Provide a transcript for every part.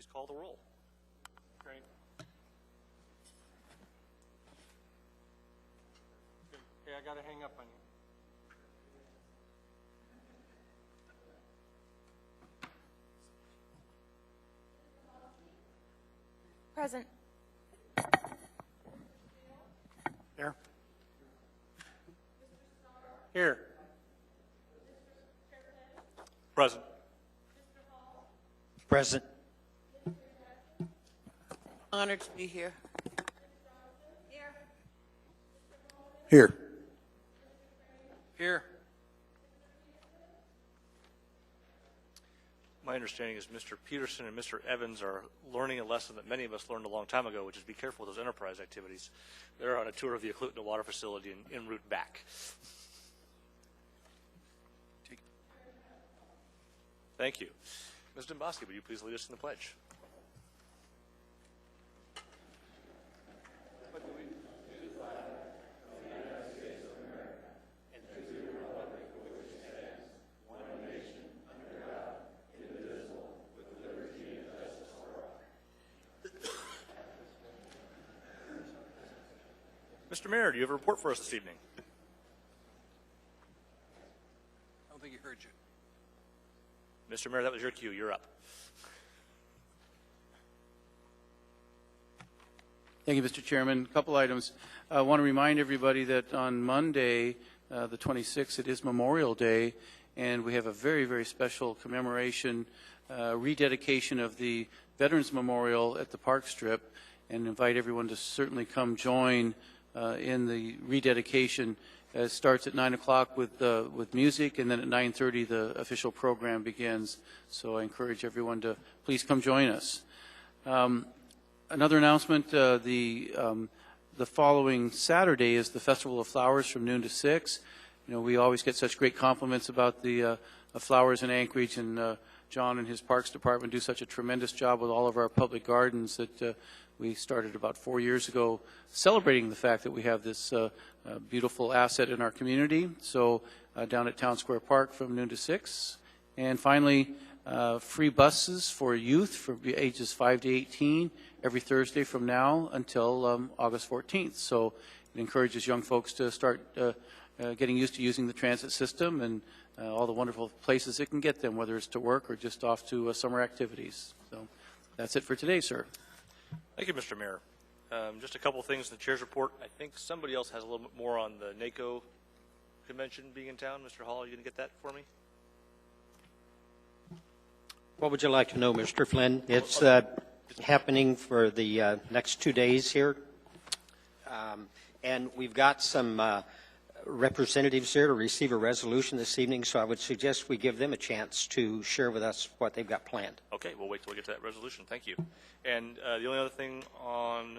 please call the roll. Great. Okay, I got to hang up on you. Present. Here. Here. Present. Present. Honored to be here. Here. Here. My understanding is Mr. Peterson and Mr. Evans are learning a lesson that many of us learned a long time ago, which is be careful with those enterprise activities. They're on a tour of the Eklutna water facility and en route back. Thank you. Ms. Domboski, would you please lead us in the pledge? Mr. Mayor, do you have a report for us this evening? I don't think he heard you. Mr. Mayor, that was your cue. You're up. Thank you, Mr. Chairman. A couple items. I want to remind everybody that on Monday, the 26th, it is Memorial Day, and we have a very, very special commemoration, rededication of the Veterans Memorial at the Park Strip, and invite everyone to certainly come join in the rededication. It starts at 9 o'clock with music, and then at 9:30 the official program begins. So I encourage everyone to please come join us. Another announcement, the following Saturday is the Festival of Flowers from noon to 6. You know, we always get such great compliments about the flowers in Anchorage, and John and his Parks Department do such a tremendous job with all of our public gardens that we started about 4 years ago celebrating the fact that we have this beautiful asset in our community. So down at Town Square Park from noon to 6. And finally, free buses for youth from ages 5 to 18 every Thursday from now until August 14th. So it encourages young folks to start getting used to using the transit system and all the wonderful places it can get them, whether it's to work or just off to summer activities. So that's it for today, sir. Thank you, Mr. Mayor. Just a couple of things in the chair's report. I think somebody else has a little bit more on the NACO convention being in town. Mr. Hall, are you going to get that for me? What would you like to know, Mr. Flynn? It's happening for the next 2 days here. And we've got some representatives here to receive a resolution this evening, so I would suggest we give them a chance to share with us what they've got planned. Okay, we'll wait till we get to that resolution. Thank you. And the only other thing on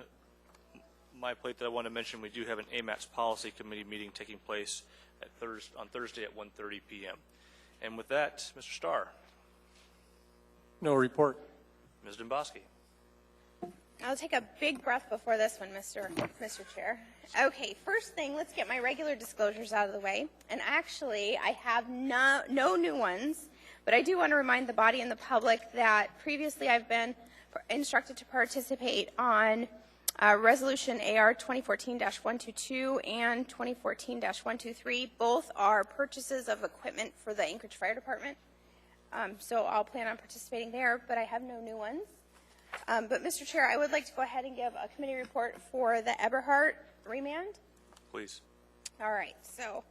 my plate that I want to mention, we do have an AMATS Policy Committee meeting taking place at on Thursday at 1:30 p.m. And with that, Mr. Starr. No report. Ms. Domboski. I'll take a big breath before this one, Mr. Chair. Okay, first thing, let's get my regular disclosures out of the way. And actually, I have no new ones, but I do want to remind the body and the public that previously I've been instructed to participate on Resolution AR 2014-122 and 2014-123. Both are purchases of equipment for the Anchorage Fire Department. So I'll plan on participating there, but I have no new ones. But, Mr. Chair, I would like to go ahead and give a committee report for the Eberhardt remand. Please. All right. So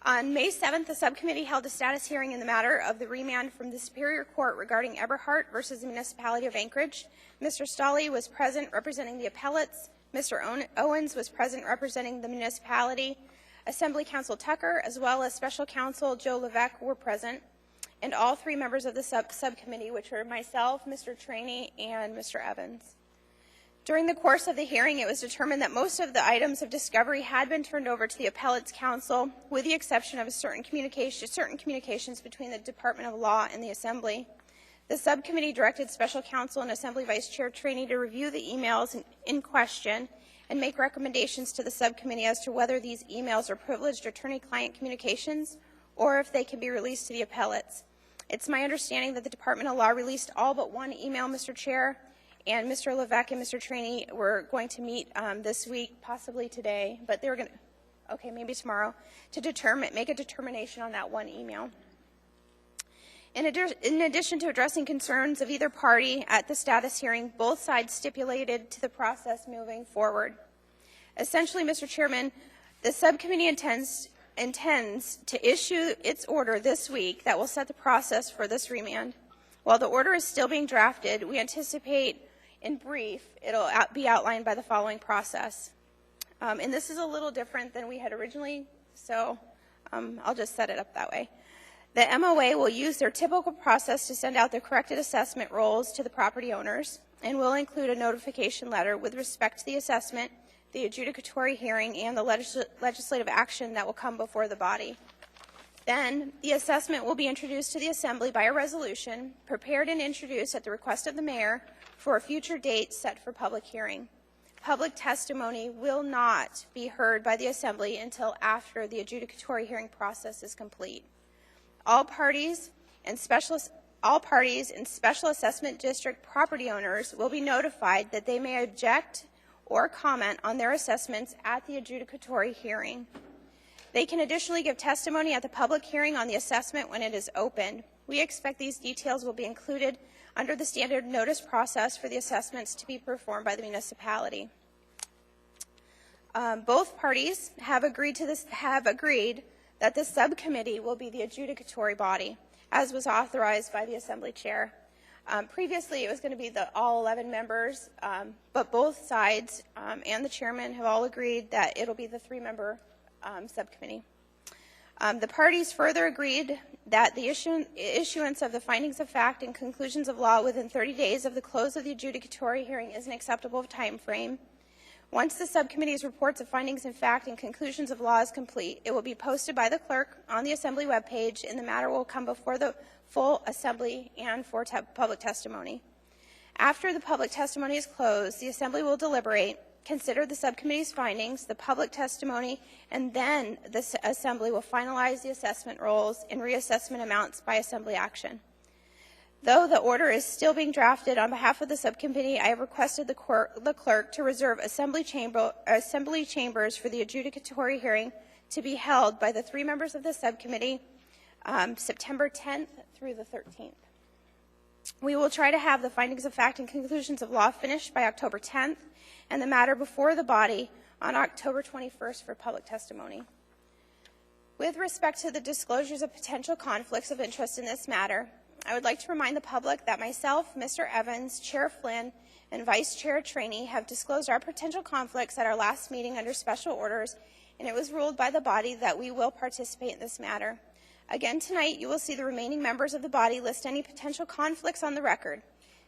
on May 7th, the subcommittee held a status hearing in the matter of the remand from the Superior Court regarding Eberhardt versus the Municipality of Anchorage. Mr. Stolle was present representing the appellates. Mr. Owens was present representing the municipality. Assembly Counsel Tucker, as well as Special Counsel Joe Levesque, were present. And all three members of the subcommittee, which were myself, Mr. Traney, and Mr. Evans. During the course of the hearing, it was determined that most of the items of discovery had been turned over to the appellate's counsel, with the exception of certain communications between the Department of Law and the Assembly. The subcommittee directed Special Counsel and Assembly Vice Chair Traney to review the emails in question and make recommendations to the subcommittee as to whether these emails are privileged attorney-client communications or if they can be released to the appellates. It's my understanding that the Department of Law released all but one email, Mr. Chair, and Mr. Levesque and Mr. Traney were going to meet this week, possibly today, but they were going to, okay, maybe tomorrow, to make a determination on that one email. In addition to addressing concerns of either party at the status hearing, both sides stipulated to the process moving forward. Essentially, Mr. Chairman, the subcommittee intends to issue its order this week that will set the process for this remand. While the order is still being drafted, we anticipate, in brief, it'll be outlined by the following process. And this is a little different than we had originally, so I'll just set it up that way. The MOA will use their typical process to send out the corrected assessment rolls to the property owners and will include a notification letter with respect to the assessment, the adjudicatory hearing, and the legislative action that will come before the body. Then, the assessment will be introduced to the Assembly by a resolution prepared and introduced at the request of the Mayor for a future date set for public hearing. Public testimony will not be heard by the Assembly until after the adjudicatory hearing process is complete. All parties and special assessment district property owners will be notified that they may object or comment on their assessments at the adjudicatory hearing. They can additionally give testimony at the public hearing on the assessment when it is opened. We expect these details will be included under the standard notice process for the assessments to be performed by the municipality. Both parties have agreed that the subcommittee will be the adjudicatory body, as was authorized by the Assembly Chair. Previously, it was going to be all 11 members, but both sides and the chairman have all agreed that it'll be the 3-member subcommittee. The parties further agreed that the issuance of the findings of fact and conclusions of law within 30 days of the close of the adjudicatory hearing is an acceptable time frame. Once the subcommittee's reports of findings of fact and conclusions of law is complete, it will be posted by the clerk on the Assembly webpage, and the matter will come before the full Assembly and for public testimony. After the public testimony is closed, the Assembly will deliberate, consider the subcommittee's findings, the public testimony, and then the Assembly will finalize the assessment rolls and reassessment amounts by Assembly action. Though the order is still being drafted on behalf of the subcommittee, I have requested the clerk to reserve Assembly chambers for the adjudicatory hearing to be held by the 3 members of the subcommittee September 10th through the 13th. We will try to have the findings of fact and conclusions of law finished by October 10th and the matter before the body on October 21st for public testimony. With respect to the disclosures of potential conflicts of interest in this matter, I would like to remind the public that myself, Mr. Evans, Chair Flynn, and Vice Chair Traney have disclosed our potential conflicts at our last meeting under special orders, and it was ruled by the body that we will participate in this matter. Again tonight, you will see the remaining members of the body list any potential conflicts on the record.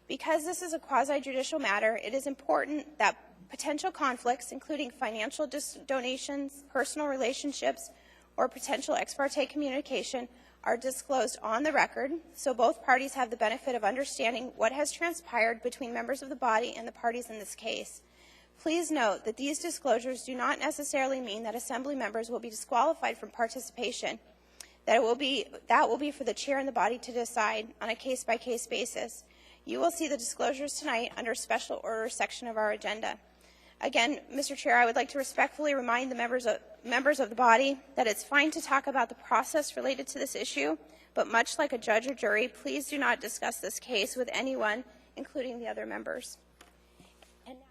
Because this is a quasi-judicial matter, it is important that potential conflicts, including financial donations, personal relationships, or potential ex parte communication, are disclosed on the record, so both parties have the benefit of understanding what has transpired between members of the body and the parties in this case. Please note that these disclosures do not necessarily mean that Assembly members will be disqualified from participation. That will be for the chair and the body to decide on a case-by-case basis. You will see the disclosures tonight under special order section of our agenda. Again, Mr. Chair, I would like to respectfully remind the members of the body that it's fine to talk about the process related to this issue, but much like a judge or jury, please do not discuss this case with anyone, including the other members. And now,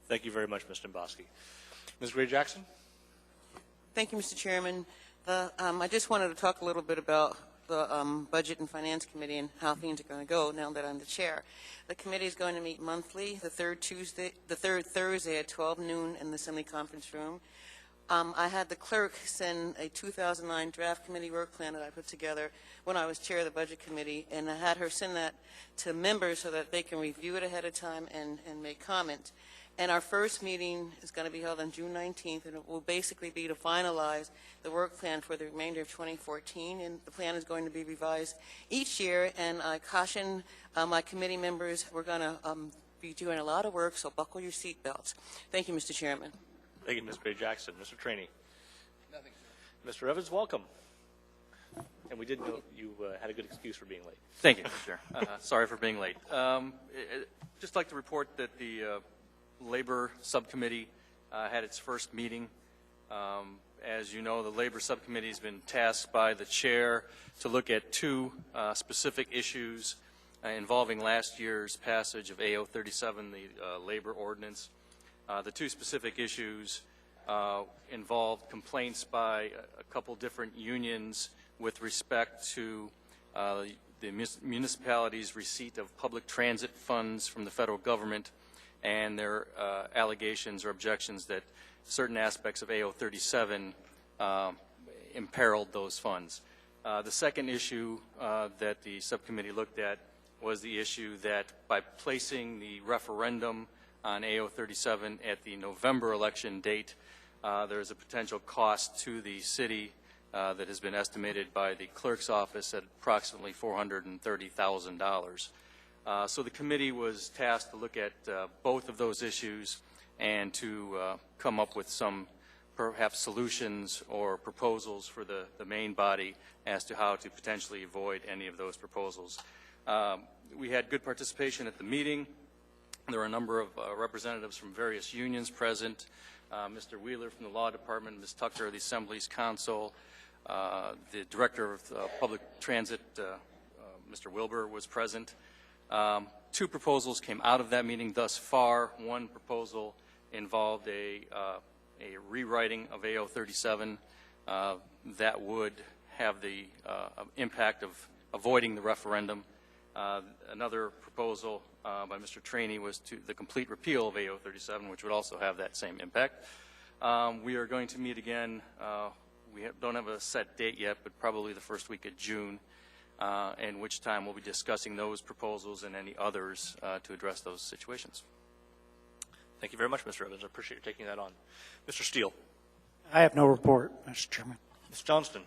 Thank you very much, Ms. Domboski. Ms. Gray-Jackson? Thank you, Mr. Chairman. I just wanted to talk a little bit about the Budget and Finance Committee and how things are going to go now that I'm the chair. The committee is going to meet monthly, the third Thursday at 12 noon in the Assembly Conference Room. I had the clerk send a 2009 draft committee work plan that I put together when I was chair of the Budget Committee, and I had her send that to members so that they can review it ahead of time and make comment. And our first meeting is going to be held on June 19th, and it will basically be to finalize the work plan for the remainder of 2014. And the plan is going to be revised each year. And I caution my committee members, we're going to be doing a lot of work, so buckle your seatbelts. Thank you, Mr. Chairman. Thank you, Ms. Gray-Jackson. Mr. Traney? Nothing, sir. Mr. Evans, welcome. And we did know you had a good excuse for being late. Thank you, Mr. Chair. Sorry for being late. Just like to report that the Labor Subcommittee had its first meeting. As you know, the Labor Subcommittee has been tasked by the chair to look at two specific issues involving last year's passage of AO 37, the labor ordinance. The two specific issues involved complaints by a couple different unions with respect to the municipality's receipt of public transit funds from the federal government and their allegations or objections that certain aspects of AO 37 imperiled those funds. The second issue that the subcommittee looked at was the issue that by placing the referendum on AO 37 at the November election date, there is a potential cost to the city that has been estimated by the clerk's office at approximately $430,000. So the committee was tasked to look at both of those issues and to come up with some perhaps solutions or proposals for the main body as to how to potentially avoid any of those proposals. We had good participation at the meeting. There were a number of representatives from various unions present. Mr. Wheeler from the Law Department, Ms. Tucker, the Assembly's Counsel, the Director of Public Transit, Mr. Wilbur, was present. Two proposals came out of that meeting thus far. One proposal involved a rewriting of AO 37 that would have the impact of avoiding the referendum. Another proposal by Mr. Traney was to the complete repeal of AO 37, which would also have that same impact. We are going to meet again. We don't have a set date yet, but probably the first week of June, in which time we'll be discussing those proposals and any others to address those situations. Thank you very much, Mr. Evans. I appreciate you taking that on. Mr. Steele. I have no report, Mr. Chairman. Ms. Johnston.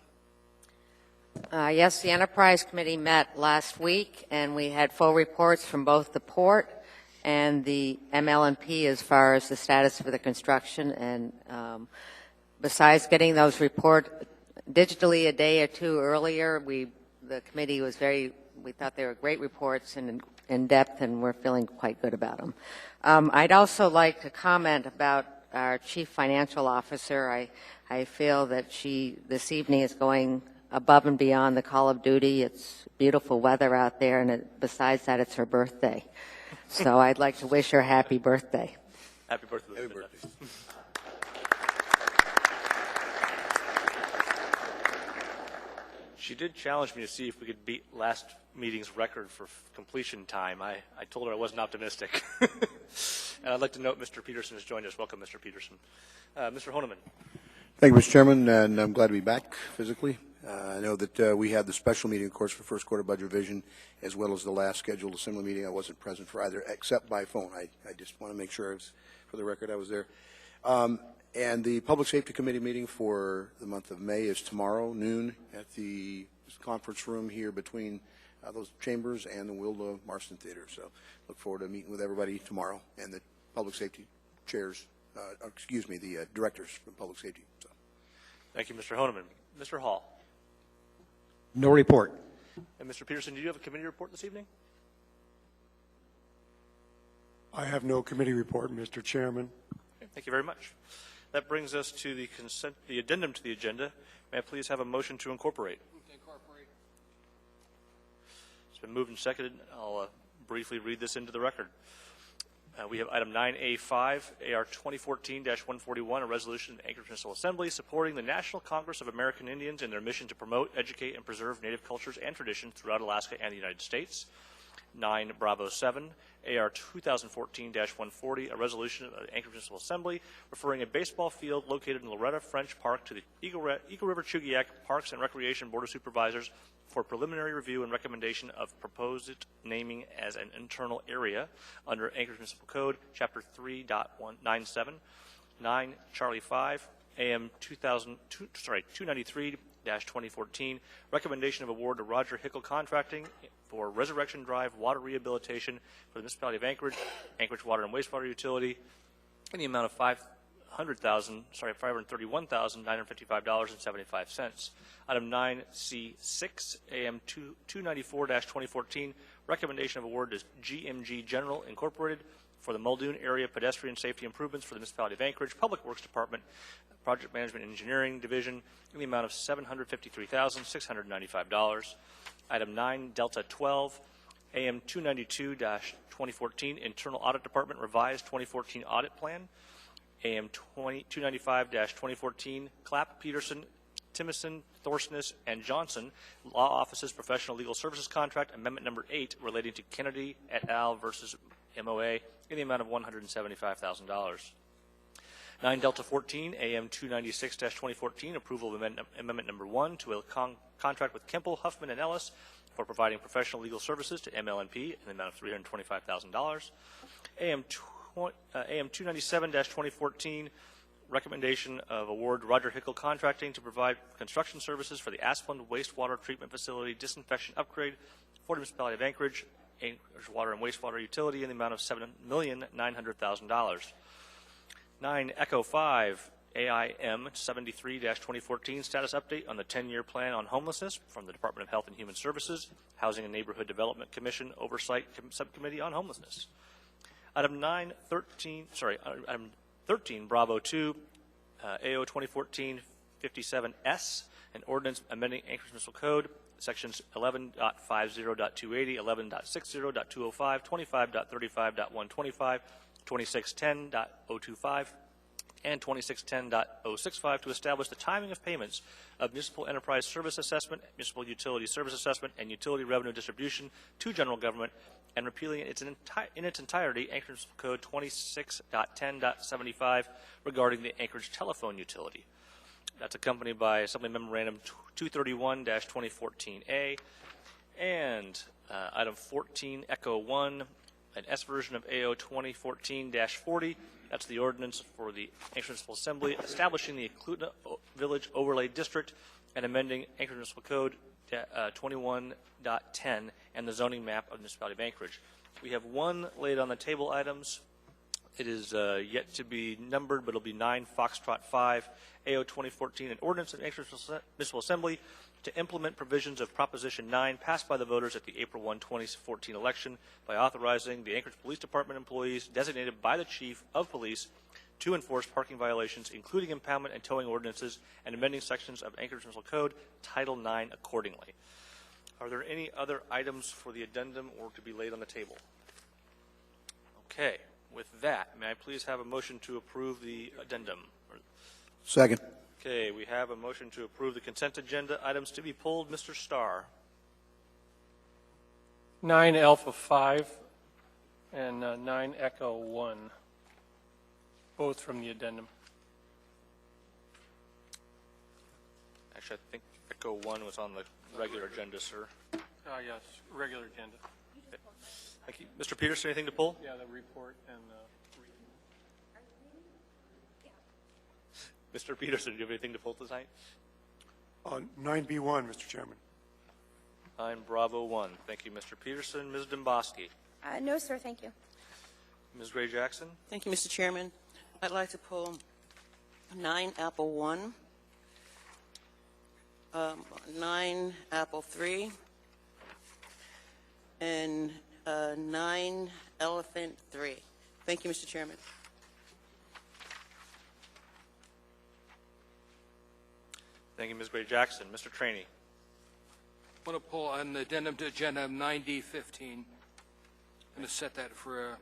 Yes, the Enterprise Committee met last week, and we had full reports from both the port and the ML&P as far as the status for the construction. And besides getting those reports digitally a day or two earlier, the committee was we thought they were great reports and in depth, and we're feeling quite good about them. I'd also like to comment about our Chief Financial Officer. I feel that she this evening is going above and beyond the call of duty. It's beautiful weather out there, and besides that, it's her birthday. So I'd like to wish her happy birthday. Happy birthday. Happy birthday. She did challenge me to see if we could beat last meeting's record for completion time. I told her I wasn't optimistic. And I'd like to note Mr. Peterson has joined us. Welcome, Mr. Peterson. Mr. Honeman. Thank you, Mr. Chairman, and I'm glad to be back physically. I know that we had the special meeting, of course, for first quarter budget revision, as well as the last scheduled assembly meeting. I wasn't present for either, except by phone. I just want to make sure, for the record, I was there. And the Public Safety Committee meeting for the month of May is tomorrow, noon, at the conference room here between those chambers and the Wilda Marston Theater. So look forward to meeting with everybody tomorrow and the public safety chairs, the directors from public safety. So. Thank you, Mr. Honeman. Mr. Hall. No report. And Mr. Peterson, do you have a committee report this evening? I have no committee report, Mr. Chairman. Okay, thank you very much. That brings us to the addendum to the agenda. May I please have a motion to incorporate? Move to incorporate. It's been moved and seconded. I'll briefly read this into the record. We have item 9A5, AR 2014-141, a resolution of the Anchorage Municipal Assembly supporting the National Congress of American Indians in their mission to promote, educate, and preserve Native cultures and traditions throughout Alaska and the United States. 9 Bravo 7, AR 2014-140, a resolution of the Anchorage Municipal Assembly referring a baseball field located in Loretta French Park to the Eagle River Chugiak Parks and Recreation Board of Supervisors for preliminary review and recommendation of proposed naming as an internal area under Anchorage Municipal Code, Chapter 3.197. 9 Charlie 5, AM 293-2014, recommendation of award to Roger Hickle Contracting for Resurrection Drive water rehabilitation for the municipality of Anchorage, Anchorage Water and Wastewater Utility, in the amount of $531,955.75. Item 9C6, AM 294-2014, recommendation of award to GMG General Incorporated for the Muldoon Area Pedestrian Safety Improvements for the Municipality of Anchorage Public Works Department, Project Management and Engineering Division, in the amount of $753,695. Item 9 Delta 12, AM 292-2014, Internal Audit Department Revised 2014 Audit Plan, AM 295-2014, Clapp, Peterson, Timison, Thorsness, and Johnson, Law Offices Professional Legal Services Contract, Amendment Number 8, relating to Kennedy et al. Versus MOA, in the amount of $175,000. 9 Delta 14, AM 296-2014, approval of Amendment Number 1 to a contract with Kemple, Huffman, and Ellis for providing professional legal services to MLNP in the amount of $325,000. AM 297-2014, recommendation of award Roger Hickle Contracting to provide construction services for the Asplund Wastewater Treatment Facility disinfection upgrade for the Municipality of Anchorage, Anchorage Water and Wastewater Utility, in the amount of $7,900,000. 9 Echo 5, AIM 73-2014, status update on the 10-year plan on homelessness from the Department of Health and Human Services, Housing and Neighborhood Development Commission Oversight Subcommittee on Homelessness. Item 13, Bravo 2, AO 2014-57S, an ordinance amending Anchorage Municipal Code, sections 11.50.280, 11.60.205, 25.35.125, 2610.025, and 2610.065 to establish the timing of payments of municipal enterprise service assessment, municipal utility service assessment, and utility revenue distribution to general government, and repealing in its entirety Anchorage Code 26.10.75 regarding the Anchorage telephone utility. That's accompanied by Assembly Memorandum 231-2014A, and item 14, Echo 1, an S version of AO 2014-40. That's the ordinance for the Anchorage Municipal Assembly establishing the Encludna Village Overlay District and amending Anchorage Municipal Code 21.10 and the zoning map of the Municipality of Anchorage. We have one laid on the table items. It is yet to be numbered, but it'll be 9 Foxtrot 5, AO 2014, an ordinance of Anchorage Municipal Assembly to implement provisions of Proposition 9 passed by the voters at the April 1, 2014 election by authorizing the Anchorage Police Department employees designated by the Chief of Police to enforce parking violations, including impoundment and towing ordinances, and amending sections of Anchorage Municipal Code, Title 9 accordingly. Are there any other items for the addendum or to be laid on the table? Okay. With that, may I please have a motion to approve the addendum? Second. Okay, we have a motion to approve the consent agenda. Items to be pulled. Mr. Starr. 9 Alpha 5 and 9 Echo 1, both from the addendum. Actually, I think Echo 1 was on the regular agenda, sir. Yes, regular agenda. Okay. Thank you. Mr. Peterson, anything to pull? Yeah, the report and Mr. Peterson, do you have anything to pull tonight? On 9B1, Mr. Chairman. 9 Bravo 1. Thank you, Mr. Peterson. Ms. Domboski. No, sir, thank you. Ms. Gray Jackson. Thank you, Mr. Chairman. I'd like to pull 9 Apple 1, 9 Apple 3, and 9 Elephant 3. Thank you, Mr. Chairman. Thank you, Ms. Gray Jackson. Mr. Traney. I want to pull an addendum to agenda 9D15. I'm going to set that for a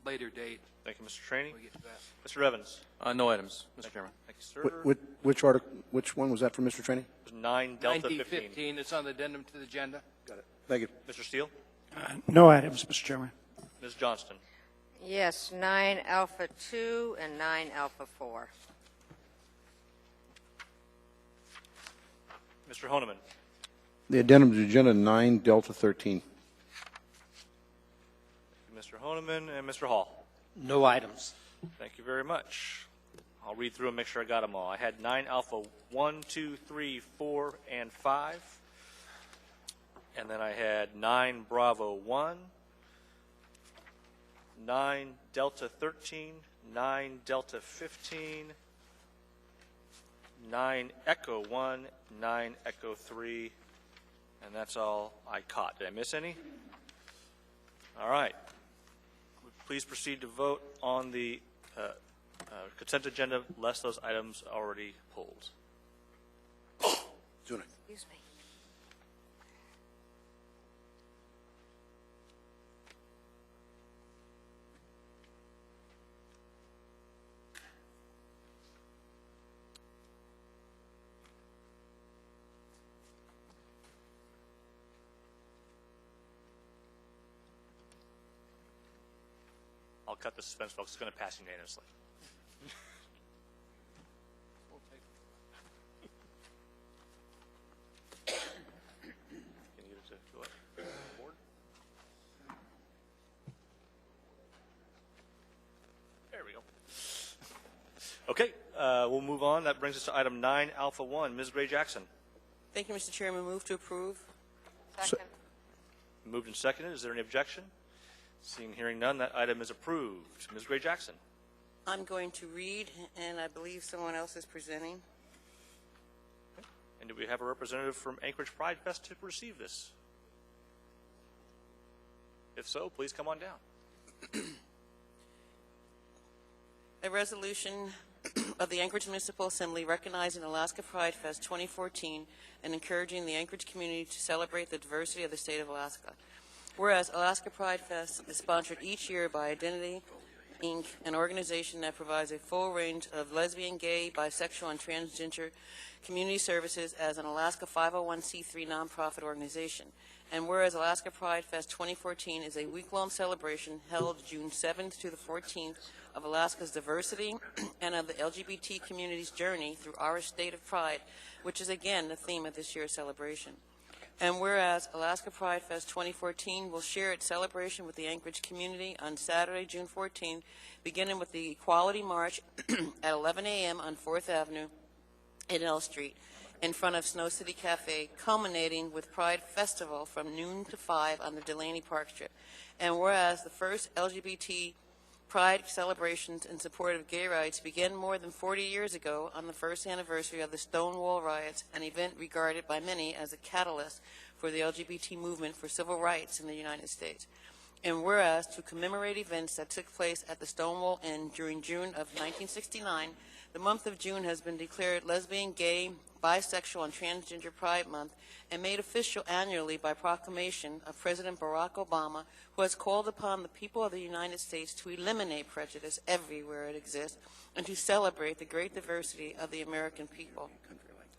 later date. Thank you, Mr. Traney. When we get to that. Mr. Evans. No items, Mr. Chairman. Thank you, sir. Which article? Which one was that for, Mr. Trainee? It was 9 Delta 15. 9D15, it's on the addendum to the agenda. Got it. Thank you. Mr. Steele. No items, Mr. Chairman. Ms. Johnston. Yes, 9 Alpha 2 and 9 Alpha 4. Mr. Honeman. The addendum to agenda 9 Delta 13. Mr. Honeman and Mr. Hall. No items. Thank you very much. I'll read through and make sure I got them all. I had 9 Alpha 1, 2, 3, 4, and 5. And then I had 9 Bravo 1, 9 Delta 13, 9 Delta 15, 9 Echo 1, 9 Echo 3, and that's all I caught. Did I miss any? All right. Please proceed to vote on the consent agenda, lest those items already pulled. Zunic. Excuse me. I'll cut the suspense, folks. It's going to pass unanimously. Can you get it to go up? Board? There we go. Okay, we'll move on. That brings us to item 9 Alpha 1. Ms. Gray Jackson. Thank you, Mr. Chairman. Move to approve. Second. Moved and seconded. Is there any objection? Seeing and hearing none, that item is approved. Ms. Gray Jackson. I'm going to read, and I believe someone else is presenting. And do we have a representative from Anchorage Pridefest to receive this? If so, please come on down. A resolution of the Anchorage Municipal Assembly recognizing Alaska Pridefest 2014 and encouraging the Anchorage community to celebrate the diversity of the state of Alaska. Whereas Alaska Pridefest is sponsored each year by Identity, Inc., an organization that provides a full range of lesbian, gay, bisexual, and transgender community services as an Alaska 501c3 nonprofit organization. And whereas Alaska Pridefest 2014 is a week-long celebration held June 7th to the 14th of Alaska's diversity and of the LGBT community's journey through our state of pride, which is again the theme of this year's celebration. And whereas Alaska Pridefest 2014 will share its celebration with the Anchorage community on Saturday, June 14th, beginning with the Equality March at 11 a.m. on 4th Avenue in L Street in front of Snow City Cafe, culminating with Pride Festival from noon to 5 on the Delaney Park Strip. And whereas the first LGBT Pride celebrations in support of gay rights began more than 40 years ago on the first anniversary of the Stonewall Riots, an event regarded by many as a catalyst for the LGBT movement for civil rights in the United States. And whereas to commemorate events that took place at the Stonewall Inn during June of 1969, the month of June has been declared Lesbian, Gay, Bisexual, and Transgender Pride Month and made official annually by proclamation of President Barack Obama, who has called upon the people of the United States to eliminate prejudice everywhere it exists and to celebrate the great diversity of the American people.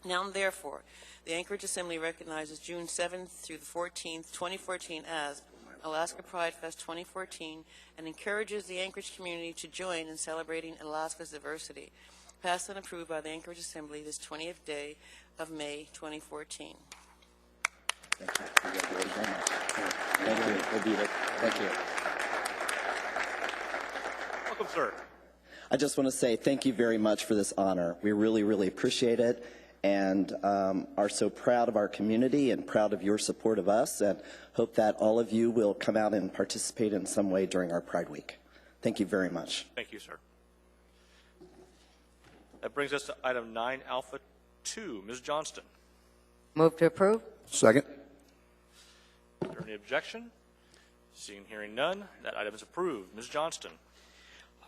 Now, therefore, the Anchorage Assembly recognizes June 7th through the 14th, 2014 as Alaska Pridefest 2014 and encourages the Anchorage community to join in celebrating Alaska's diversity. Passed and approved by the Anchorage Assembly this 20th day of May 2014. Thank you. Thank you. We'll beat it. Thank you. Welcome, sir. I just want to say thank you very much for this honor. We really, really appreciate it and are so proud of our community and proud of your support of us, and hope that all of you will come out and participate in some way during our Pride Week. Thank you very much. Thank you, sir. That brings us to item 9 Alpha 2. Ms. Johnston. Move to approve. Second. Is there any objection? Seeing and hearing none, that item is approved. Ms. Johnston.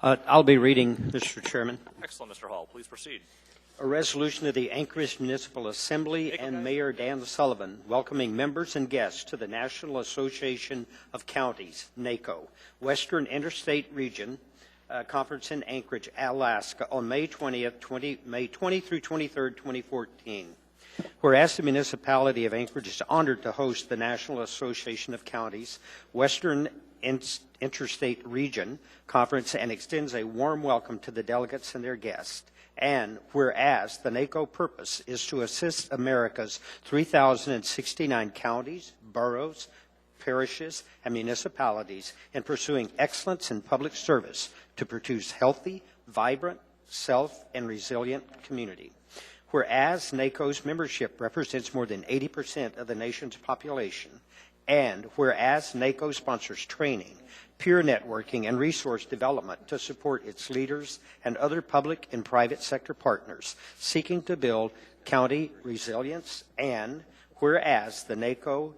I'll be reading, Mr. Chairman. Excellent, Mr. Hall. Please proceed. A resolution of the Anchorage Municipal Assembly and Mayor Dan Sullivan welcoming members and guests to the National Association of Counties, NACO, Western Interstate Region Conference in Anchorage, Alaska on May 20 through 23rd, 2014. Whereas the municipality of Anchorage is honored to host the National Association of Counties, Western Interstate Region Conference and extends a warm welcome to the delegates and their guests. And whereas the NACO purpose is to assist America's 3,069 counties, boroughs, parishes, and municipalities in pursuing excellence in public service to produce healthy, vibrant, self, and resilient community. Whereas NACO's membership represents more than 80% of the nation's population, And whereas NACO sponsors training, peer networking, and resource development to support its leaders and other public and private sector partners seeking to build county resilience, and whereas the NACO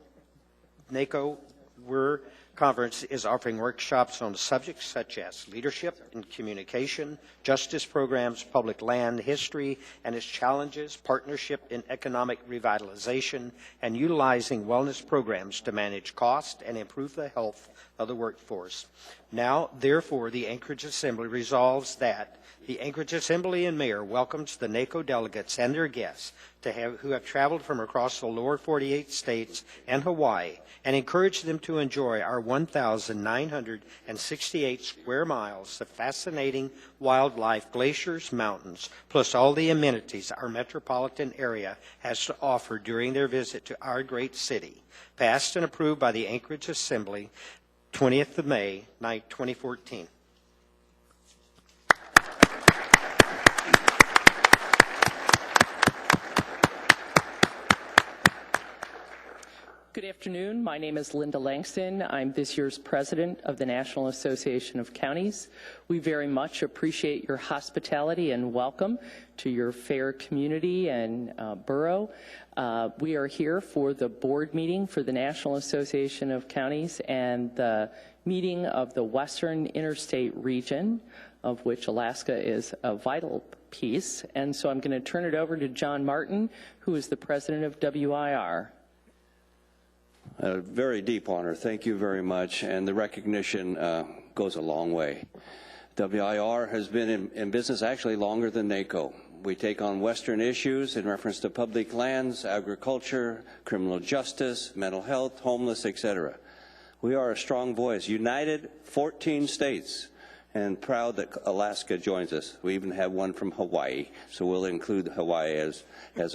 Conference is offering workshops on subjects such as leadership and communication, justice programs, public land history and its challenges, partnership in economic revitalization, and utilizing wellness programs to manage cost and improve the health of the workforce. Now, therefore, the Anchorage Assembly resolves that the Anchorage Assembly and Mayor welcomes the NACO delegates and their guests who have traveled from across the lower 48 states and Hawaii, and encourage them to enjoy our 1,968 square miles of fascinating wildlife, glaciers, mountains, plus all the amenities our metropolitan area has to offer during their visit to our great city. Passed and approved by the Anchorage Assembly, 20th of May, 2014. Good afternoon. My name is Linda Langston. I'm this year's president of the National Association of Counties. We very much appreciate your hospitality and welcome to your fair community and borough. We are here for the board meeting for the National Association of Counties and the meeting of the Western Interstate Region, of which Alaska is a vital piece. And so I'm going to turn it over to John Martin, who is the president of WIR. A very deep honor. Thank you very much. And the recognition goes a long way. WIR has been in business actually longer than NACO. We take on Western issues in reference to public lands, agriculture, criminal justice, mental health, homeless, etc. We are a strong voice, united 14 states, and proud that Alaska joins us. We even have one from Hawaii, so we'll include Hawaii as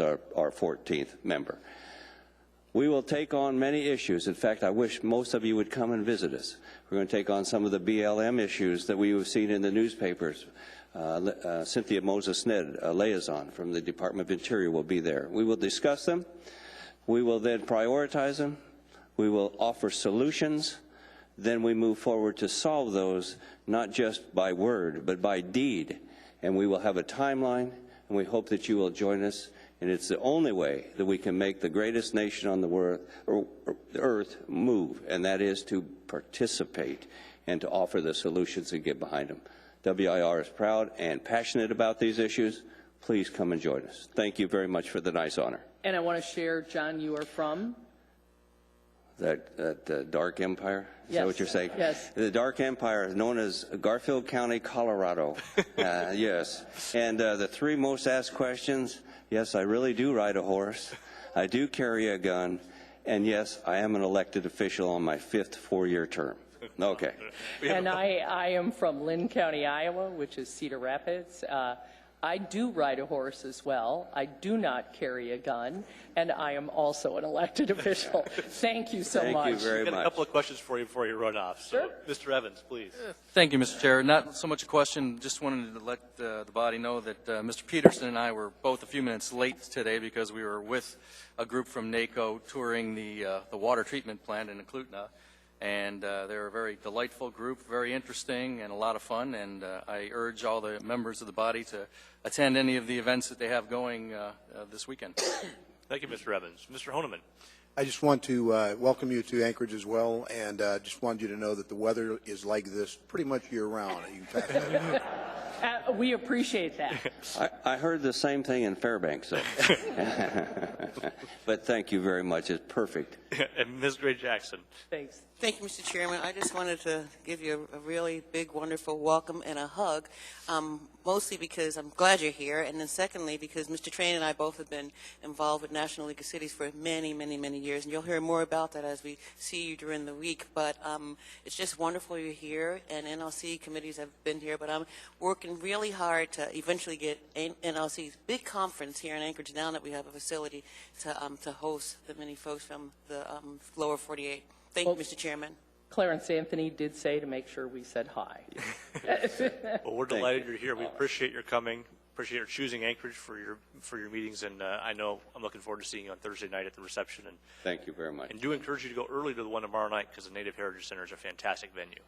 our 14th member. We will take on many issues. In fact, I wish most of you would come and visit us. We're going to take on some of the BLM issues that we have seen in the newspapers. Cynthia Moses-Ned, a liaison from the Department of Interior, will be there. We will discuss them. We will then prioritize them. We will offer solutions. Then we move forward to solve those, not just by word, but by deed. And we will have a timeline, and we hope that you will join us. And it's the only way that we can make the greatest nation on the earth move, and that is to participate and to offer the solutions and get behind them. WIR is proud and passionate about these issues. Please come and join us. Thank you very much for the nice honor. And I want to share, John, you are from? That Dark Empire? Is Yes. that what you're saying? Yes. The Dark Empire is known as Garfield County, Colorado. Yes. And the three most asked questions: yes, I really do ride a horse. I do carry a gun. And yes, I am an elected official on my 5th 4-year term. Okay. And I am from Lynn County, Iowa, which is Cedar Rapids. I do ride a horse as well. I do not carry a gun, and I am also an elected official. Thank you so much. Thank you very We've got much. a couple of questions for you before you run off. So, Sure. Mr. Evans, please. Thank you, Mr. Chair. Not so much a question, just wanted to let the body know that Mr. Peterson and I were both a few minutes late today because we were with a group from NACO touring the water treatment plant in Eklutna. And they're a very delightful group, very interesting and a lot of fun. And I urge all the members of the body to attend any of the events that they have going this weekend. Thank you, Mr. Evans. Mr. Honeman. I just want to welcome you to Anchorage as well, and just wanted you to know that the weather is like this pretty much year-round. We appreciate that. I heard the same thing in Fairbanks, though. But thank you very much. It's perfect. And Ms. Gray Jackson. Thanks. Thank you, Mr. Chairman. I just wanted to give you a really big, wonderful welcome and a hug, mostly because I'm glad you're here, and then secondly, because Mr. Train and I both have been involved with National League of Cities for many, many, many years, and you'll hear more about that as we see you during the week. But it's just wonderful you're here, and NLC committees have been here, but I'm working really hard to eventually get NLC's big conference here in Anchorage now that we have a facility to host the many folks from the lower 48. Thank you, Mr. Chairman. Clarence Anthony did say to make sure we said hi. Well, we're delighted you're here. We appreciate your coming. appreciate your choosing Anchorage for your meetings, and I know I'm looking forward to seeing you on Thursday night at the reception. And Thank you very much. And do encourage you to go early to the one tomorrow night because the Native Heritage Center is a fantastic venue.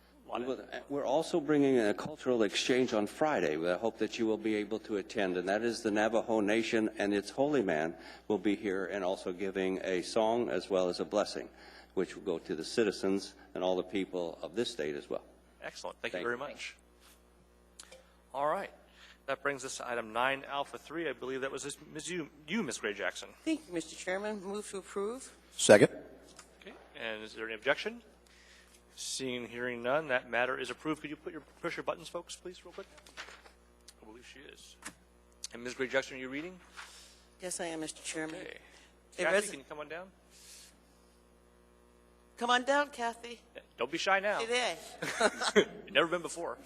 We're also bringing a cultural exchange on Friday. I hope that you will be able to attend, and that is the Navajo Nation and its holy man will be here and also giving a song as well as a blessing, which will go to the citizens and all the people of this state as well. Excellent. Thank you very much. All right. That brings us to item 9 Alpha 3. I believe that was Ms. Gray Jackson. Thank you, Mr. Chairman. Move to approve. Second. Okay. And is there any objection? Seeing and hearing none, that matter is approved. Could you push your buttons, folks, please, real quick? I believe she is. And Ms. Gray Jackson, are you reading? Yes, I am, Mr. Chairman. Okay. Kathy, can you come on down? Come on down, Kathy. Don't be shy now. Today. You've never been before.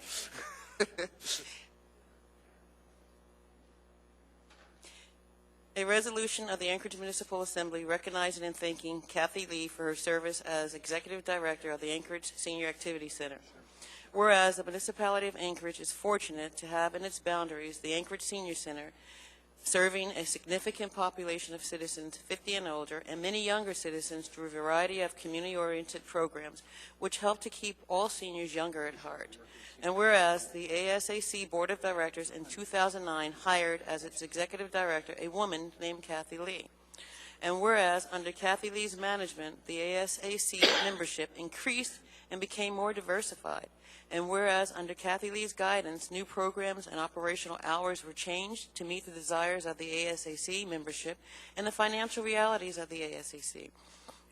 A resolution of the Anchorage Municipal Assembly recognizing and thanking Kathy Lee for her service as Executive Director of the Anchorage Senior Activity Center. Whereas the municipality of Anchorage is fortunate to have in its boundaries the Anchorage Senior Center, serving a significant population of citizens 50 and older and many younger citizens through a variety of community-oriented programs which help to keep all seniors younger at heart. And whereas the ASAC Board of Directors in 2009 hired as its executive director a woman named Kathy Lee. And whereas under Kathy Lee's management, the ASAC membership increased and became more diversified. And whereas under Kathy Lee's guidance, new programs and operational hours were changed to meet the desires of the ASAC membership and the financial realities of the ASAC.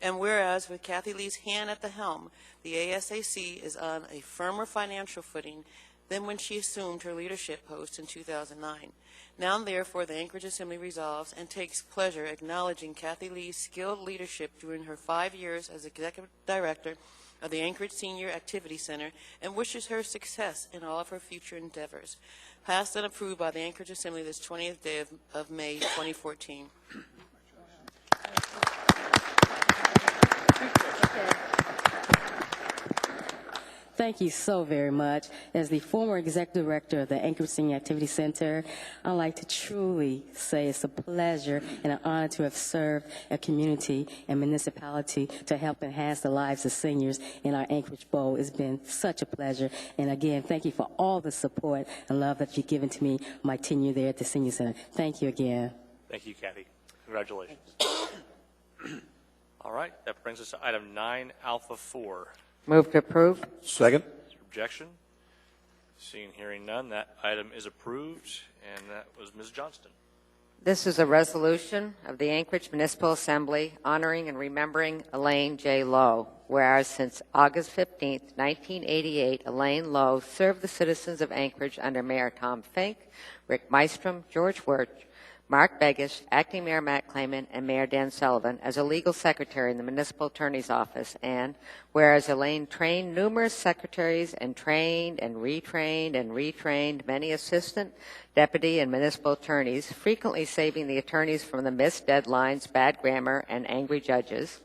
And whereas with Kathy Lee's hand at the helm, the ASAC is on a firmer financial footing than when she assumed her leadership post in 2009. Now, therefore, the Anchorage Assembly resolves and takes pleasure acknowledging Kathy Lee's skilled leadership during her 5 years as Executive Director of the Anchorage Senior Activity Center and wishes her success in all of her future endeavors. Passed and approved by the Anchorage Assembly this 20th day of May 2014. Thank you so very much. As the former executive director of the Anchorage Senior Activity Center, I'd like to truly say it's a pleasure and an honor to have served a community and municipality to help enhance the lives of seniors in our Anchorage Bowl. It's been such a pleasure. And again, thank you for all the support and love that you've given to me my tenure there at the Senior Center. Thank you again. Thank you, Kathy. Congratulations. All right. That brings us to item 9 Alpha 4. Move to approve. Second. Objection? Seeing and hearing none, that item is approved, and that was Ms. Johnston. This is a resolution of the Anchorage Municipal Assembly honoring and remembering Elaine J. Lowe, whereas since August 15, 1988, Elaine Lowe served the citizens of Anchorage under Mayor Tom Fink, Rick Mystrom, George Wirch, Mark Begish, Acting Mayor Matt Clayman, and Mayor Dan Sullivan as a legal secretary in the Municipal Attorney's Office, and whereas Elaine trained numerous secretaries and trained and retrained many assistant, deputy, and municipal attorneys, frequently saving the attorneys from the missed deadlines, bad grammar, and angry judges,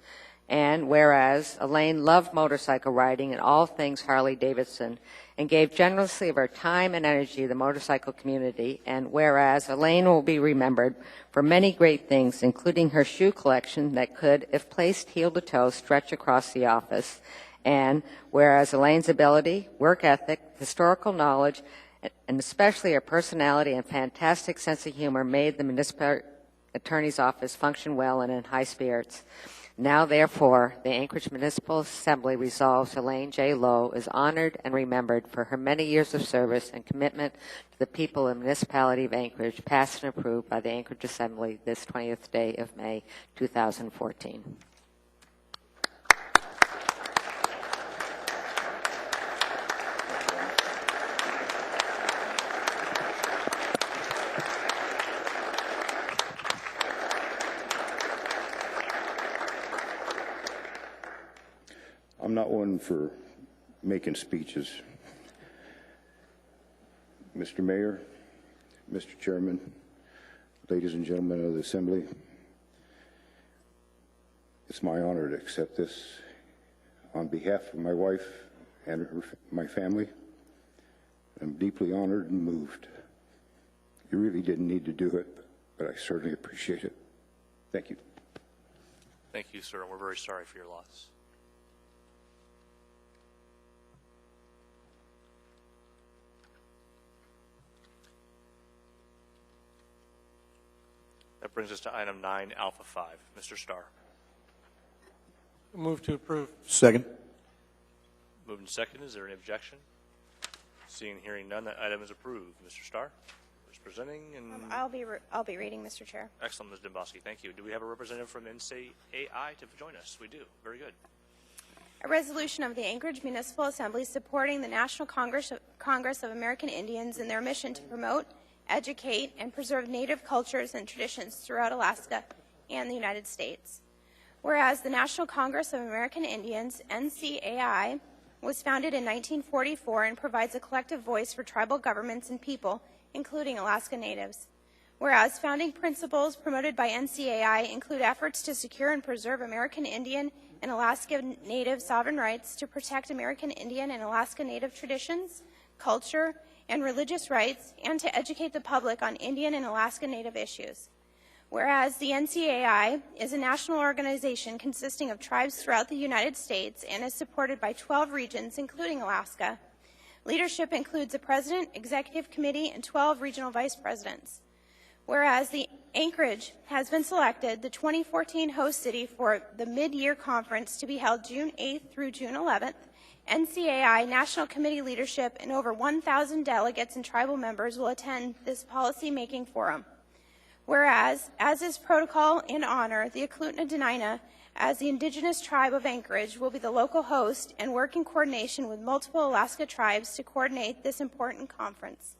and whereas Elaine loved motorcycle riding and all things Harley-Davidson and gave generously of her time and energy to the motorcycle community, and whereas Elaine will be remembered for many great things, including her shoe collection that could, if placed heel to toe, stretch across the office, and whereas Elaine's ability, work ethic, historical knowledge, and especially her personality and fantastic sense of humor made the Municipal Attorney's Office function well and in high spirits. Now, therefore, the Anchorage Municipal Assembly resolves Elaine J. Lowe is honored and remembered for her many years of service and commitment to the people of the municipality of Anchorage, passed and approved by the Anchorage Assembly this 20th day of May, 2014. I'm not one for making speeches. Mr. Mayor, Mr. Chairman, ladies and gentlemen of the Assembly, it's my honor to accept this on behalf of my wife and my family. I'm deeply honored and moved. You really didn't need to do it, but I certainly appreciate it. Thank you. Thank you, sir, and we're very sorry for your loss. That brings us to item 9, Alpha 5. Mr. Starr. Move to approve. Second. Moved and second. Is there any objection? Seeing and hearing none, that item is approved. Mr. Starr is presenting, and I'll be reading, Mr. Chair. excellent, Ms. Dombrowski. Thank you. Do we have a representative from NCAI to join us? We do. Very good. A resolution of the Anchorage Municipal Assembly supporting the National Congress of American Indians in their mission to promote, educate, and preserve Native cultures and traditions throughout Alaska and the United States. Whereas the National Congress of American Indians, NCAI, was founded in 1944 and provides a collective voice for tribal governments and people, including Alaska Natives. Whereas founding principles promoted by NCAI include efforts to secure and preserve American Indian and Alaska Native sovereign rights, to protect American Indian and Alaska Native traditions, culture, and religious rights, and to educate the public on Indian and Alaska Native issues. Whereas the NCAI is a national organization consisting of tribes throughout the United States and is supported by 12 regions, including Alaska. Leadership includes a president, executive committee, and 12 regional vice presidents. Whereas the Anchorage has been selected the 2014 host city for the mid-year conference to be held June 8th through June 11th, NCAI National Committee leadership and over 1,000 delegates and tribal members will attend this policy-making forum. Whereas, as is protocol and honor, the Eklutna Dena'ina, as the indigenous tribe of Anchorage, will be the local host and work in coordination with multiple Alaska tribes to coordinate this important conference.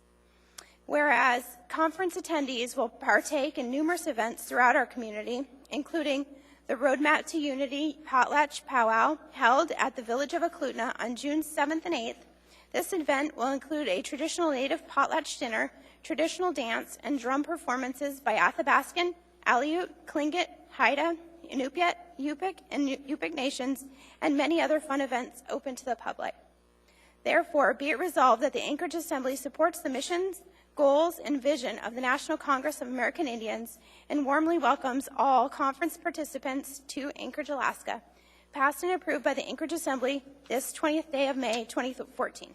Whereas, conference attendees will partake in numerous events throughout our community, including the Roadmap to Unity Potlatch Powwow, held at the village of Eklutna on June 7th and 8th. This event will include a traditional native potlatch dinner, traditional dance, and drum performances by Athabaskan, Aleut, Tlingit, Haida, Inupiat, Yupik, and Yupik nations, and many other fun events open to the public. Therefore, be it resolved that the Anchorage Assembly supports the missions, goals, and vision of the National Congress of American Indians and warmly welcomes all conference participants to Anchorage, Alaska. Passed and approved by the Anchorage Assembly this 20th day of May, 2014.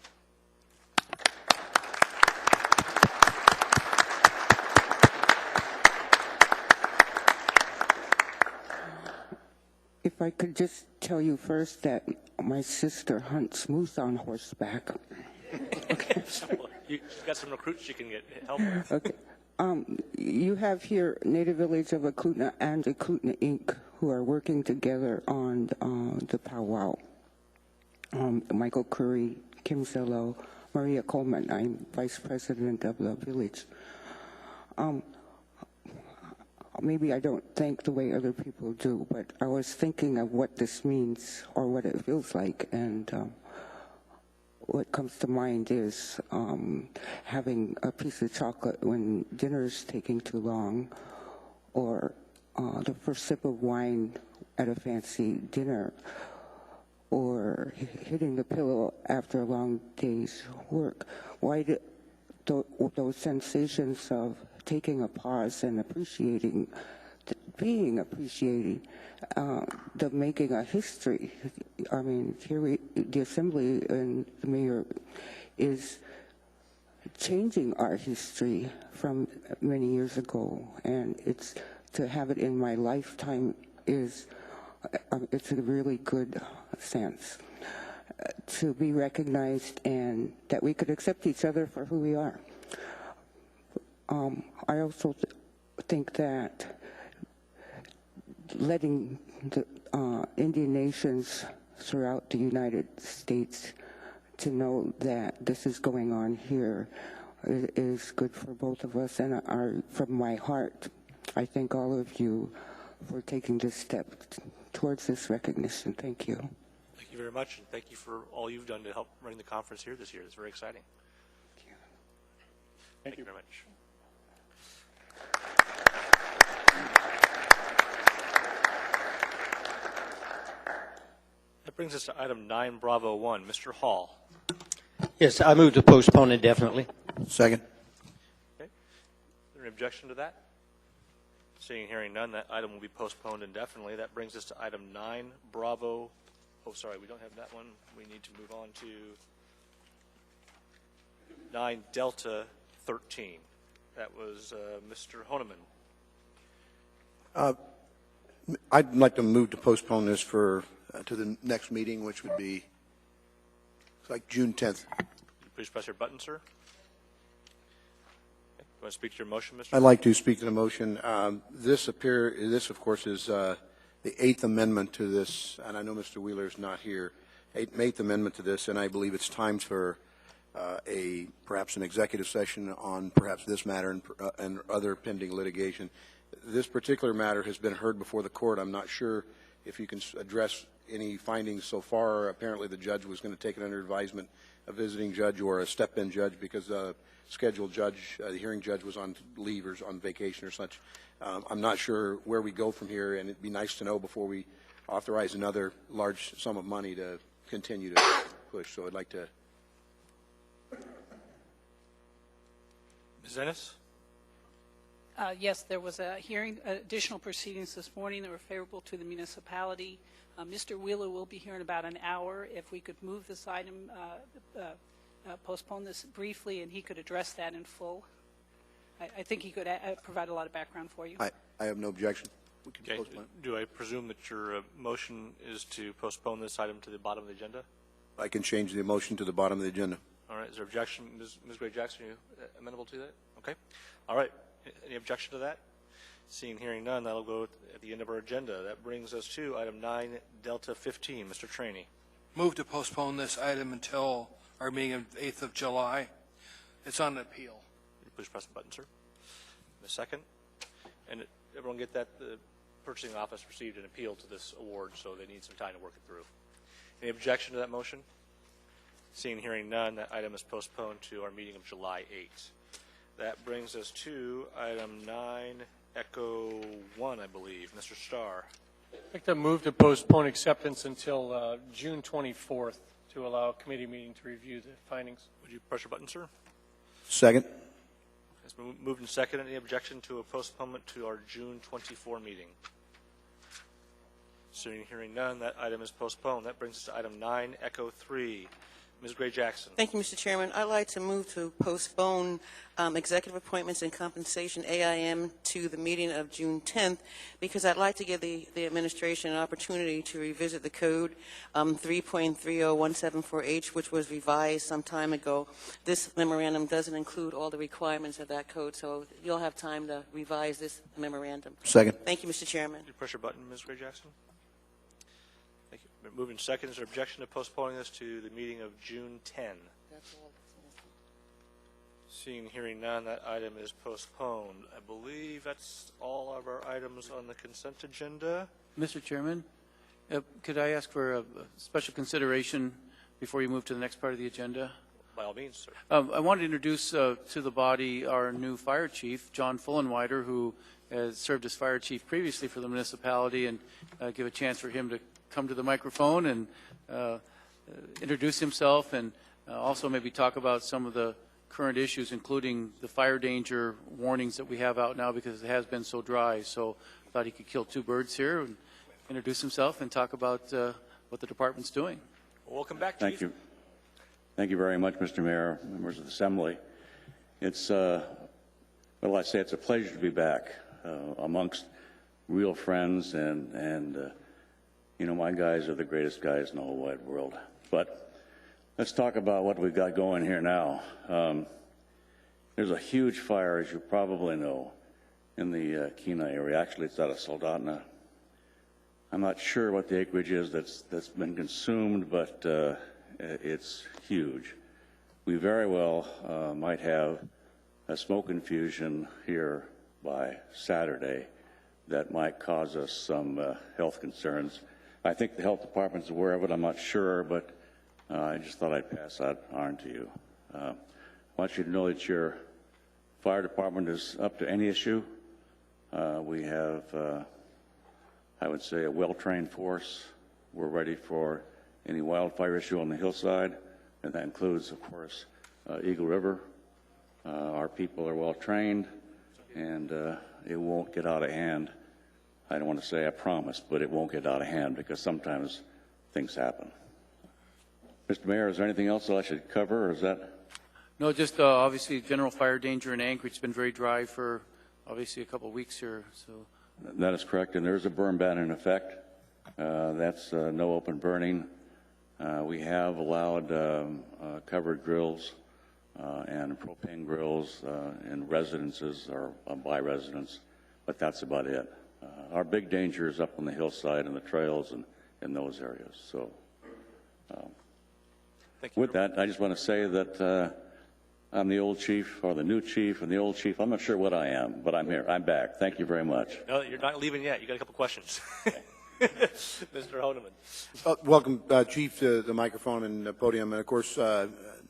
If I could just tell you first that my sister hunts moose on horseback. Okay. She's got some recruits she can get help with. Okay. You have here Native Village of Eklutna and Eklutna Inc., who are working together on the powwow. Michael Curry, Kim Zello, Maria Coleman. I'm vice president of the village. Maybe I don't think the way other people do, but I was thinking of what this means or what it feels like, and what comes to mind is having a piece of chocolate when dinner's taking too long, or the first sip of wine at a fancy dinner, or hitting the pillow after a long day's work. Why do those sensations of taking a pause and appreciating, the making a history. I mean, here the Assembly and the Mayor is changing our history from many years ago, and it's to have it in my lifetime is it's a really good sense to be recognized and that we could accept each other for who we are. I also think that letting the Indian nations throughout the United States to know that this is going on here is good for both of us. And from my heart, I thank all of you for taking this step towards this recognition. Thank you. Thank you very much, and thank you for all you've done to help run the conference here this year. It's very exciting. Thank you. Thank you very much. That brings us to item 9, Bravo 1. Mr. Hall. Yes, I move to postpone indefinitely. Second. Okay. objection to that? Seeing and hearing none, that item will be postponed indefinitely. That brings us to item 9, Bravo. Oh, sorry, we don't have that one. We need to move on to 9, Delta 13. That was Mr. Honeman. I'd like to move to postpone this for to the next meeting, which would be like June 10th. Please press your button, sir. Okay. You want to speak to your motion, Mr.? I'd like to speak to the motion. This, of course, is the 8th amendment to this, and I know Mr. Wheeler is not here. 8th amendment to this, and I believe it's time for perhaps an executive session on perhaps this matter and other pending litigation. This particular matter has been heard before the court. I'm not sure if you can address any findings so far. Apparently the judge was going to take it under advisement, a visiting judge or a step-in judge, because the scheduled judge, the hearing judge, was on leave or on vacation or such. I'm not sure where we go from here, and it'd be nice to know before we authorize another large sum of money to continue to push. So I'd like to. Ms. Ennis? Yes, there was a hearing, additional proceedings this morning that were favorable to the municipality. Mr. Wheeler will be here in about an hour. If we could move this item, postpone this briefly, and he could address that in full. I think he could provide a lot of background for you. I have no objection. We can Okay. postpone. Do I presume that your motion is to postpone this item to the bottom of the agenda? I can change the motion to the bottom of the agenda. All right. Is there objection? Ms. Gray Jackson, are you amenable to that? Okay. All right. Any objection to that? Seeing and hearing none, that'll go at the end of our agenda. That brings us to item 9, Delta 15. Mr. Traney. Move to postpone this item until our meeting of 8th of July. It's on appeal. Please press the button, sir. A second. And everyone get that? The purchasing office received an appeal to this award, so they need some time to work it through. Any objection to that motion? Seeing and hearing none, that item is postponed to our meeting of July 8th. That brings us to item 9, Echo 1, I believe. Mr. Starr. I'd like to move to postpone acceptance until June 24th to allow a committee meeting to review the findings. Would you press your button, sir? Second. It's been moved and seconded. Any objection to a postponement to our June 24 meeting? Seeing and hearing none, that item is postponed. That brings us to item 9, Echo 3. Ms. Gray Jackson. Thank you, Mr. Chairman. I'd like to move to postpone executive appointments and compensation, AIM, to the meeting of June 10th, because I'd like to give the administration an opportunity to revisit the code 3.30174H, which was revised some time ago. This memorandum doesn't include all the requirements of that code, so you'll have time to revise this memorandum. Second. Thank you, Mr. Chairman. Would you press your button, Ms. Gray Jackson? Thank you. Been moved and seconded. Is there objection to postponing this to the meeting of June 10? That's all that's missing. Seeing and hearing none, that item is postponed. I believe that's all of our items on the consent agenda. Mr. Chairman, could I ask for a special consideration before you move to the next part of the agenda? By all means, sir. I wanted to introduce to the body our new fire chief, John Fullenwider, who has served as fire chief previously for the municipality, and give a chance for him to come to the microphone and introduce himself, and also maybe talk about some of the current issues, including the fire danger warnings that we have out now because it has been so dry. So I thought he could kill two birds here and introduce himself and talk about what the department's doing. Well, welcome back, Chief. Thank you. Thank you very much, Mr. Mayor, members of the Assembly. It's, well, I say it's a pleasure to be back amongst real friends, and you know, my guys are the greatest guys in the whole wide world. But let's talk about what we've got going here now. There's a huge fire, as you probably know, in the Kenai area. Actually, it's out of Soldotna. I'm not sure what the acreage is that's been consumed, but it's huge. We very well might have a smoke infusion here by Saturday that might cause us some health concerns. I think the health department's aware of it. I'm not sure, but I just thought I'd pass that on to you. I want you to know that your fire department is up to any issue. We have, I would say, a well-trained force. We're ready for any wildfire issue on the hillside, and that includes, of course, Eagle River. Our people are well-trained. and it won't get out of hand. I don't want to say I promise, but it won't get out of hand because sometimes things happen. Mr. Mayor, is there anything else that I should cover, or is that? No, just obviously general fire danger in Anchorage. It's been very dry for obviously a couple of weeks here. So That is correct, and there's a burn ban in effect. That's no open burning. We have allowed covered grills and propane grills in residences or by residents, but that's about it. Our big danger is up on the hillside and the trails and in those areas. So with that, I just want to say that I'm the old chief or the new chief and the old chief. I'm not sure what I am, but I'm here. I'm back. Thank you very much. No, you're not leaving yet. You got a couple questions. Mr. Honeman. Welcome, Chief, to the microphone and the podium. And, of course,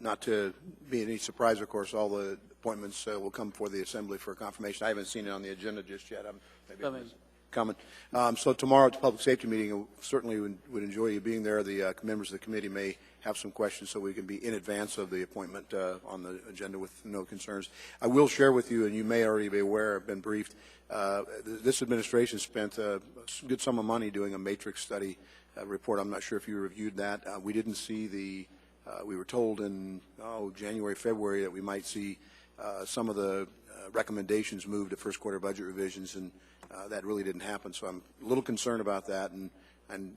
not to be any surprise, of course, all the appointments will come before the Assembly for confirmation. I haven't seen it on the agenda just yet. Maybe it's coming. So tomorrow at the Public Safety meeting, I certainly would enjoy you being there. The members of the committee may have some questions so we can be in advance of the appointment on the agenda with no concerns. I will share with you, and you may already be aware, I've been briefed, this administration spent a good sum of money doing a matrix study report. I'm not sure if you reviewed that. We didn't see the, we were told in January, February that we might see some of the recommendations moved to first quarter budget revisions, and that really didn't happen. So I'm a little concerned about that, and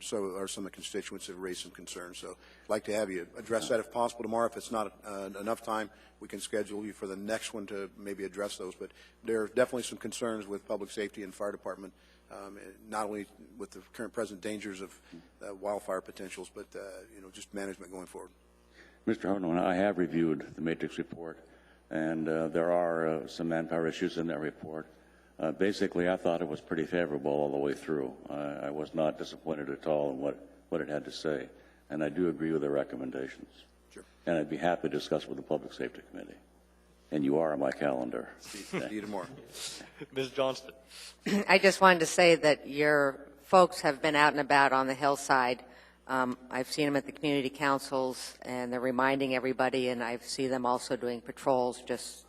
so are some of the constituents that have raised some concerns. So I'd like to have you address that if possible tomorrow. If it's not enough time, we can schedule you for the next one to maybe address those. But there are definitely some concerns with public safety and fire department, not only with the current present dangers of wildfire potentials, but just management going forward. Mr. Hartman, I have reviewed the matrix report, and there are some manpower issues in that report. Basically, I thought it was pretty favorable all the way through. I was not disappointed at all in what it had to say, and I do agree with the recommendations. Sure. And I'd be happy to discuss with the Public Safety Committee. And you are on my calendar. See you tomorrow. Ms. Johnston. I just wanted to say that your folks have been out and about on the hillside. I've seen them at the community councils, and they're reminding everybody, and I see them also doing patrols, just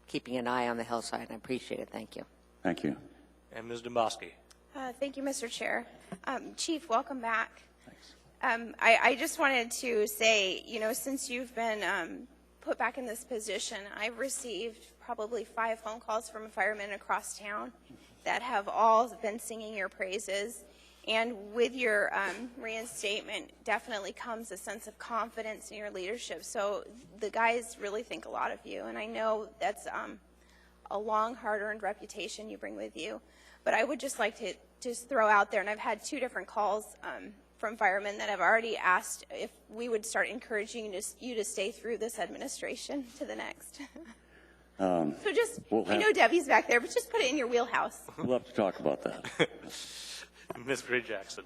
keeping an eye on the hillside. I appreciate it. Thank you. Thank you. And Ms. Domboski. Thank you, Mr. Chair. Chief, welcome back. Thanks. I just wanted to say, since you've been put back in this position, I've received probably 5 phone calls from firemen across town that have all been singing your praises. And with your reinstatement definitely comes a sense of confidence in your leadership. So the guys really think a lot of you. And I know that's a long, hard-earned reputation you bring with you. But I would just like to just throw out there, and I've had 2 different calls from firemen that have already asked if we would start encouraging you to stay through this administration to the next. So just, I know Debbie's back there, but just put it in your wheelhouse. We'll have to talk about that. Ms. Gray-Jackson.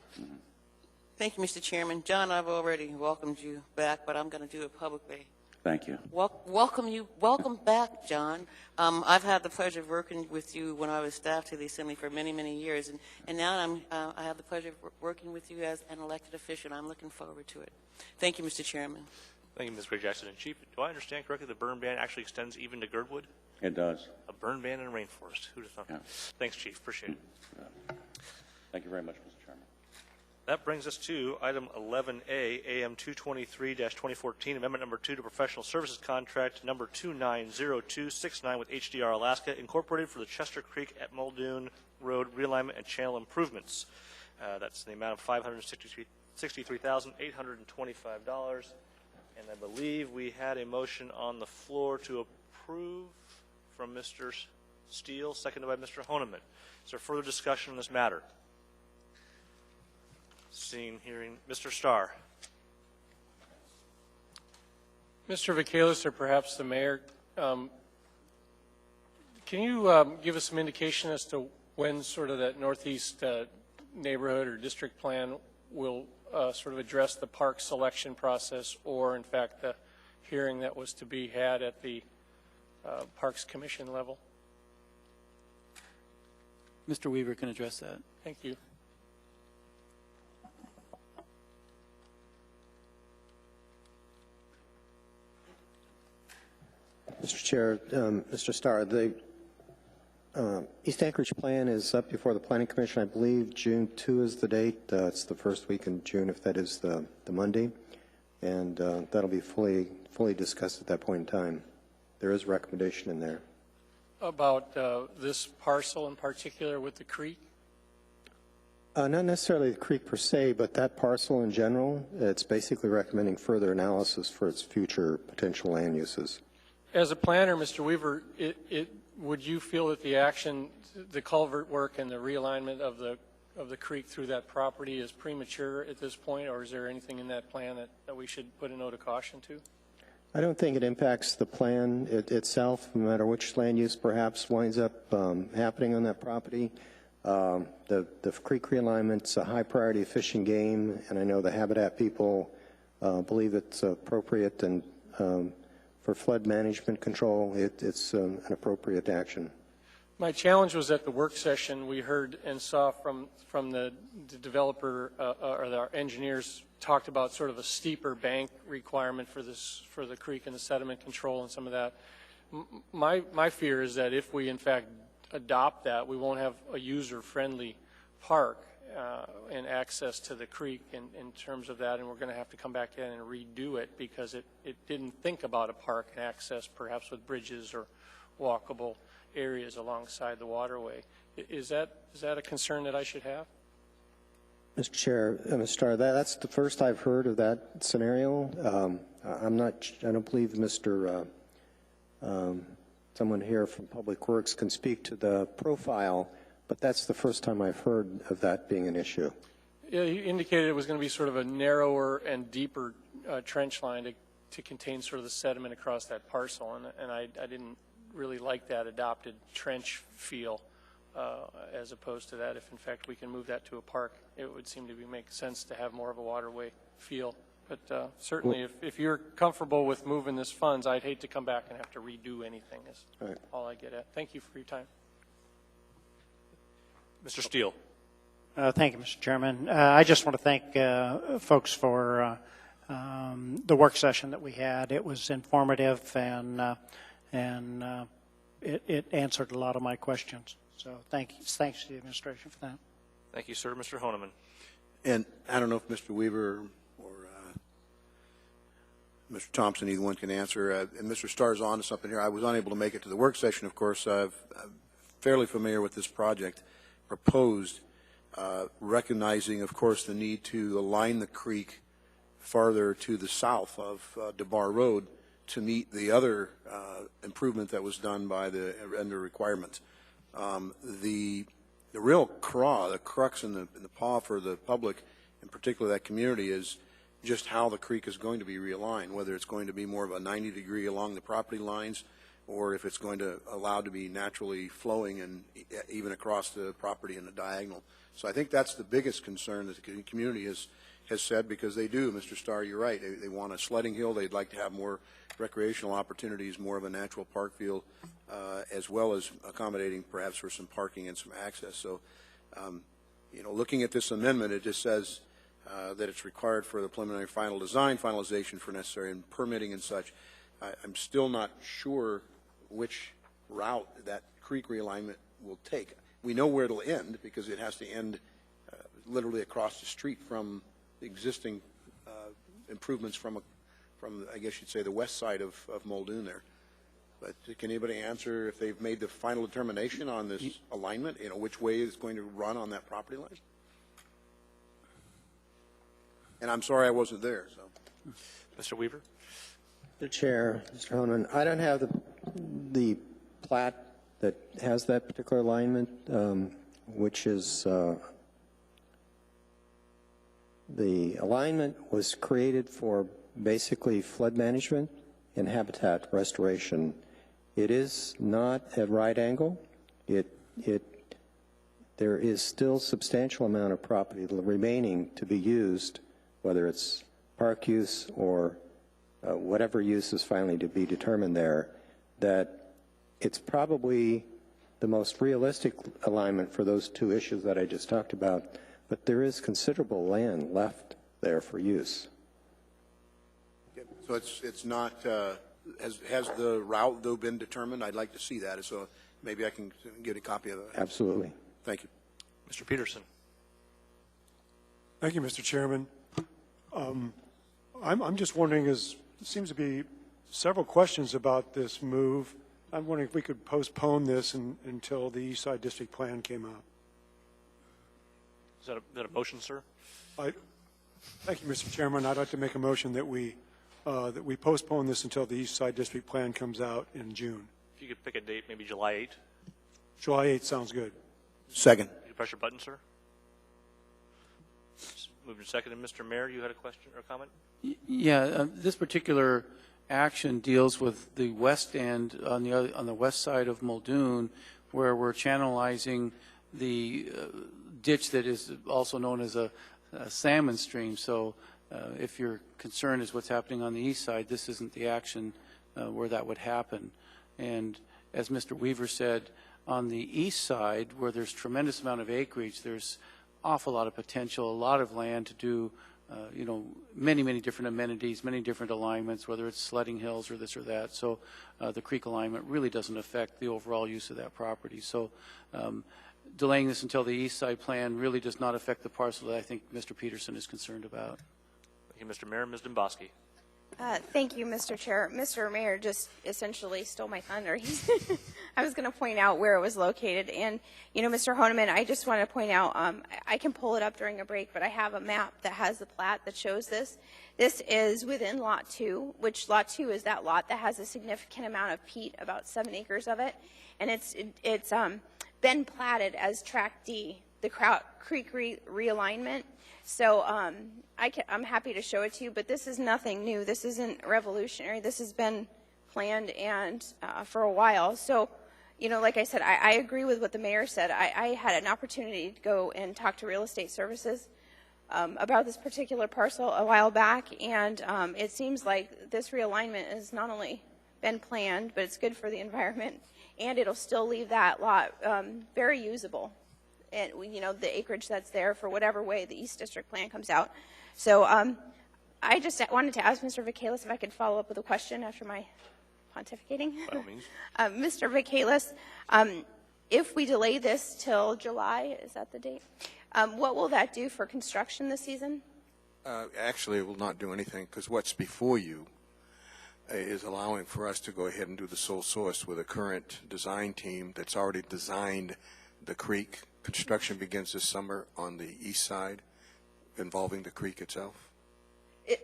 Thank you, Mr. Chairman. John, I've already welcomed you back, but I'm going to do it publicly. Thank you. Welcome back, John. I've had the pleasure of working with you when I was staff to the Assembly for many, many years, and now I have the pleasure of working with you as an elected official. I'm looking forward to it. Thank you, Mr. Chairman. Thank you, Ms. Gray-Jackson. And Chief, do I understand correctly the burn ban actually extends even to Girdwood? It does. A burn ban in a rainforest. Who'd have thought? Yeah. Thanks, Chief. Appreciate it. Thank you very much, Mr. Chairman. That brings us to item 11A, AM 223-2014, amendment number 2 to professional services contract number 290269 with HDR Alaska Incorporated for the Chester Creek at Muldoon Road realignment and channel improvements. That's the amount of $563,825. And I believe we had a motion on the floor to approve from Mr. Steele, seconded by Mr. Honeman. Is there further discussion on this matter? Seeing, hearing, Mr. Starr. Mr. Vacalis, or perhaps the mayor, can you give us some indication as to when sort of that northeast neighborhood or district plan will sort of address the park selection process, or in fact the hearing that was to be had at the Parks Commission level? Mr. Weaver can address that. Thank you. Mr. Chair, Mr. Starr, the East Anchorage plan is up before the Planning Commission. I believe June 2 is the date. It's the first week in June, if that is the Monday. And that'll be fully discussed at that point in time. There is a recommendation in there. About this parcel in particular with the creek? Not necessarily the creek per se, but that parcel in general. It's basically recommending further analysis for its future potential land uses. As a planner, Mr. Weaver, would you feel that the action, the culvert work and the realignment of the creek through that property is premature at this point, or is there anything in that plan that we should put a note of caution to? I don't think it impacts the plan itself, no matter which land use perhaps winds up happening on that property. The creek realignment's a high priority fishing game, and I know the habitat people believe it's appropriate, and for flood management control, it's an appropriate action. My challenge was at the work session we heard and saw from the developer or our engineers talked about sort of a steeper bank requirement for the creek and the sediment control and some of that. My fear is that if we in fact adopt that, we won't have a user-friendly park and access to the creek in terms of that, and we're going to have to come back in and redo it because it didn't think about a park and access perhaps with bridges or walkable areas alongside the waterway. Is that a concern that I should have? Mr. Chair, Mr. Starr, that's the first I've heard of that scenario. I don't believe someone here from Public Works can speak to the profile, but that's the first time I've heard of that being an issue. Yeah, you indicated it was going to be sort of a narrower and deeper trench line to contain sort of the sediment across that parcel, and I didn't really like that adopted trench feel as opposed to that. If in fact we can move that to a park, it would seem to make sense to have more of a waterway feel. But certainly if you're comfortable with moving this funds, I'd hate to come back and have to redo anything is all I get at. Thank you for your time. Mr. Steele. Thank you, Mr. Chairman. I just want to thank folks for the work session that we had. It was informative and it answered a lot of my questions. So thanks to the administration for that. Thank you, sir. Mr. Honeman. And I don't know if Mr. Weaver or Mr. Thompson, either one can answer. And Mr. Starr's on to something here. I was unable to make it to the work session, of course. I'm fairly familiar with this project proposed, recognizing, of course, the need to align the creek farther to the south of DeBar Road to meet the other improvement that was done by the under requirements. The real the crux in the paw for the public, in particular that community, is just how the creek is going to be realigned, whether it's going to be more of a 90-degree along the property lines or if it's going to allow to be naturally flowing and even across the property in a diagonal. So I think that's the biggest concern that the community has said, because they do, Mr. Starr, you're right. They want a sledding hill. They'd like to have more recreational opportunities, more of a natural park feel, as well as accommodating perhaps for some parking and some access. So, looking at this amendment, it just says that it's required for the preliminary final design finalization for necessary and permitting and such. I'm still not sure which route that creek realignment will take. We know where it'll end because it has to end literally across the street from the existing improvements from I guess you'd say the west side of Muldoon there. But can anybody answer if they've made the final determination on this alignment, which way it's going to run on that property line? And I'm sorry I wasn't there. So, Mr. Weaver. Mr. Chair, Mr. Honeman, I don't have the plat that has that particular alignment, which is the alignment was created for basically flood management and habitat restoration. It is not at right angle. There is still substantial amount of property remaining to be used, whether it's park use or whatever use is finally to be determined there, that it's probably the most realistic alignment for those two issues that I just talked about, but there is considerable land left there for use. So it's not, has the route, though, been determined? I'd like to see that. So maybe I can get a copy of that. Absolutely. Thank you. Mr. Peterson. Thank you, Mr. Chairman. I'm just wondering, there seems to be several questions about this move. I'm wondering if we could postpone this until the East Side District Plan came out. Is that a motion, sir? Thank you, Mr. Chairman. I'd like to make a motion that we postpone this until the East Side District Plan comes out in June. If you could pick a date, maybe July 8th. July 8th sounds good. Second. You press your button, sir. Moving second. And Mr. Mayor, you had a question or comment? Yeah, this particular action deals with the west end on the west side of Muldoon, where we're channelizing the ditch that is also known as a salmon stream. So if your concern is what's happening on the east side, this isn't the action where that would happen. And as Mr. Weaver said, on the east side, where there's tremendous amount of acreage, there's awful lot of potential, a lot of land to do, many different amenities, many different alignments, whether it's sledding hills or this or that. So the creek alignment really doesn't affect the overall use of that property. So delaying this until the east side plan really does not affect the parcel that I think Mr. Peterson is concerned about. Thank you, Mr. Mayor. Ms. Domboski. Thank you, Mr. Chair. Mr. Mayor just essentially stole my thunder. I was going to point out where it was located. And, Mr. Honeman, I just want to point out, I can pull it up during a break, but I have a map that has the plat that shows this. This is within Lot 2, which Lot 2 is that lot that has a significant amount of peat, about 7 acres of it. And it's been platted as Tract D, the creek realignment. So I'm happy to show it to you, but this is nothing new. This isn't revolutionary. This has been planned and for a while. So, like I said, I agree with what the mayor said. I had an opportunity to go and talk to Real Estate Services about this particular parcel a while back, and it seems like this realignment has not only been planned, but it's good for the environment, and it'll still leave that lot very usable. And the acreage that's there for whatever way the East District Plan comes out. So I just wanted to ask Mr. Vacalis if I could follow up with a question after my pontificating. By all means. Mr. Vacalis, if we delay this till July, is that the date? What will that do for construction this season? Actually, it will not do anything, because what's before you is allowing for us to go ahead and do the sole source with a current design team that's already designed the creek. Construction begins this summer on the east side, involving the creek itself.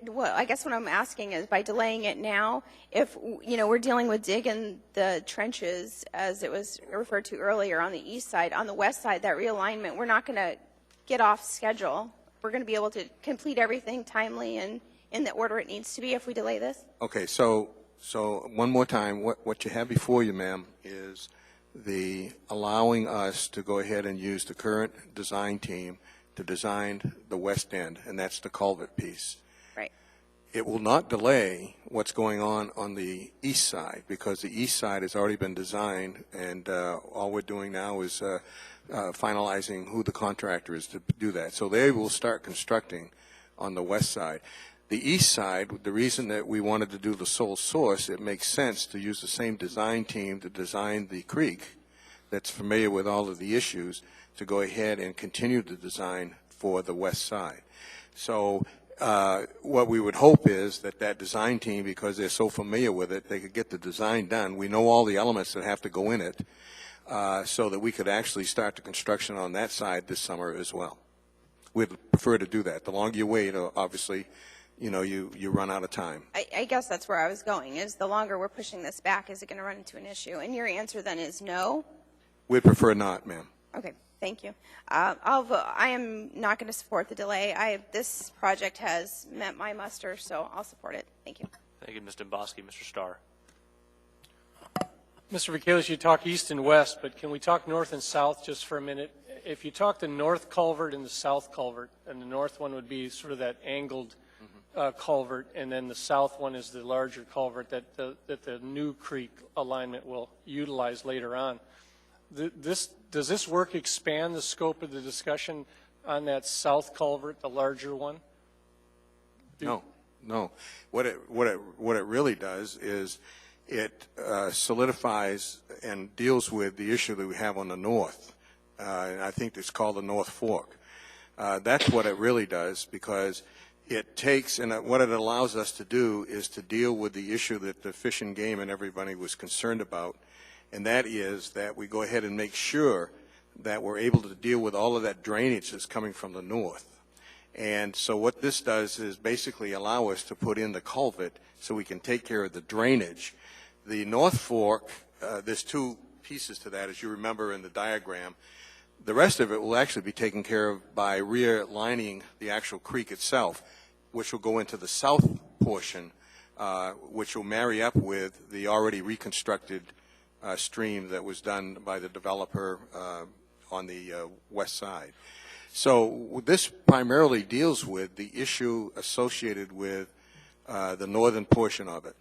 Well, I guess what I'm asking is, by delaying it now, if we're dealing with digging the trenches, as it was referred to earlier, on the east side, on the west side, that realignment, we're not going to get off schedule. We're going to be able to complete everything timely and in the order it needs to be if we delay this. Okay, so one more time, what you have before you, ma'am, is the allowing us to go ahead and use the current design team to design the west end, and that's the culvert piece. Right. It will not delay what's going on the east side, because the east side has already been designed, and all we're doing now is finalizing who the contractor is to do that. So they will start constructing on the west side. The east side, the reason that we wanted to do the sole source, it makes sense to use the same design team to design the creek that's familiar with all of the issues to go ahead and continue the design for the west side. So what we would hope is that design team, because they're so familiar with it, they could get the design done. We know all the elements that have to go in it, so that we could actually start the construction on that side this summer as well. We'd prefer to do that. The longer you wait, obviously, you run out of time. I guess that's where I was going, is the longer we're pushing this back, is it going to run into an issue? And your answer then is no? We'd prefer not, ma'am. Okay, thank you. I'll vote. I am not going to support the delay. This project has met my muster, so I'll support it. Thank you. Thank you, Ms. Domboski. Mr. Starr. Mr. Vacalis, you talk east and west, but can we talk north and south just for a minute? If you talk the north culvert and the south culvert, and the north one would be sort of that angled culvert, and then the south one is the larger culvert that the new creek alignment will utilize later on. Does this work expand the scope of the discussion on that south culvert, the larger one? No. What it really does is it solidifies and deals with the issue that we have on the north. And I think it's called the North Fork. That's what it really does, because it takes, and what it allows us to do is to deal with the issue that the Fish and Game and everybody was concerned about, and that is that we go ahead and make sure that we're able to deal with all of that drainage that's coming from the north. And so what this does is basically allow us to put in the culvert so we can take care of the drainage. The North Fork, there's two pieces to that, as you remember in the diagram. The rest of it will actually be taken care of by re-lining the actual creek itself, which will go into the south portion, which will marry up with the already reconstructed stream that was done by the developer on the west side. So this primarily deals with the issue associated with the northern portion of it.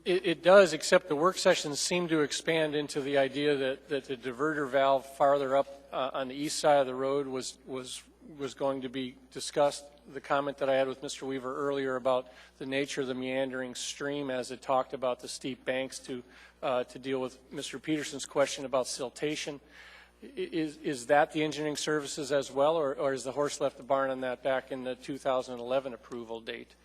It does, except the work sessions seem to expand into the idea that the diverter valve farther up on the east side of the road was going to be discussed. The comment that I had with Mr. Weaver earlier about the nature of the meandering stream as it talked about the steep banks to deal with Mr. Peterson's question about siltation. Is that the engineering services as well, or is the horse left the barn on that back in the 2011 approval date?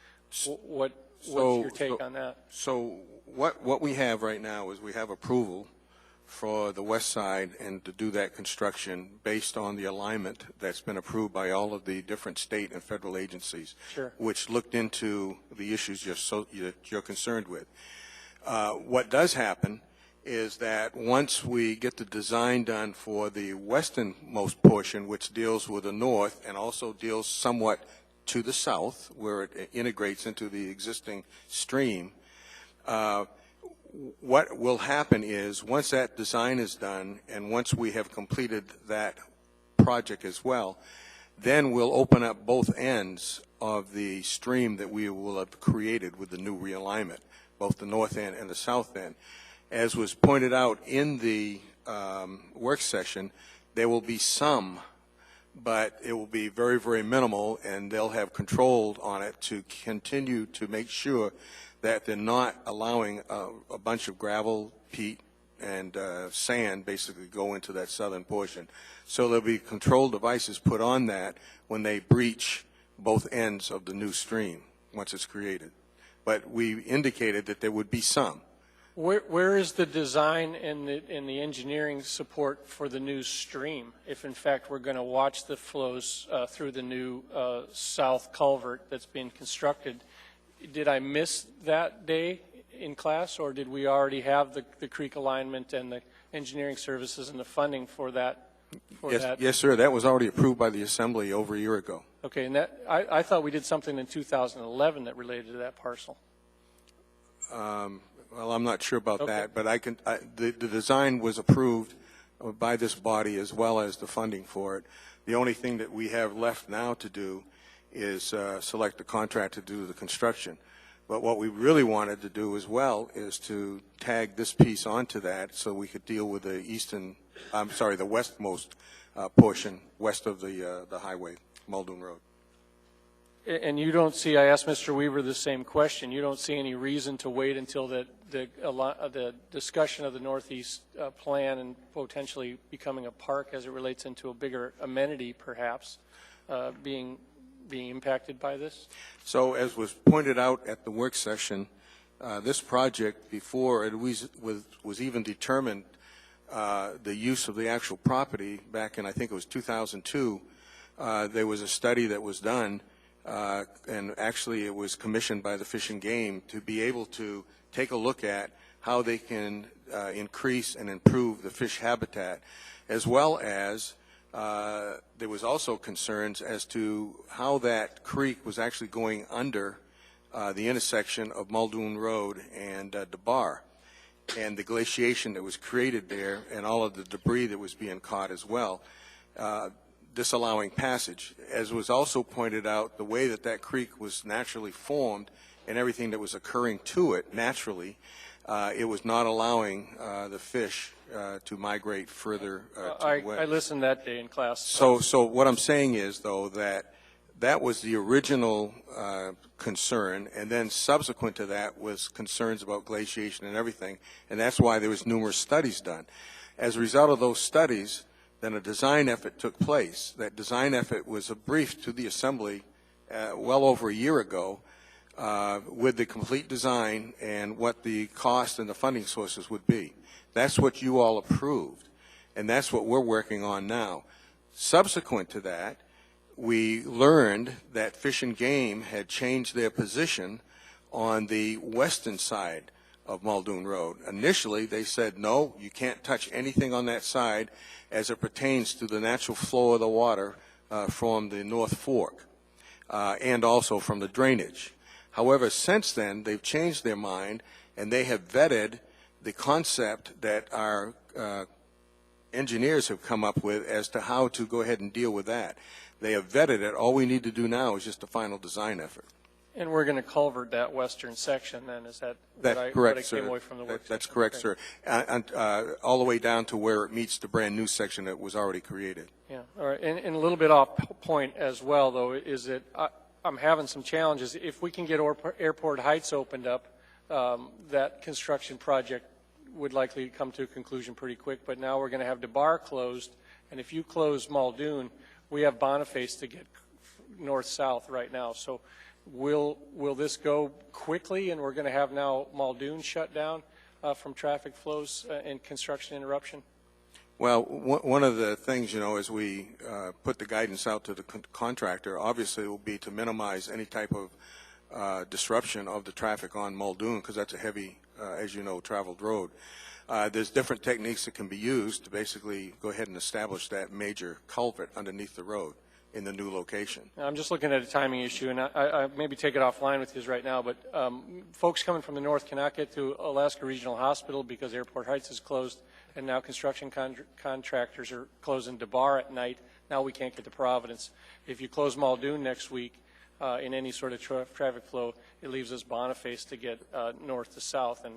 What's your take on that? So what we have right now is we have approval for the west side and to do that construction based on the alignment that's been approved by all of the different state and federal agencies, sure, which looked into the issues you're concerned with. What does happen is that once we get the design done for the westernmost portion, which deals with the north and also deals somewhat to the south, where it integrates into the existing stream, what will happen is once that design is done and once we have completed that project as well, then we'll open up both ends of the stream that we will have created with the new realignment, both the north end and the south end. As was pointed out in the work session, there will be some, but it will be very, very minimal, and they'll have control on it to continue to make sure that they're not allowing a bunch of gravel, peat, and sand basically go into that southern portion. So there'll be control devices put on that when they breach both ends of the new stream once it's created. But we indicated that there would be some. Where is the design and the engineering support for the new stream, if in fact we're going to watch the flows through the new south culvert that's being constructed? Did I miss that day in class, or did we already have the creek alignment and the engineering services and the funding for that? Yes, sir. That was already approved by the Assembly over a year ago. Okay, and that I thought we did something in 2011 that related to that parcel. Well, I'm not sure about Okay. that, but the design was approved by this body as well as the funding for it. The only thing that we have left now to do is select the contractor to do the construction. But what we really wanted to do as well is to tag this piece onto that so we could deal with the the westmost portion west of the highway, Muldoon Road. And you don't see, I asked Mr. Weaver the same question, you don't see any reason to wait until the discussion of the Northeast plan and potentially becoming a park as it relates into a bigger amenity perhaps being impacted by this? So as was pointed out at the work session, this project, before it was even determined the use of the actual property back in, I think it was 2002, there was a study that was done, and actually it was commissioned by the Fish and Game to be able to take a look at how they can increase and improve the fish habitat, as well as there was also concerns as to how that creek was actually going under the intersection of Muldoon Road and DeBar, and the glaciation that was created there and all of the debris that was being caught as well, disallowing passage. As was also pointed out, the way that that creek was naturally formed and everything that was occurring to it naturally, it was not allowing the fish to migrate further to the west. I listened that day in class. So what I'm saying is, though, that That was the original concern, and then subsequent to that was concerns about glaciation and everything, and that's why there was numerous studies done. As a result of those studies, then a design effort took place. That design effort was briefed to the Assembly well over a year ago with the complete design and what the cost and the funding sources would be. That's what you all approved, and that's what we're working on now. Subsequent to that, we learned that Fish and Game had changed their position on the western side of Muldoon Road. Initially, they said, no, you can't touch anything on that side as it pertains to the natural flow of the water from the North Fork and also from the drainage. However, since then, they've changed their mind, and they have vetted the concept that our engineers have come up with as to how to go ahead and deal with that. They have vetted it. All we need to do now is just a final design effort. And we're going to culvert that western section then, is that That's correct, what I came away from the work That's session? correct, Okay. sir. All the way down to where it meets the brand-new section that was already created. Yeah, all right. And a little bit off point as well, though, is that I'm having some challenges. If we can get Airport Heights opened up, that construction project would likely come to a conclusion pretty quick, but now we're going to have DeBar closed, and if you close Muldoon, we have Boniface to get north-south right now. So will this go quickly, and we're going to have now Muldoon shut down from traffic flows and construction interruption? Well, one of the things, as we put the guidance out to the contractor, obviously will be to minimize any type of disruption of the traffic on Muldoon, because that's a heavy, as you know, traveled road. There's different techniques that can be used to basically go ahead and establish that major culvert underneath the road in the new location. I'm just looking at a timing issue, and I maybe take it offline with you right now, but folks coming from the north cannot get to Alaska Regional Hospital because Airport Heights is closed, and now construction contractors are closing DeBar at night. Now we can't get to Providence. If you close Muldoon next week in any sort of traffic flow, it leaves us Boniface to get north to south, and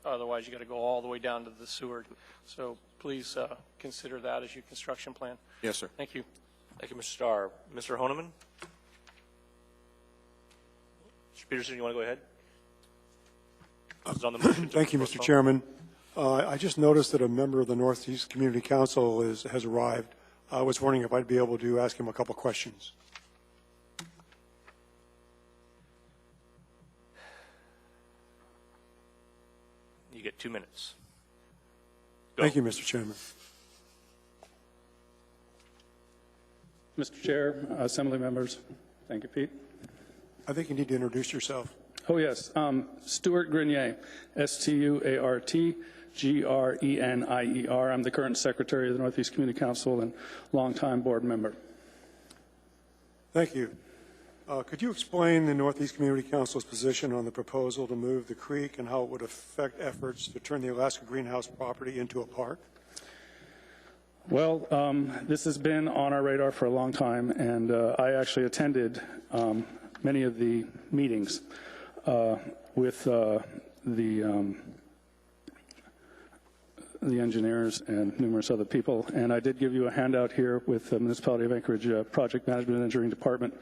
otherwise you got to go all the way down to the Seward. So please consider that as your construction plan. Yes, sir. Thank you. Thank you, Mr. Starr. Mr. Honeman? Mr. Peterson, you want to go ahead? This is on the motion. Thank you, Mr. Chairman. I just noticed that a member of the Northeast Community Council has arrived. I was wondering if I'd be able to ask him a couple questions. You get 2 minutes. Thank you, Mr. Chairman. Mr. Chair, Assembly members, thank you, Pete. I think you need to introduce yourself. Oh, yes. Stuart Grenier, S-T-U-A-R-T-G-R-E-N-I-E-R. I'm the current Secretary of the Northeast Community Council and longtime board member. Thank you. Could you explain the Northeast Community Council's position on the proposal to move the creek and how it would affect efforts to turn the Alaska Greenhouse property into a park? Well, this has been on our radar for a long time, and I actually attended many of the meetings with the engineers and numerous other people. And I did give you a handout here with the Municipality of Anchorage Project Management and Engineering Department,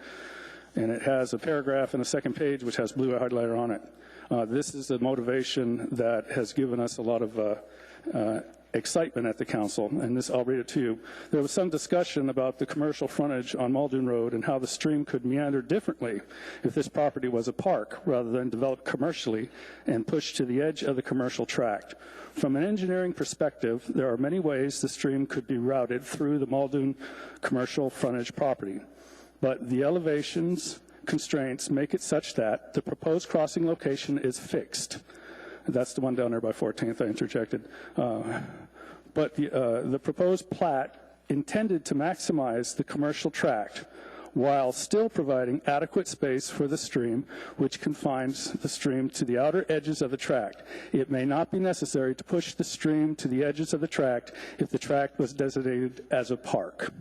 and it has a paragraph and a second page which has blue highlighter on it. This is the motivation that has given us a lot of excitement at the council, and this, I'll read it to you. There was some discussion about the commercial frontage on Muldoon Road and how the stream could meander differently if this property was a park rather than developed commercially and pushed to the edge of the commercial tract. From an engineering perspective, there are many ways the stream could be routed through the Muldoon commercial frontage property, but the elevations constraints make it such that the proposed crossing location is fixed. That's the one down there by 14th, I interjected. But the proposed plat intended to maximize the commercial tract while still providing adequate space for the stream, which confines the stream to the outer edges of the tract. It may not be necessary to push the stream to the edges of the tract if the tract was designated as a park.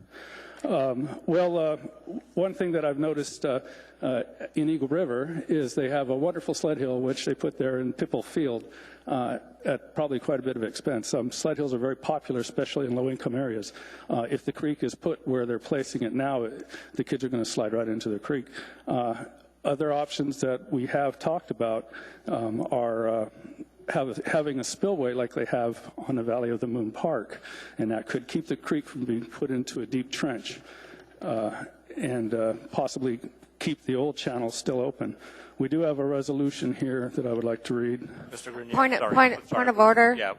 One thing that I've noticed in Eagle River is they have a wonderful sled hill, which they put there in Pipple Field at probably quite a bit of expense. Sled hills are very popular, especially in low-income areas. If the creek is put where they're placing it now, the kids are going to slide right into the creek. Other options that we have talked about are having a spillway like they have on the Valley of the Moon Park, and that could keep the creek from being put into a deep trench and possibly keep the old channel still open. We do have a resolution here that I would like to read. Mr. Grenier, Point of order. Yeah,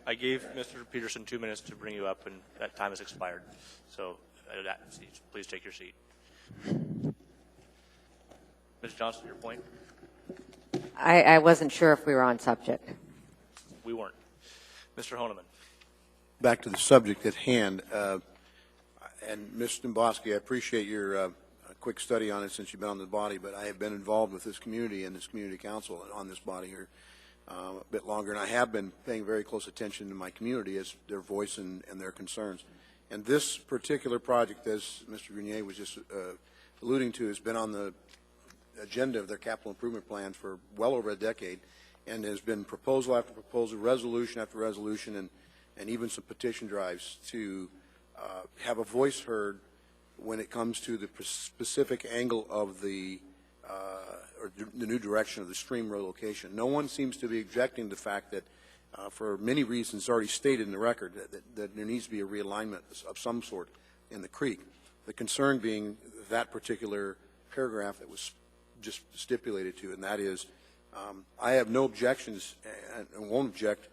I gave Mr. Peterson 2 minutes to bring you up, and that time has expired. So please take your seat. Ms. Johnson, your point? I wasn't sure if we were on subject. We weren't. Mr. Honeman. Back to the subject at hand. And Ms. Domboski, I appreciate your quick study on it since you've been on the body, but I have been involved with this community and this community council on this body here a bit longer, and I have been paying very close attention to my community as their voice and their concerns. And this particular project, as Mr. Grenier was just alluding to, has been on the agenda of their capital improvement plan for well over a decade, and has been proposal after proposal, resolution after resolution, and even some petition drives to have a voice heard when it comes to the specific angle of the new direction of the stream relocation. No one seems to be objecting to the fact that for many reasons already stated in the record that there needs to be a realignment of some sort in the creek. The concern being that particular paragraph that was just stipulated to, and that is I have no objections and won't object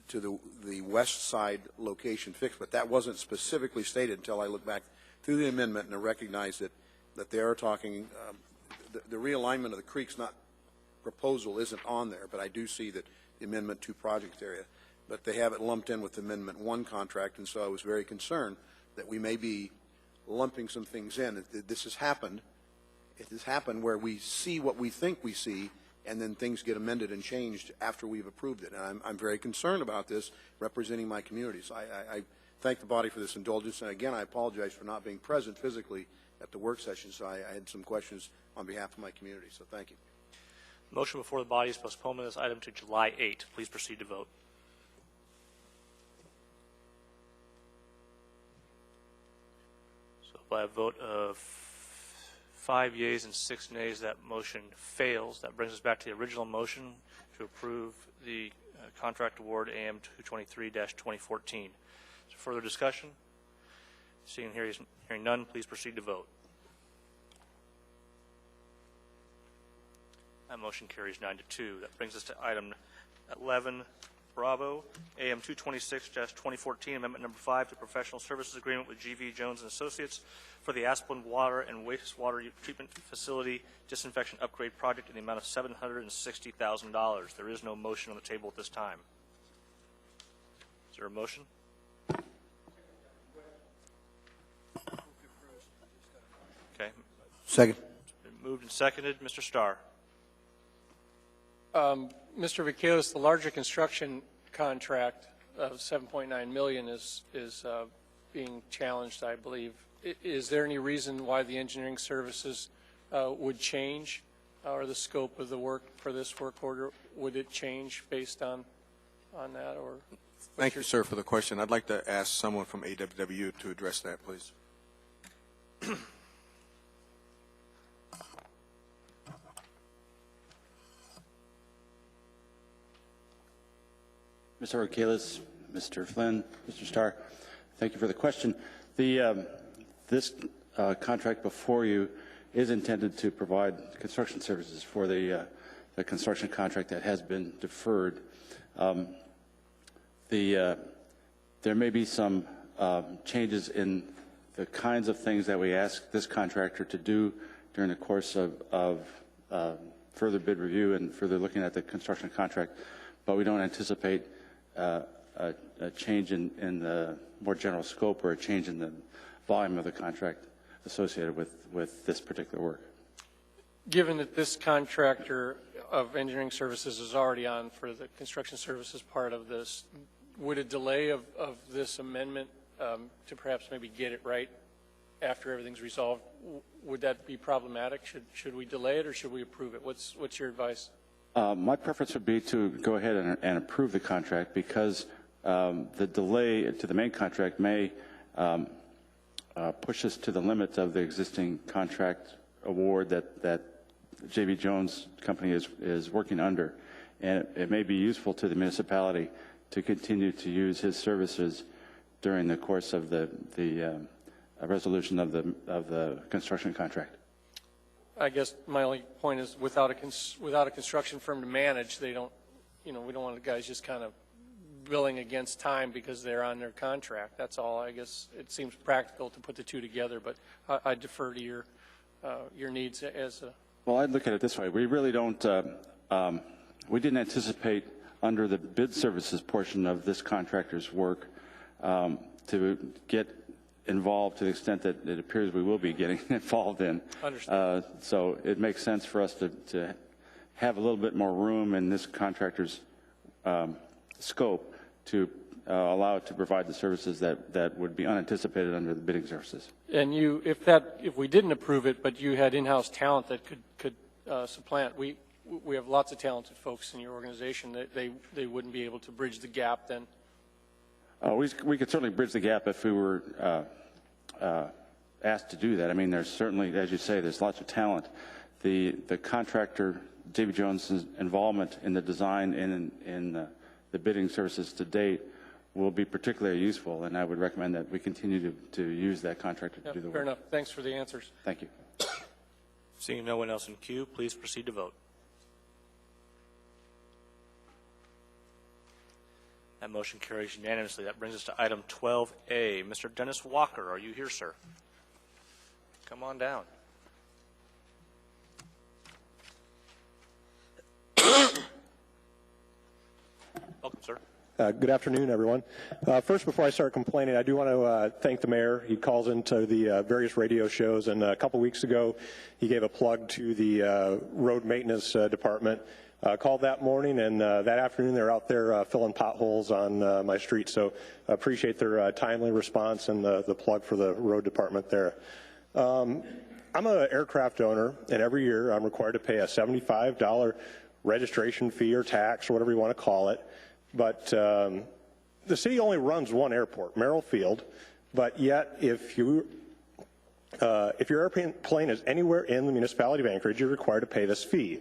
to the west side location fixed, but that wasn't specifically stated until I looked back through the amendment and I recognized that they are talking, the realignment of the creek's not proposal isn't on there, but I do see that the Amendment 2 project area, but they have it lumped in with Amendment 1 contract, and so I was very concerned that we may be lumping some things in. This has happened. It has happened where we see what we think we see, and then things get amended and changed after we've approved it. And I'm very concerned about this, representing my community. So I thank the body for this indulgence. And again, I apologize for not being present physically at the work session, so I had some questions on behalf of my community. So thank you. Motion before the body is postponement of this item to July 8. Please proceed to vote. So by a vote of 5 yeas and 6 nays, that motion fails. That brings us back to the original motion to approve the contract award AM 223-2014. Further discussion? Seeing and hearing none, please proceed to vote. That motion carries 9-2. That brings us to item 11, Bravo, AM 226-2014, Amendment Number 5 to Professional Services Agreement with GV Jones and Associates for the Asplund Water and Wastewater Treatment Facility Disinfection Upgrade Project in the amount of $760,000. There is no motion on the table at this time. Is there a motion? Okay. Second. It's been moved and seconded. Mr. Starr. Mr. Vakelos, the larger construction contract of $7.9 million is being challenged, I believe. Is there any reason why the engineering services would change, or the scope of the work for this work order, would it change based on that? Or thank you, sir, for the question. I'd like to ask someone from AWW to address that, please. Mr. Vakelos, Mr. Flynn, Mr. Starr, thank you for the question. This contract before you is intended to provide construction services for the construction contract that has been deferred. There may be some changes in the kinds of things that we ask this contractor to do during the course of further bid review and further looking at the construction contract, but we don't anticipate a change in the more general scope or a change in the volume of the contract associated with this particular work. Given that this contractor of engineering services is already on for the construction services part of this, would a delay of this amendment to perhaps maybe get it right after everything's resolved. Would that be problematic? Should we delay it or should we approve it? What's your advice? My preference would be to go ahead and approve the contract because the delay to the main contract may push us to the limit of the existing contract award that J.B. Jones Company is working under. And it may be useful to the municipality to continue to use his services during the course of the resolution of the construction contract. I guess my only point is without a construction firm to manage, they don't, we don't want the guys just kind of billing against time because they're on their contract. That's all. I guess it seems practical to put the two together, but I defer to your needs as a. Well, I'd look at it this way. We really don't. We didn't anticipate under the bid services portion of this contractor's work to get involved to the extent that it appears we will be getting involved in. Understood. So it makes sense for us to have a little bit more room in this contractor's scope to allow it to provide the services that would be unanticipated under the bidding services. And if we didn't approve it, but you had in-house talent that could supplant, we have lots of talented folks in your organization. They wouldn't be able to bridge the gap then. We could certainly bridge the gap if we were asked to do that. I mean, there's certainly, as you say, there's lots of talent. The contractor, J.B. Jones' involvement in the design and in the bidding services to date will be particularly useful, and I would recommend that we continue to use that contractor to do the work. Fair enough. Thanks for the answers. Thank you. Seeing no one else in queue, please proceed to vote. That motion carries unanimously. That brings us to item 12A. Mr. Dennis Walker, are you here, sir? Come on down. Welcome, sir. Good afternoon, everyone. First, before I start complaining, I do want to thank the mayor. He calls into the various radio shows, and a couple weeks ago, he gave a plug to the road maintenance department. Called that morning, and that afternoon, they're out there filling potholes on my street. So I appreciate their timely response and the plug for the road department there. I'm an aircraft owner, and every year I'm required to pay a $75 registration fee or tax or whatever you want to call it. But the city only runs one airport, Merrill Field. But yet, if your airplane is anywhere in the municipality of Anchorage, you're required to pay this fee.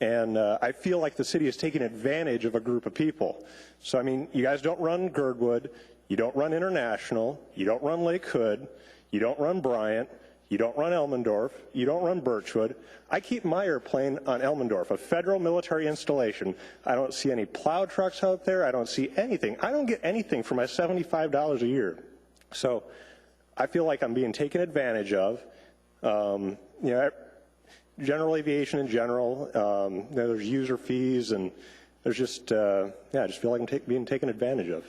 And I feel like the city is taking advantage of a group of people. So, I mean, you guys don't run Girdwood, you don't run International, you don't run Lake Hood, you don't run Bryant, you don't run Elmendorf, you don't run Birchwood. I keep my airplane on Elmendorf, a federal military installation. I don't see any plow trucks out there. I don't see anything. I don't get anything for my $75 a year. So I feel like I'm being taken advantage of. General aviation in general, there's user fees, and there's just, I just feel like I'm being taken advantage of.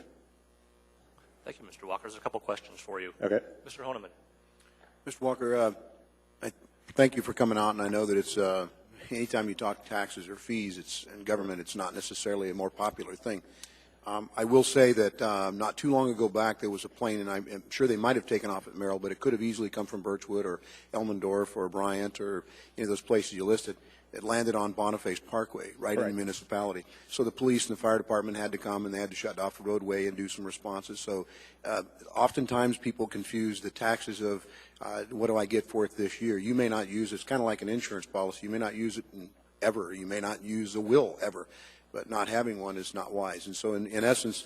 Thank you, Mr. Walker. There's a couple questions for you. Okay. Mr. Honeman. Mr. Walker, I thank you for coming out, and I know that it's anytime you talk taxes or fees in government, it's not necessarily a more popular thing. I will say that not too long ago back there was a plane, and I'm sure they might have taken off at Merrill, but it could have easily come from Birchwood or Elmendorf or Bryant or any of those places you listed. It landed on Boniface Parkway, right in the municipality. So the police and the fire department had to come, and they had to shut off the roadway and do some responses. So oftentimes people confuse the taxes of what do I get for it this year. You may not use it. It's kind of like an insurance policy. You may not use it ever. You may not use a will ever. But not having one is not wise. And so in essence,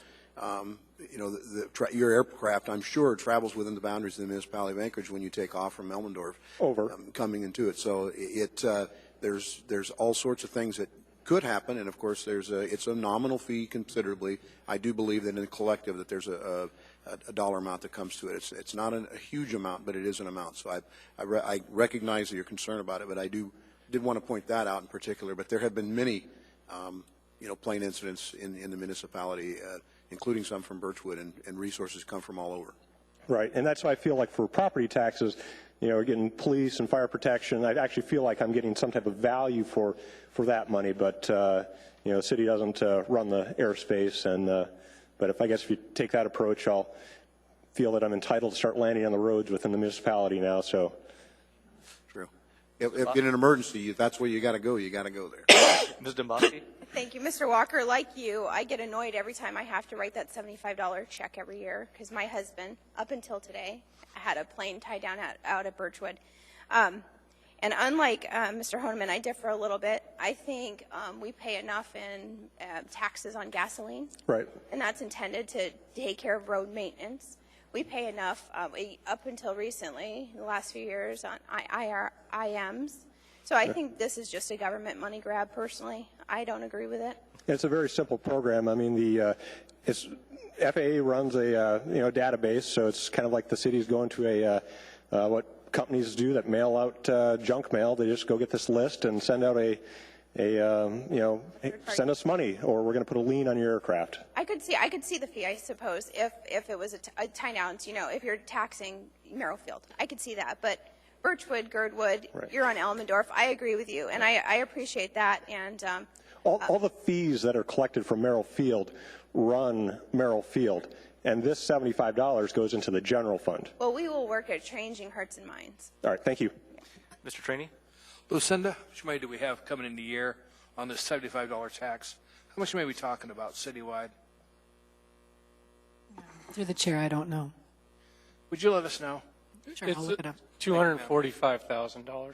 your aircraft, I'm sure, travels within the boundaries of the municipality of Anchorage when you take off from Elmendorf. Coming into it. So there's all sorts of things that could happen, and of course it's a nominal fee considerably. I do believe that in the collective that there's a dollar amount that comes to it. It's not a huge amount, but it is an amount. So I recognize that you're concerned about it, but I did want to point that out in particular. But there have been many plane incidents in the municipality, including some from Birchwood, and resources come from all over. Right, and that's why I feel like for property taxes, getting police and fire protection, I actually feel like I'm getting some type of value for that money, but, the city doesn't run the airspace, and but if you take that approach, feel that I'm entitled to start landing on the roads within the municipality now, so. True. If in an emergency, if that's where you got to go, you got to go there. Ms. Domboski? Thank you. Mr. Walker, like you, I get annoyed every time I have to write that $75 check every year because my husband, up until today, had a plane tied down out at Birchwood. And unlike Mr. Honeman, I differ a little bit. I think we pay enough in taxes on gasoline. Right. And that's intended to take care of road maintenance. We pay enough up until recently, in the last few years, on IMs. So I think this is just a government money grab, personally. I don't agree with it. It's a very simple program. I mean, FAA runs a database, so it's kind of like the city's going to what companies do that mail out junk mail. They just go get this list and send out hey, send us money, or we're going to put a lien on your aircraft. I could see the fee, I suppose, if it was a tie down, if you're taxing Merrifield. I could see that, but Birchwood, Girdwood, right. You're on Elmendorf. I agree with you, and I appreciate that. And all the fees that are collected from Merrill Field run Merrill Field, and this $75 goes into the general fund. Well, we will work at changing hearts and minds. All right, thank you. Mr. Trainee? Lucinda, how much money do we have coming in the year on this $75 tax? How much money are we talking about citywide? Through the chair, I don't know. Would you let us know? Sure, I'll look it up. $245,000.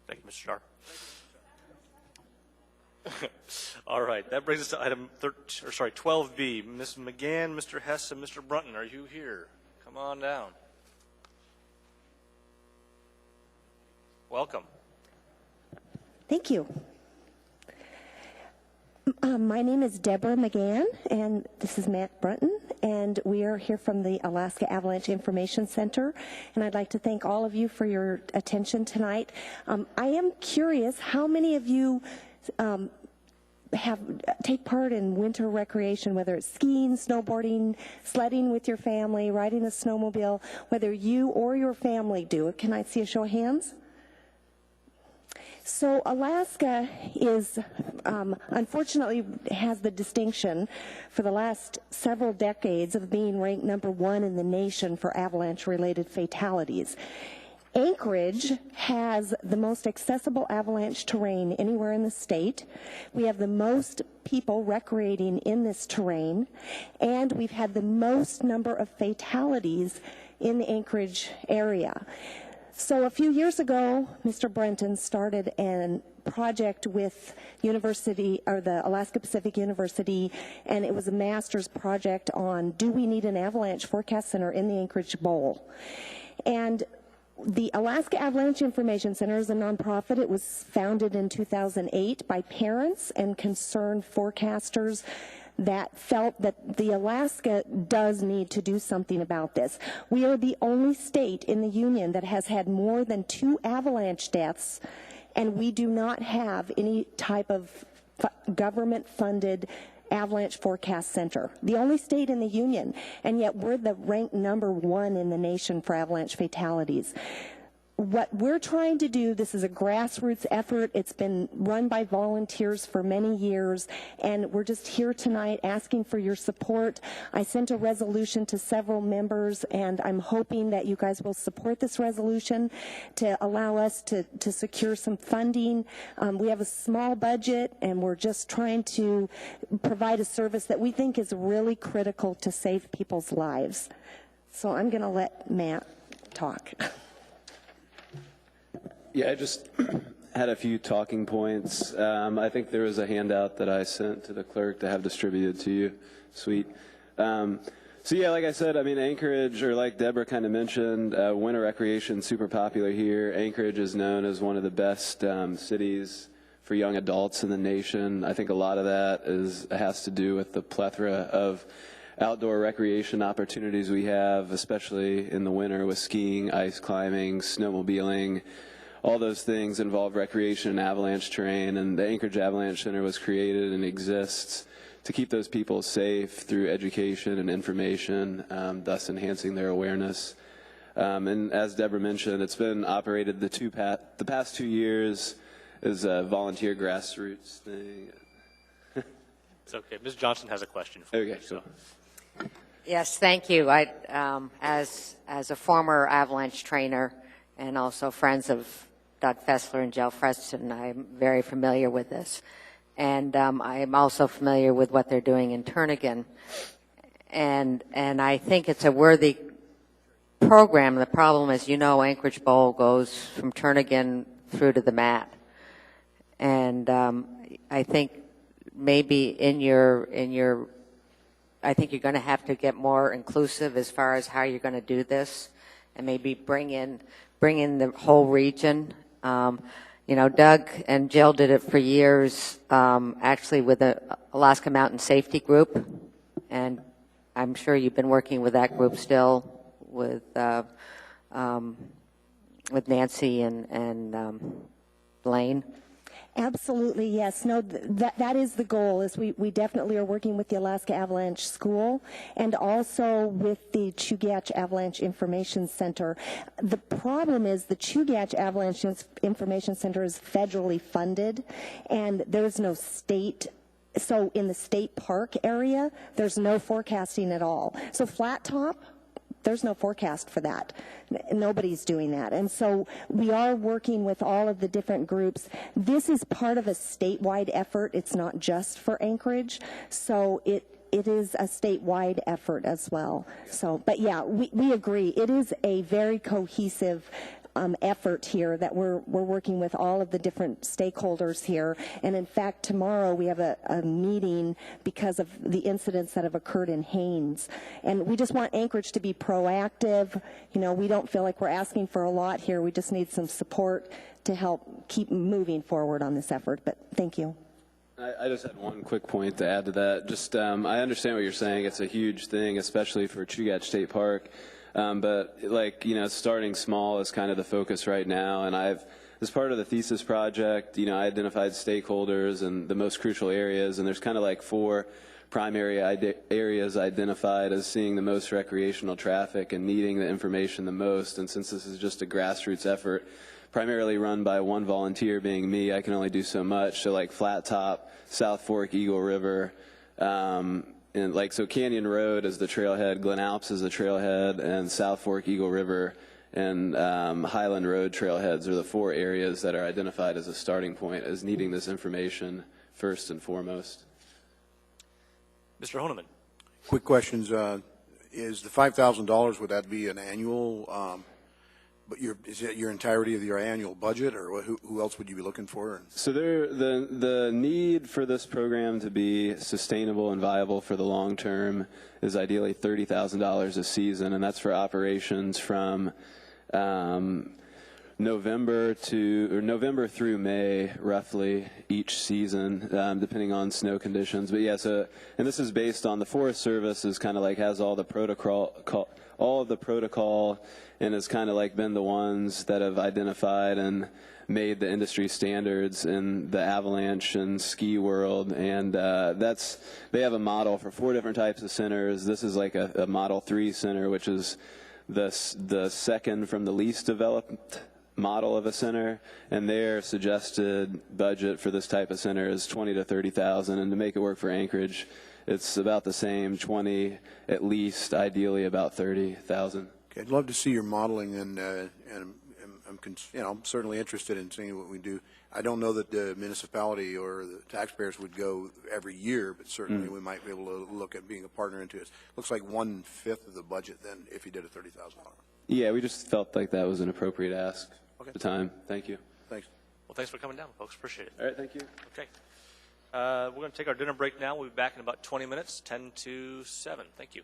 Thank you, Mr. Starr. All right, that brings us to item 12B. Ms. McGann, Mr. Hess, and Mr. Brunton, are you here? Come on down. Welcome. Thank you. My name is Deborah McGann, and this is Matt Brunton, and we are here from the Alaska Avalanche Information Center, and I'd like to thank all of you for your attention tonight. I am curious how many of you take part in winter recreation, whether it's skiing, snowboarding, sledding with your family, riding a snowmobile, whether you or your family do it. Can I see a show of hands? So Alaska is, unfortunately, has the distinction for the last several decades of being ranked #1 in the nation for avalanche-related fatalities. Anchorage has the most accessible avalanche terrain anywhere in the state. We have the most people recreating in this terrain, and we've had the most number of fatalities in the Anchorage area. So a few years ago, Mr. Brenton started a project with the Alaska Pacific University, and it was a master's project on, do we need an avalanche forecast center in the Anchorage Bowl? And the Alaska Avalanche Information Center is a nonprofit. It was founded in 2008 by parents and concerned forecasters that felt that the Alaska does need to do something about this. We are the only state in the union that has had more than 2 avalanche deaths, and we do not have any type of government-funded avalanche forecast center. The only state in the union, and yet we're the ranked #1 in the nation for avalanche fatalities. What we're trying to do, this is a grassroots effort. It's been run by volunteers for many years, and we're just here tonight asking for your support. I sent a resolution to several members, and I'm hoping that you guys will support this resolution to allow us to secure some funding. We have a small budget, and we're just trying to provide a service that we think is really critical to save people's lives. So I'm going to let Matt talk. Yeah, I just had a few talking points. I think there was a handout that I sent to the clerk to have distributed to you. Sweet. So yeah, like I said, I mean, Anchorage, or like Deborah kind of mentioned, winter recreation super popular here. Anchorage is known as one of the best cities for young adults in the nation. I think a lot of that has to do with the plethora of outdoor recreation opportunities we have, especially in the winter with skiing, ice climbing, snowmobiling. All those things involve recreation and avalanche terrain, and the Anchorage Avalanche Center was created and exists to keep those people safe through education and information, thus enhancing their awareness. And as Deborah mentioned, it's been operated the past 2 years as a volunteer grassroots thing. It's okay. Ms. Johnson has a question for you. Okay, cool. Yes, thank you. As a former avalanche trainer and also friends of Doug Fessler and Jill Freston, I'm very familiar with this. And I am also familiar with what they're doing in Turnagain. And I think it's a worthy program. The problem is, Anchorage Bowl goes from Turnagain through to the mat. And I think maybe I think you're going to have to get more inclusive as far as how you're going to do this, and maybe bring in the whole region. Doug and Jill did it for years, actually with the Alaska Mountain Safety Group, and I'm sure you've been working with that group still with Nancy and Blaine. Absolutely, yes. No, that is the goal. Is we definitely are working with the Alaska Avalanche School and also with the Chugach Avalanche Information Center. The problem is the Chugach Avalanche Information Center is federally funded, and there's no state. So in the state park area, there's no forecasting at all. So Flat Top, there's no forecast for that. Nobody's doing that. And so we are working with all of the different groups. This is part of a statewide effort. It's not just for Anchorage. So it is a statewide effort as well. So, but yeah, we agree. It is a very cohesive effort here that we're working with all of the different stakeholders here. And in fact, tomorrow we have a meeting because of the incidents that have occurred in Haines. And we just want Anchorage to be proactive. We don't feel like we're asking for a lot here. We just need some support to help keep moving forward on this effort. But thank you. I just had one quick point to add to that. Just I understand what you're saying. It's a huge thing, especially for Chugach State Park. But starting small is kind of the focus right now. And as part of the thesis project, I identified stakeholders and the most crucial areas. And there's kind of like 4 primary areas identified as seeing the most recreational traffic and needing the information the most. And since this is just a grassroots effort, primarily run by one volunteer being me, I can only do so much. So like Flat Top, South Fork, Eagle River, and so Canyon Road is the trailhead, Glen Alps is the trailhead, and South Fork, Eagle River, and Highland Road trailheads are the 4 areas that are identified as a starting point as needing this information first and foremost. Mr. Honeman. Quick questions. Is the $5,000, would that be an annual, is that your entirety of your annual budget, or who else would you be looking for? So the need for this program to be sustainable and viable for the long term is ideally $30,000 a season, and that's for operations from November through May, roughly, each season, depending on snow conditions. But yeah, and this is based on the Forest Service is kind of like has all the protocol, and has kind of like been the ones that have identified and made the industry standards in the avalanche and ski world. And they have a model for 4 different types of centers. This is like a Model 3 center, which is the second from the least developed model of a center, and their suggested budget for this type of center is $20,000 to $30,000, and to make it work for Anchorage, it's about the same, 20 at least, ideally about 30,000. Okay, I'd love to see your modeling, and I'm certainly interested in seeing what we do. I don't know that the municipality or the taxpayers would go every year, but certainly we might be able to look at being a partner into it. Looks like 1/5 of the budget then, if you did a $30,000. Yeah, we just felt like that was an appropriate ask at the time. Thank you. Thanks. Well, thanks for coming down, folks. Appreciate it. All right, thank you. Okay. We're going to take our dinner break now. We'll be back in about 20 minutes, 10 to 7. Thank you.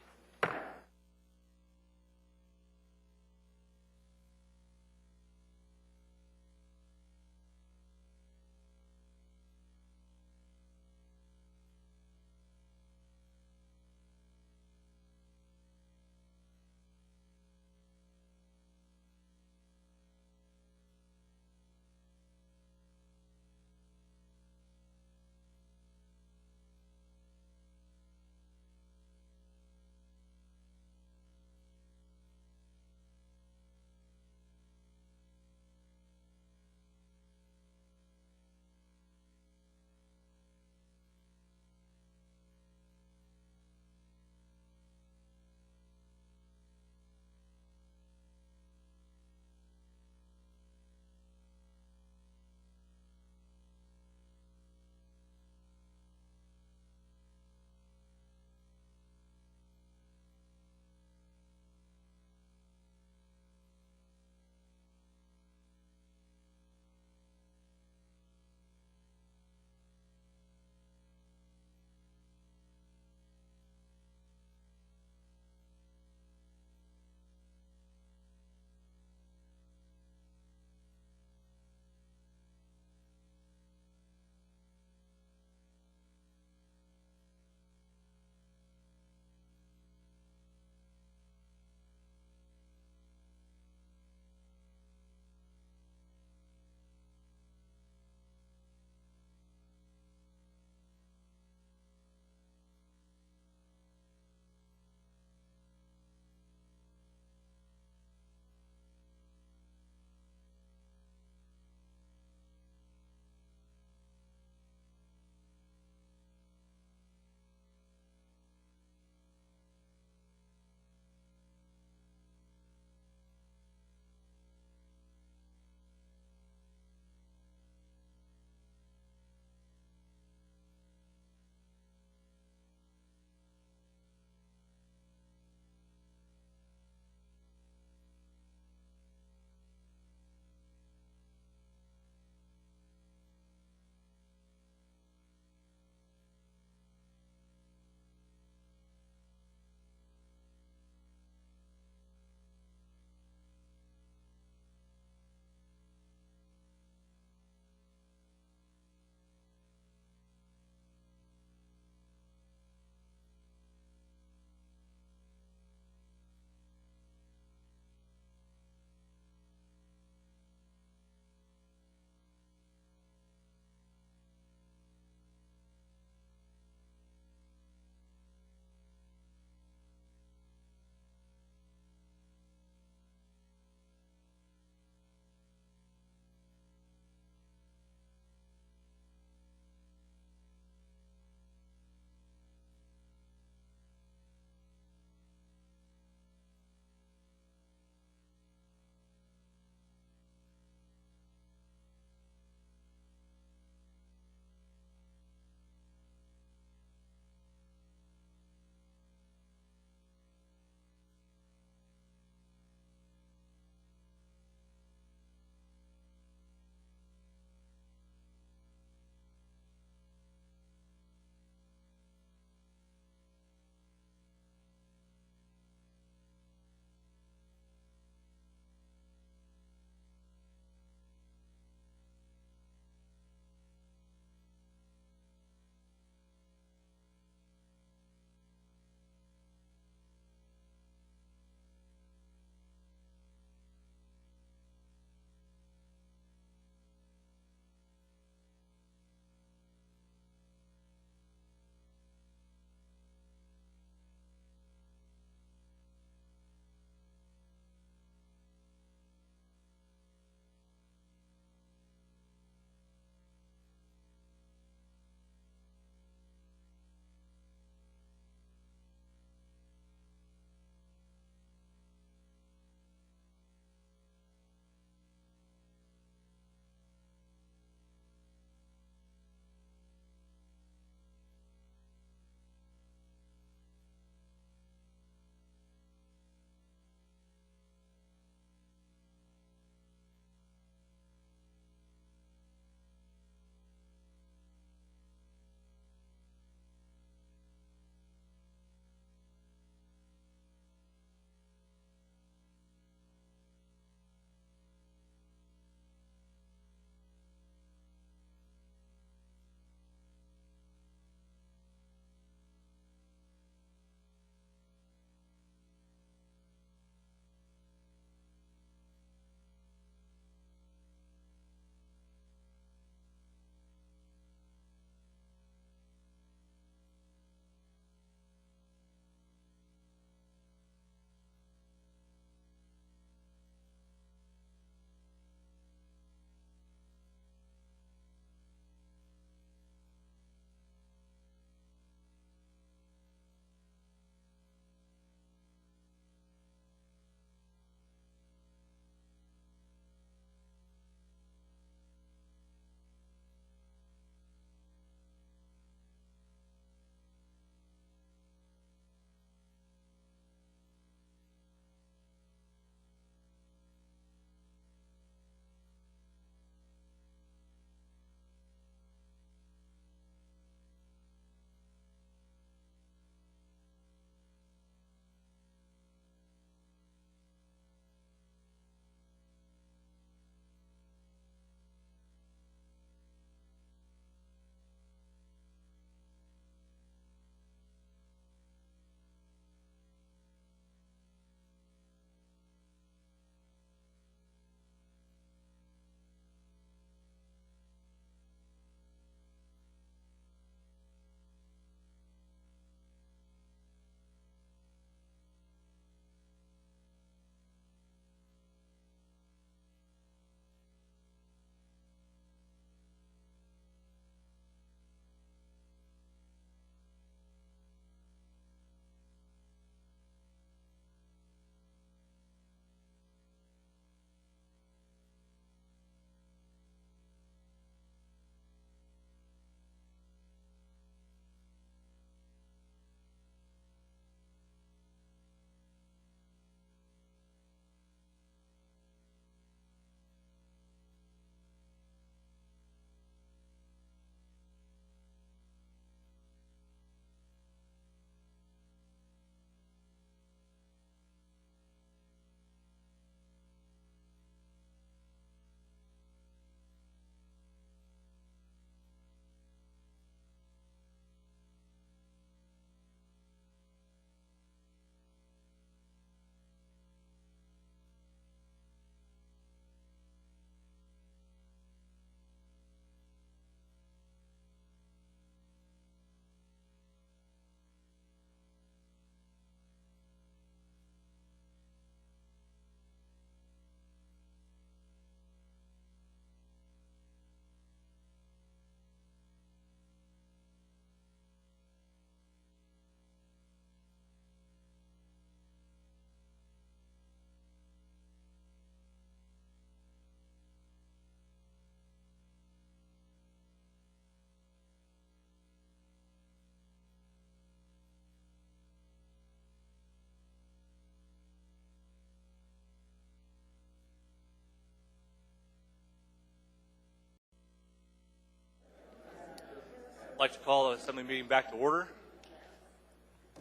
like to call the Assembly meeting back to order.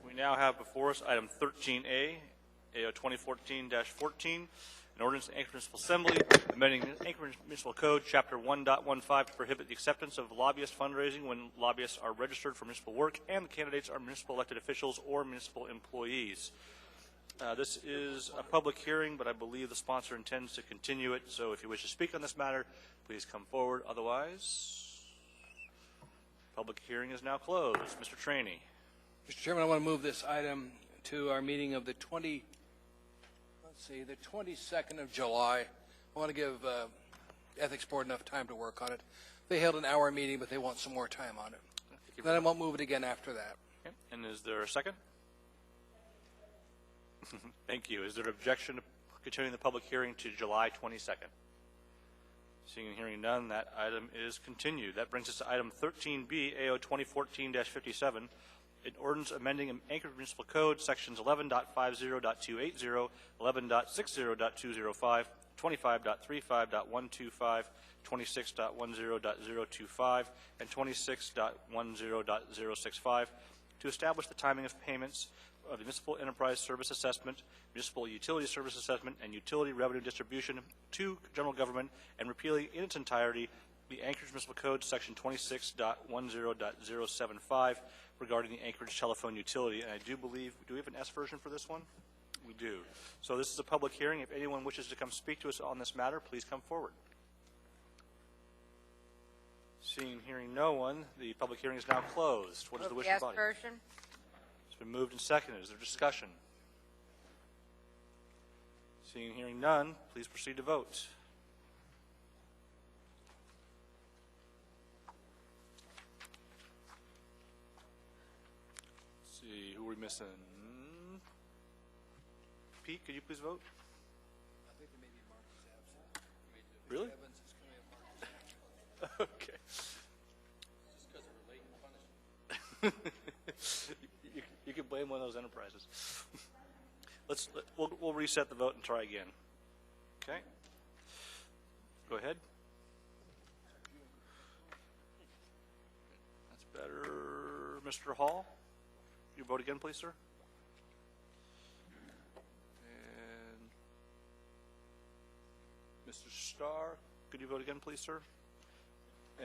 We now have before us item 13A, AO 2014-14, an ordinance to Anchorage Municipal Assembly amending Anchorage Municipal Code, Chapter 1.15 to prohibit the acceptance of lobbyist fundraising when lobbyists are registered for municipal work and the candidates are municipal elected officials or municipal employees. This is a public hearing, but I believe the sponsor intends to continue it, so if you wish to speak on this matter, please come forward. Otherwise, public hearing is now closed. Mr. Traney. Mr. Chairman, I want to move this item to our meeting of the 22nd of July. I want to give Ethics Board enough time to work on it. They held an hour meeting, but they want some more time on it. Then I won't move it again after that. Okay. And is there a second? Thank you. Is there an objection to continuing the public hearing to July 22nd? Seeing and hearing none, that item is continued. That brings us to item 13B, AO 2014-57, an ordinance amending Anchorage Municipal Code, sections 11.50.280, 11.60.205, 25.35.125, 26.10.025, and 26.10.065 to establish the timing of payments of the Municipal Enterprise Service Assessment, Municipal Utility Service Assessment, and Utility Revenue Distribution to general government, and repealing in its entirety the Anchorage Municipal Code, section 26.10.075, regarding the Anchorage telephone utility. And I do believe, do we have an S version for this one? We do. So this is a public hearing. If anyone wishes to come speak to us on this matter, please come forward. Seeing and hearing no one, the public hearing is now closed. What is the wish of the body? Version. It's been moved and seconded. Is there discussion? Seeing and hearing none, please proceed to vote. Let's see, who are we missing? Pete, could you please vote? I think maybe Mark is absent. Really? Evans is going to have Mark is absent. Okay. Just because of related punishment. You can blame one of those enterprises. We'll reset the vote and try again. Okay. Go ahead. That's better. Mr. Hall, you vote again, please, sir. And Mr. Starr, could you vote again, please, sir?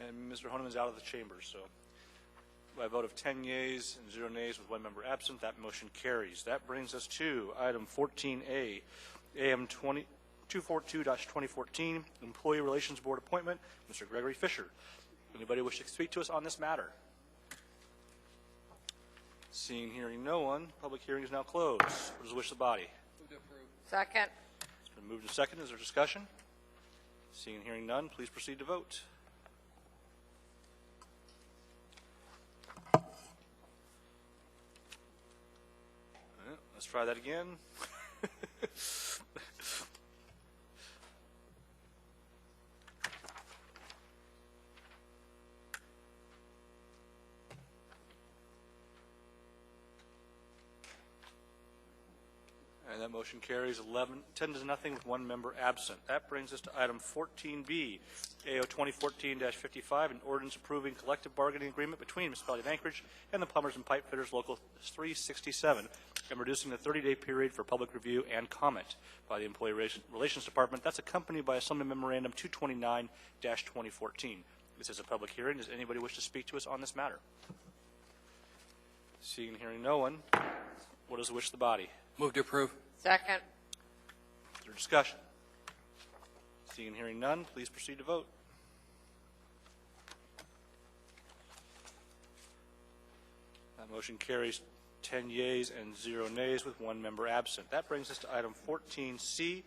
And Mr. Honeman's out of the chamber, so by a vote of 10 yeas and 0 nays with one member absent, that motion carries. That brings us to item 14A, AM 242-2014, Employee Relations Board appointment, Mr. Gregory Fisher. Anybody wish to speak to us on this matter? Seeing, hearing no one, public hearing is now closed. What is the wish of the body? Move to approve. Second. It's been moved and seconded. Is there discussion? Seeing, hearing none, please proceed to vote. Let's try that again. And that motion carries 10 to nothing with one member absent. That brings us to item 14B, AO 2014-55, an ordinance approving collective bargaining agreement between Municipality of Anchorage and the Plumbers and Pipe Fitters Local 367, and reducing the 30-day period for public review and comment by the Employee Relations Department. That's accompanied by Assembly Memorandum 229-2014. This is a public hearing. Does anybody wish to speak to us on this matter? Seeing and hearing no one, what is the wish of the body? Move to approve. Second. Is there discussion? Seeing and hearing none, please proceed to vote. That motion carries 10 yeas and 0 nays with one member absent. That brings us to item 14C,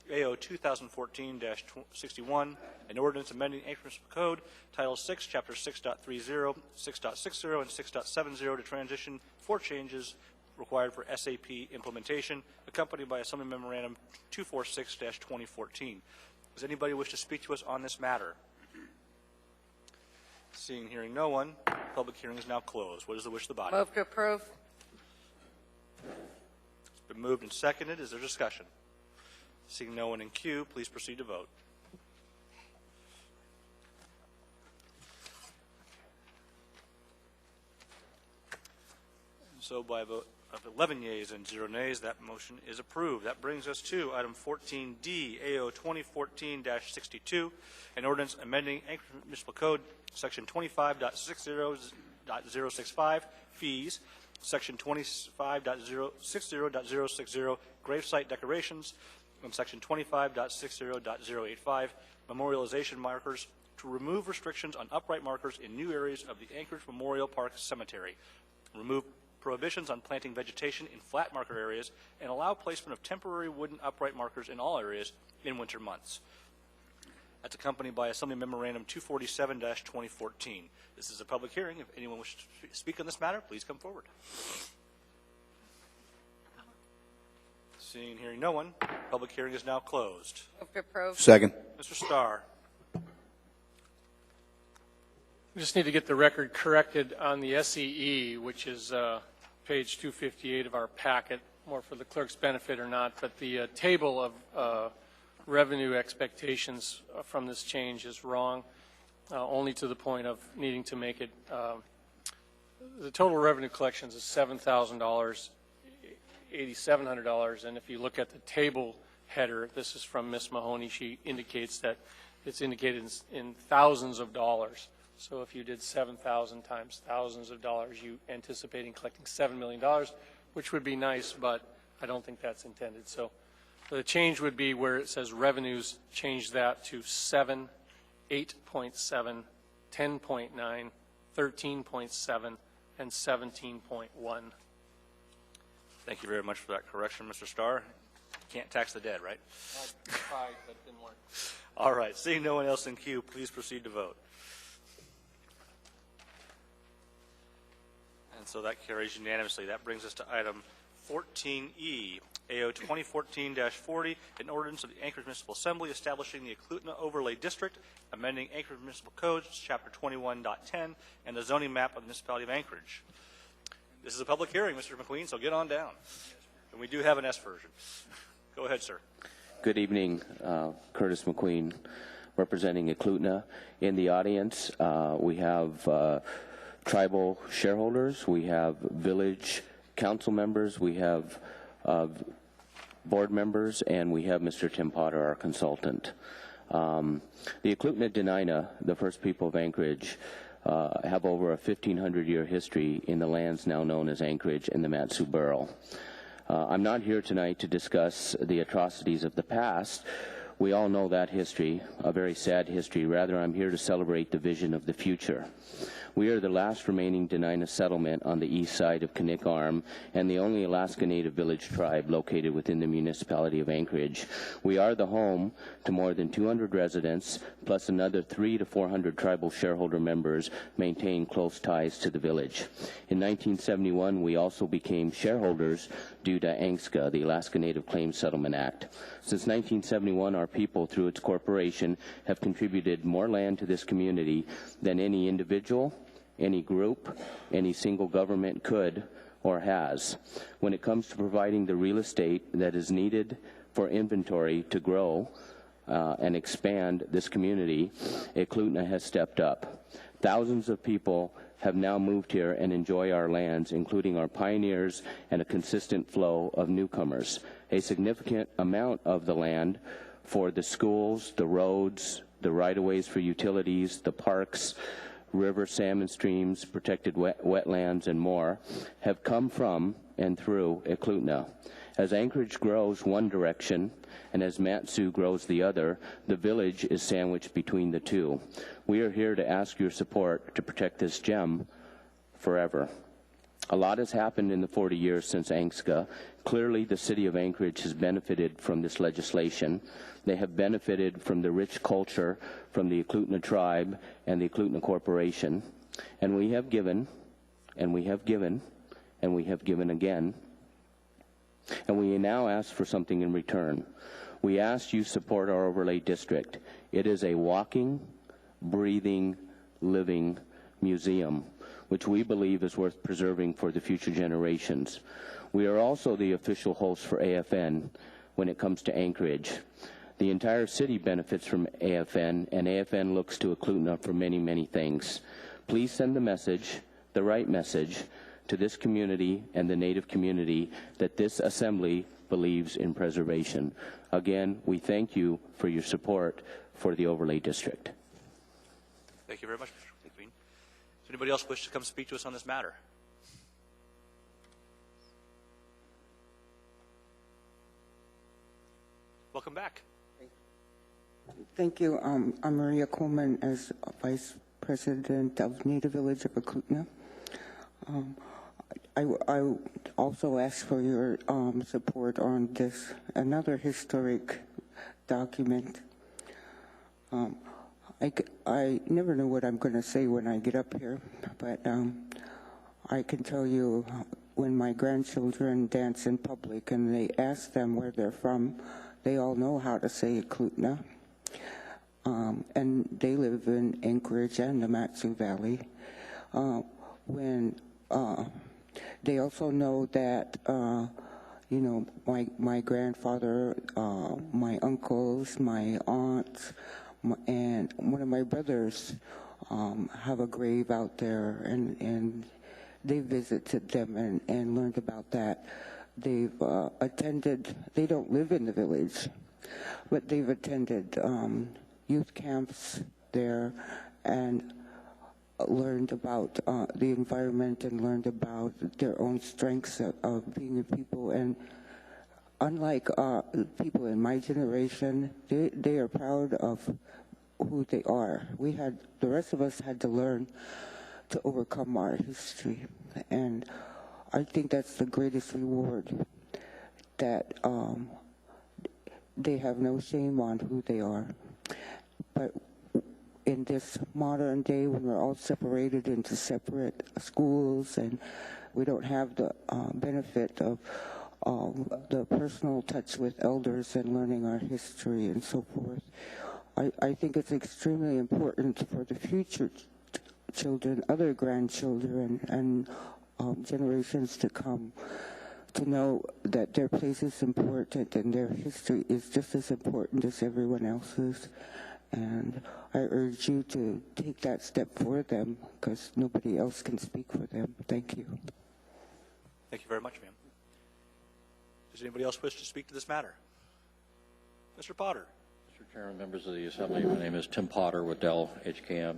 AO 2014-61, an ordinance amending Anchorage Municipal Code, Title 6, Chapter 6.30, 6.60, and 6.70 to transition for changes required for SAP implementation, accompanied by Assembly Memorandum 246-2014. Does anybody wish to speak to us on this matter? Seeing and hearing no one, public hearing is now closed. What is the wish of the body? Move to approve. It's been moved and seconded. Is there discussion? Seeing no one in queue, please proceed to vote. So by a vote of 11 yeas and 0 nays, that motion is approved. That brings us to item 14D, AO 2014-62, an ordinance amending Anchorage Municipal Code, Section 25.60.065, fees, Section 25.060.060, gravesite decorations, and Section 25.60.085, memorialization markers, to remove restrictions on upright markers in new areas of the Anchorage Memorial Park Cemetery, remove prohibitions on planting vegetation in flat marker areas, and allow placement of temporary wooden upright markers in all areas in winter months. That's accompanied by Assembly Memorandum 247-2014. This is a public hearing. If anyone wishes to speak on this matter, please come forward. Seeing and hearing no one, public hearing is now closed. Move to approve. Second. Mr. Starr. We just need to get the record corrected on the SEE, which is page 258 of our packet, more for the clerk's benefit or not, but the table of revenue expectations from this change is wrong, only to the point of needing to make it, the total revenue collections is $7,000, $8,700, and if you look at the table header, this is from Ms. Mahoney, she indicates that it's indicated in thousands of dollars. So if you did 7,000 times thousands of dollars, you anticipating collecting $7 million, which would be nice, but I don't think that's intended. So the change would be where it says revenues, change that to 7, 8.7, 10.9, 13.7, and 17.1. Thank you very much for that correction, Mr. Starr. Can't tax the dead, right? I tried, but it didn't work. All right. Seeing no one else in queue, please proceed to vote. And so that carries unanimously. That brings us to item 14E, AO 2014-40, an ordinance of the Anchorage Municipal Assembly establishing the Eklutna Overlay District, amending Anchorage Municipal Codes, Chapter 21.10, and the zoning map of the Municipality of Anchorage. This is a public hearing, Mr. McQueen, so get on down. And we do have an S version. Go ahead, sir. Good evening, Curtis McQueen, representing Eklutna. In the audience, we have tribal shareholders, we have village council members, we have board members, and we have Mr. Tim Potter, our consultant. The Eklutna Dena'ina, the first people of Anchorage, have over a 1,500-year history in the lands now known as Anchorage and the Mat-Su Borough. I'm not here tonight to discuss the atrocities of the past. We all know that history, a very sad history. Rather, I'm here to celebrate the vision of the future. We are the last remaining Dena'ina settlement on the east side of Knik Arm and the only Alaska Native village tribe located within the municipality of Anchorage. We are the home to more than 200 residents, plus another 300 to 400 tribal shareholder members maintain close ties to the village. In 1971, we also became shareholders due to ANCSA, the Alaska Native Claims Settlement Act. Since 1971, our people, through its corporation, have contributed more land to this community than any individual, any group, any single government could or has. When it comes to providing the real estate that is needed for inventory to grow and expand this community, Eklutna has stepped up. Thousands of people have now moved here and enjoy our lands, including our pioneers and a consistent flow of newcomers. A significant amount of the land for the schools, the roads, the right-of-ways for utilities, the parks, river salmon streams, protected wetlands, and more have come from and through Eklutna. As Anchorage grows one direction and as Mat-Su grows the other, the village is sandwiched between the two. We are here to ask your support to protect this gem forever. A lot has happened in the 40 years since ANCSA. Clearly, the city of Anchorage has benefited from this legislation. They have benefited from the rich culture from the Eklutna tribe and the Eklutna Corporation. And we have given, and we have given, and we have given again. And we now ask for something in return. We ask you support our overlay district. It is a walking, breathing, living museum, which we believe is worth preserving for the future generations. We are also the official host for AFN when it comes to Anchorage. The entire city benefits from AFN, and AFN looks to Eklutna for many, many things. Please send the message, the right message, to this community and the Native community that this assembly believes in preservation. Again, we thank you for your support for the overlay district. Thank you very much, Mr. McQueen. Does anybody else wish to come speak to us on this matter? Welcome back. Thank you. I'm Maria Coleman as Vice President of Native Village of Eklutna. I also ask for your support on this, another historic document. I never know what I'm going to say when I get up here, but I can tell you when my grandchildren dance in public and they ask them where they're from, they all know how to say Eklutna. And they live in Anchorage and the Matsu Valley. They also know that, you know, my grandfather, my uncles, my aunts, and one of my brothers have a grave out there, and they visited them and learned about that. They've attended, they don't live in the village, but they've attended youth camps there and learned about the environment and learned about their own strengths of being a people. And unlike people in my generation, they are proud of who they are. The rest of us had to learn to overcome our history. And I think that's the greatest reward, that they have no shame on who they are. But in this modern day, when we're all separated into separate schools and we don't have the benefit of the personal touch with elders and learning our history and so forth, I think it's extremely important for the future children, other grandchildren, and generations to come to know that their place is important and their history is just as important as everyone else's. And I urge you to take that step for them, because nobody else can speak for them. Thank you. Thank you very much, ma'am. Does anybody else wish to speak to this matter? Mr. Potter. Mr. Chairman, members of the Assembly, my name is Tim Potter with Dell HKM,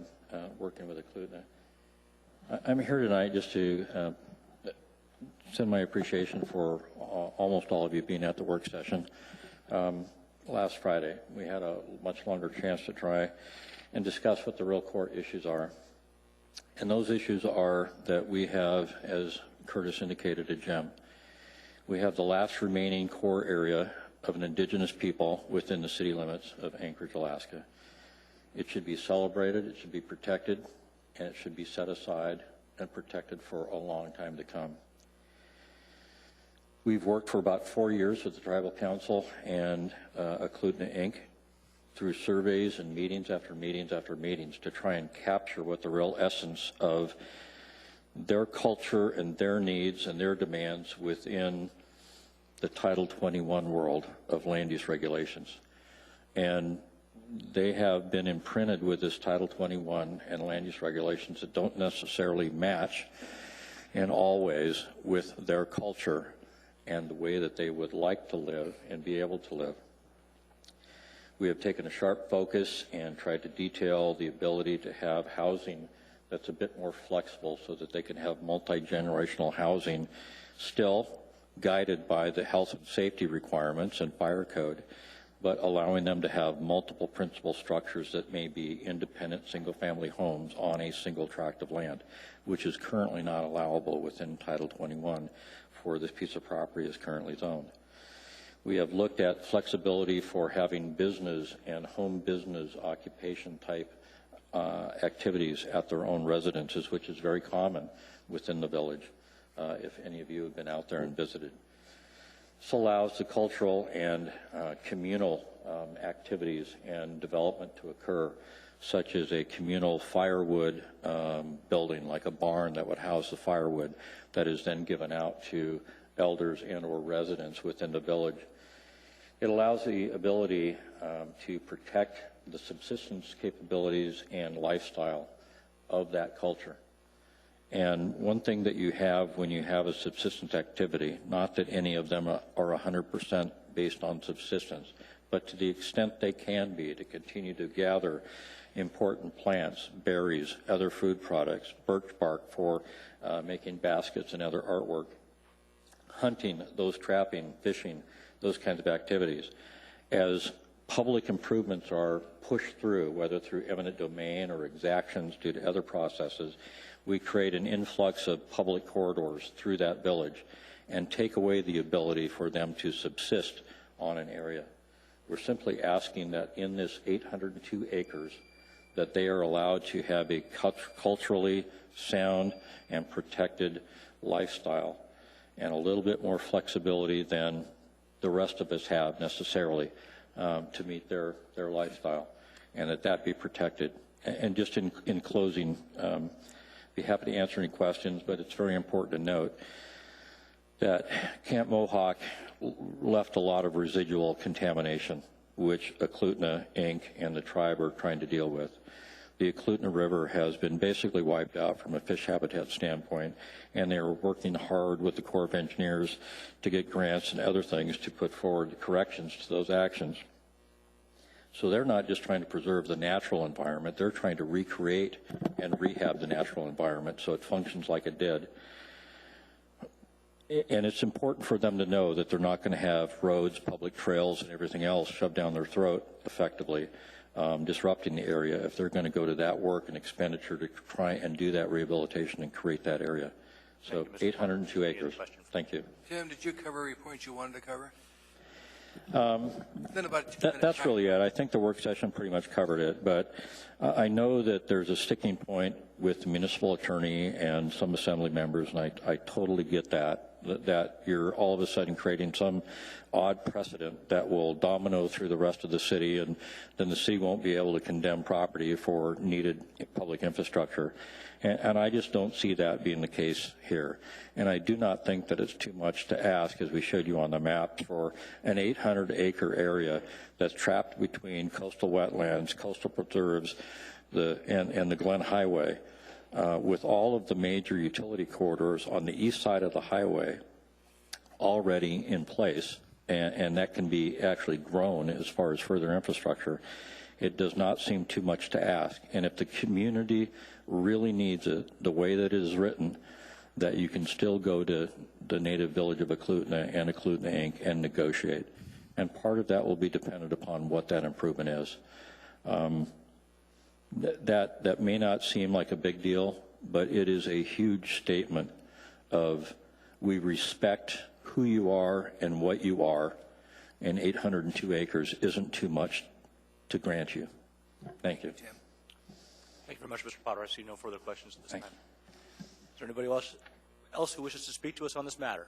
working with Eklutna. I'm here tonight just to send my appreciation for almost all of you being at the work session. Last Friday, we had a much longer chance to try and discuss what the real core issues are. And those issues are that we have, as Curtis indicated, a gem. We have the last remaining core area of an indigenous people within the city limits of Anchorage, Alaska. It should be celebrated, it should be protected, and it should be set aside and protected for a long time to come. We've worked for about 4 years with the Tribal Council and Eklutna Inc. through surveys and meetings after meetings after meetings to try and capture what the real essence of their culture and their needs and their demands within the Title 21 world of land use regulations. And they have been imprinted with this Title 21 and land use regulations that don't necessarily match in all ways with their culture and the way that they would like to live and be able to live. We have taken a sharp focus and tried to detail the ability to have housing that's a bit more flexible so that they can have multi-generational housing, still guided by the health and safety requirements and fire code, but allowing them to have multiple principal structures that may be independent single-family homes on a single tract of land, which is currently not allowable within Title 21 where this piece of property is currently zoned. We have looked at flexibility for having business and home business occupation type activities at their own residences, which is very common within the village, if any of you have been out there and visited. This allows the cultural and communal activities and development to occur, such as a communal firewood building, like a barn that would house the firewood that is then given out to elders and or residents within the village. It allows the ability to protect the subsistence capabilities and lifestyle of that culture. And one thing that you have when you have a subsistence activity, not that any of them are 100% based on subsistence, but to the extent they can be, to continue to gather important plants, berries, other food products, birch bark for making baskets and other artwork, hunting, those trapping, fishing, those kinds of activities. As public improvements are pushed through, whether through eminent domain or exactions due to other processes, we create an influx of public corridors through that village and take away the ability for them to subsist on an area. We're simply asking that in this 802 acres that they are allowed to have a culturally sound and protected lifestyle and a little bit more flexibility than the rest of us have necessarily to meet their lifestyle, and that be protected. And just in closing, be happy to answer any questions, but it's very important to note that Camp Mohawk left a lot of residual contamination, which Eklutna, Inc. and the tribe are trying to deal with. The Eklutna River has been basically wiped out from a fish habitat standpoint, and they're working hard with the Corps of Engineers to get grants and other things to put forward corrections to those actions. So they're not just trying to preserve the natural environment, they're trying to recreate and rehab the natural environment so it functions like it did. And it's important for them to know that they're not going to have roads, public trails, and everything else shoved down their throat effectively, disrupting the area if they're going to go to that work and expenditure to try and do that rehabilitation and create that area. So 802 acres. Thank you. Tim, did you cover every point you wanted to cover? That's really it. I think the work session pretty much covered it, but I know that there's a sticking point with the municipal attorney and some assembly members, and I totally get that you're all of a sudden creating some odd precedent that will domino through the rest of the city, and then the city won't be able to condemn property for needed public infrastructure. And I just don't see that being the case here. And I do not think that it's too much to ask, as we showed you on the map, for an 800-acre area that's trapped between coastal wetlands, coastal preserves, and the Glen Highway, with all of the major utility corridors on the east side of the highway already in place, and that can be actually grown as far as further infrastructure. It does not seem too much to ask. And if the community really needs it, the way that it is written, that you can still go to the native village of Eklutna and Eklutna Inc. and negotiate. And part of that will be dependent upon what that improvement is. That may not seem like a big deal, but it is a huge statement of we respect who you are and what you are, and 802 acres isn't too much to grant you. Thank you. Thank you very much, Mr. Potter. I see no further questions at this time. Is there anybody else who wishes to speak to us on this matter?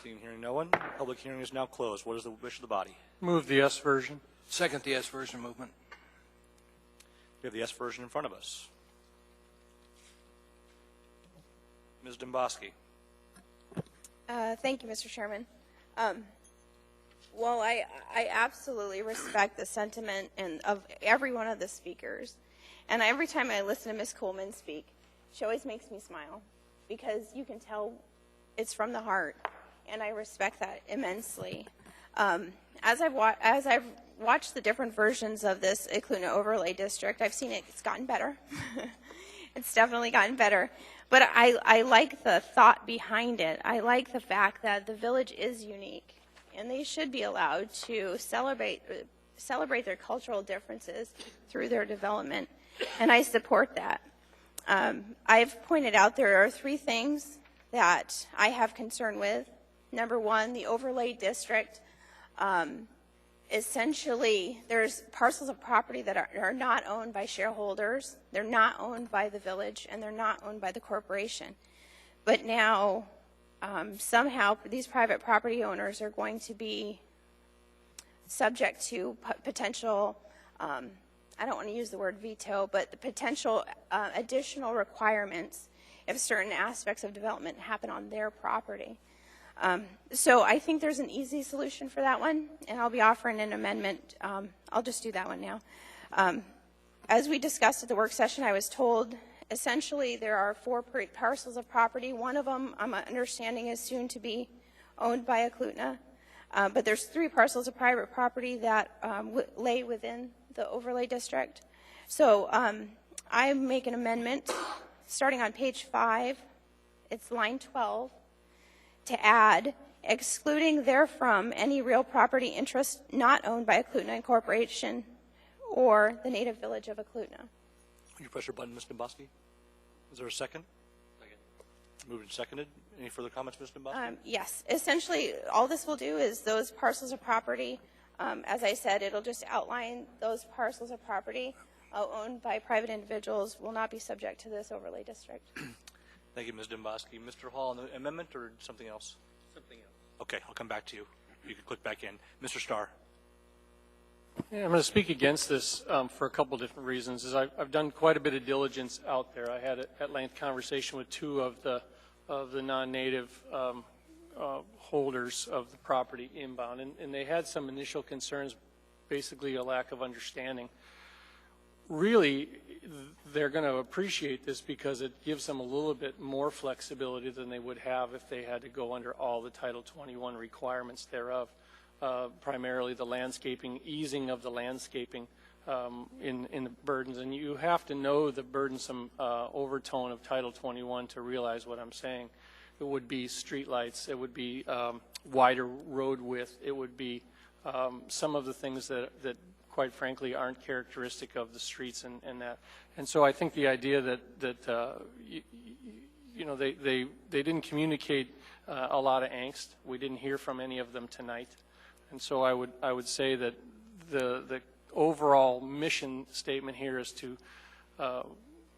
Seeing and hearing no one, public hearing is now closed. What is the wish of the body? Move the S version. Second the S version movement. We have the S version in front of us. Ms. Domboski. Thank you, Mr. Chairman. Well, I absolutely respect the sentiment of every one of the speakers. And every time I listen to Ms. Coleman speak, she always makes me smile because you can tell it's from the heart. And I respect that immensely. As I've watched the different versions of this Eklutna Overlay District, I've seen it's gotten better. It's definitely gotten better. But I like the thought behind it. I like the fact that the village is unique, and they should be allowed to celebrate their cultural differences through their development, and I support that. I've pointed out there are 3 things that I have concern with. Number 1, the overlay district. Essentially, there's parcels of property that are not owned by shareholders, they're not owned by the village, and they're not owned by the corporation. But now, somehow, these private property owners are going to be subject to potential, I don't want to use the word veto, but the potential additional requirements if certain aspects of development happen on their property. So I think there's an easy solution for that one, and I'll be offering an amendment. I'll just do that one now. As we discussed at the work session, I was told Essentially, there are 4 parcels of property. One of them, I'm understanding, is soon to be owned by Eklutna. But there's 3 parcels of private property that lay within the overlay district. So I make an amendment starting on page 5, it's line 12, to add, excluding therefrom any real property interest not owned by Eklutna Corporation or the native village of Eklutna. Will you press your button, Ms. Domboski? Is there a second? Second. Moved and seconded. Any further comments, Ms. Domboski? Yes. Essentially, all this will do is those parcels of property, as I said, it'll just outline those parcels of property owned by private individuals will not be subject to this overlay district. Thank you, Ms. Domboski. Mr. Hall, on the amendment or something else? Something else. Okay, I'll come back to you. You can click back in. Mr. Starr. Yeah, I'm going to speak against this for a couple different reasons. I've done quite a bit of diligence out there. I had an at-length conversation with 2 of the non-native holders of the property inbound, and they had some initial concerns, basically a lack of understanding. Really, they're going to appreciate this because it gives them a little bit more flexibility than they would have if they had to go under all the Title 21 requirements thereof. Primarily the landscaping, easing of the landscaping in the burdens. And you have to know the burdensome overtone of Title 21 to realize what I'm saying. It would be streetlights, it would be wider road width, it would be some of the things that quite frankly aren't characteristic of the streets and that. And so I think the idea that you know, they didn't communicate a lot of angst. We didn't hear from any of them tonight. And so I would say that the overall mission statement here is to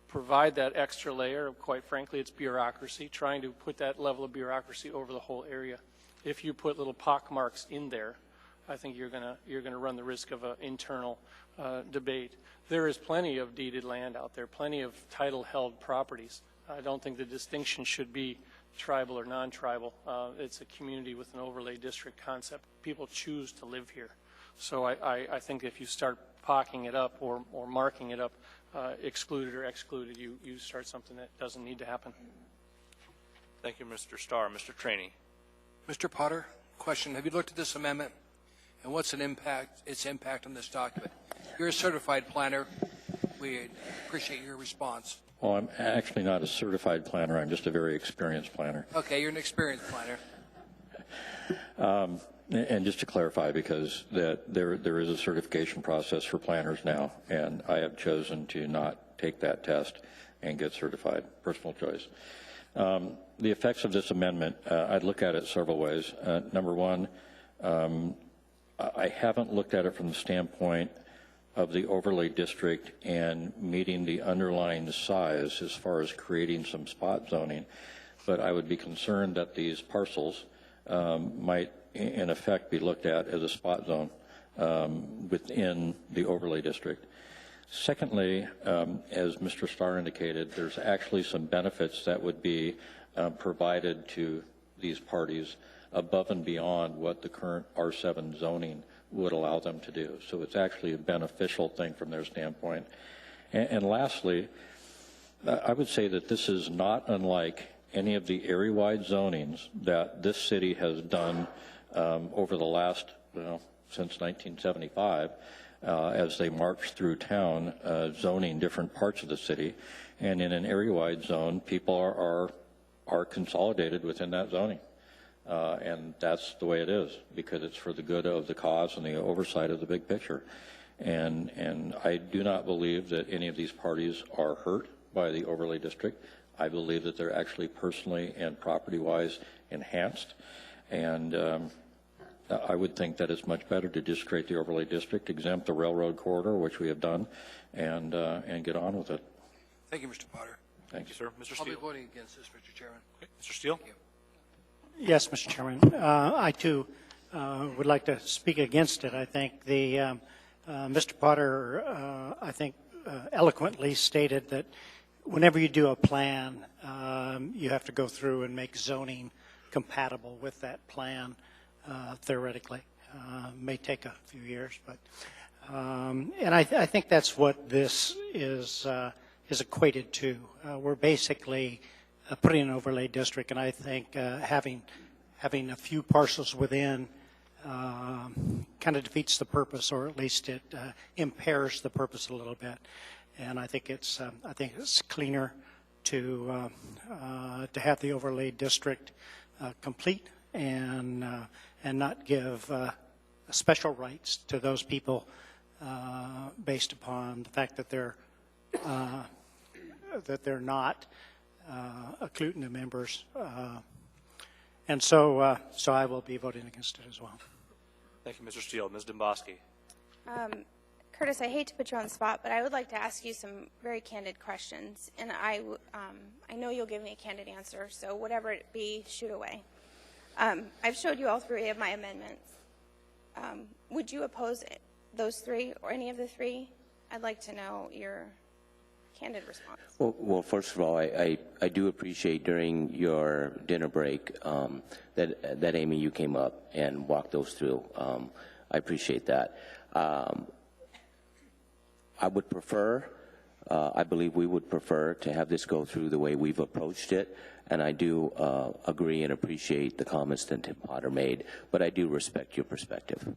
provide that extra layer of, quite frankly, it's bureaucracy, trying to put that level of bureaucracy over the whole area. If you put little pockmarks in there, I think you're gonna run the risk of an internal debate. There is plenty of deeded land out there, plenty of title-held properties. I don't think the distinction should be tribal or non-tribal. It's a community with an overlay district concept. People choose to live here. So I think if you start pocking it up or marking it up, excluded or excluded, you start something that doesn't need to happen. Thank you, Mr. Starr. Mr. Traney. Mr. Potter, question. Have you looked at this amendment? And what's its impact on this document? You're a certified planner. We appreciate your response. Well, I'm actually not a certified planner. I'm just a very experienced planner. Okay, you're an experienced planner. And just to clarify, because there is a certification process for planners now, and I have chosen to not take that test and get certified, personal choice. The effects of this amendment, I'd look at it several ways. Number one, I haven't looked at it from the standpoint of the overlay district and meeting the underlying size as far as creating some spot zoning, but I would be concerned that these parcels might in effect be looked at as a spot zone within the overlay district. Secondly, as Mr. Starr indicated, there's actually some benefits that would be provided to these parties above and beyond what the current R7 zoning would allow them to do. So it's actually a beneficial thing from their standpoint. And lastly, I would say that this is not unlike any of the area-wide zonings that this city has done over the last, since 1975, as they march through town, zoning different parts of the city. And in an area-wide zone, people are consolidated within that zoning. And that's the way it is, because it's for the good of the cause and the oversight of the big picture. And I do not believe that any of these parties are hurt by the overlay district. I believe that they're actually personally and property-wise enhanced. And I would think that it's much better to just create the overlay district, exempt the railroad corridor, which we have done, and get on with it. Thank you, Mr. Potter. Thank you, sir. Mr. Steele. I'll be voting against this, Mr. Chairman. Okay. Mr. Steele. Thank you. Yes, Mr. Chairman. I, too, would like to speak against it. I think Mr. Potter, I think, eloquently stated that whenever you do a plan, you have to go through and make zoning compatible with that plan, theoretically. May take a few years, but and I think that's what this is equated to. We're basically putting an overlay district, and I think having a few parcels within kind of defeats the purpose, or at least it impairs the purpose a little bit. And I think it's cleaner to have the overlay district complete and not give special rights to those people based upon the fact that they're not Eklutna members. And so I will be voting against it as well. Thank you, Mr. Steele. Ms. Domboski. Curtis, I hate to put you on the spot, but I would like to ask you some very candid questions, and I know you'll give me a candid answer, so whatever it be, shoot away. I've showed you all three of my amendments. Would you oppose those three or any of the three? I'd like to know your candid response. Well, first of all, I do appreciate during your dinner break that Amy, you came up and walked those through. I appreciate that. I would prefer, I believe we would prefer to have this go through the way we've approached it, and I do agree and appreciate the comments that Tim Potter made, but I do respect your perspective.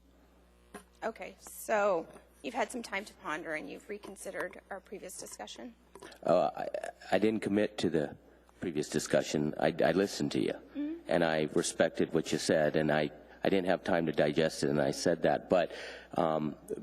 Okay, so you've had some time to ponder and you've reconsidered our previous discussion? I didn't commit to the previous discussion. I listened to you, and I respected what you said, and I didn't have time to digest it, and I said that. But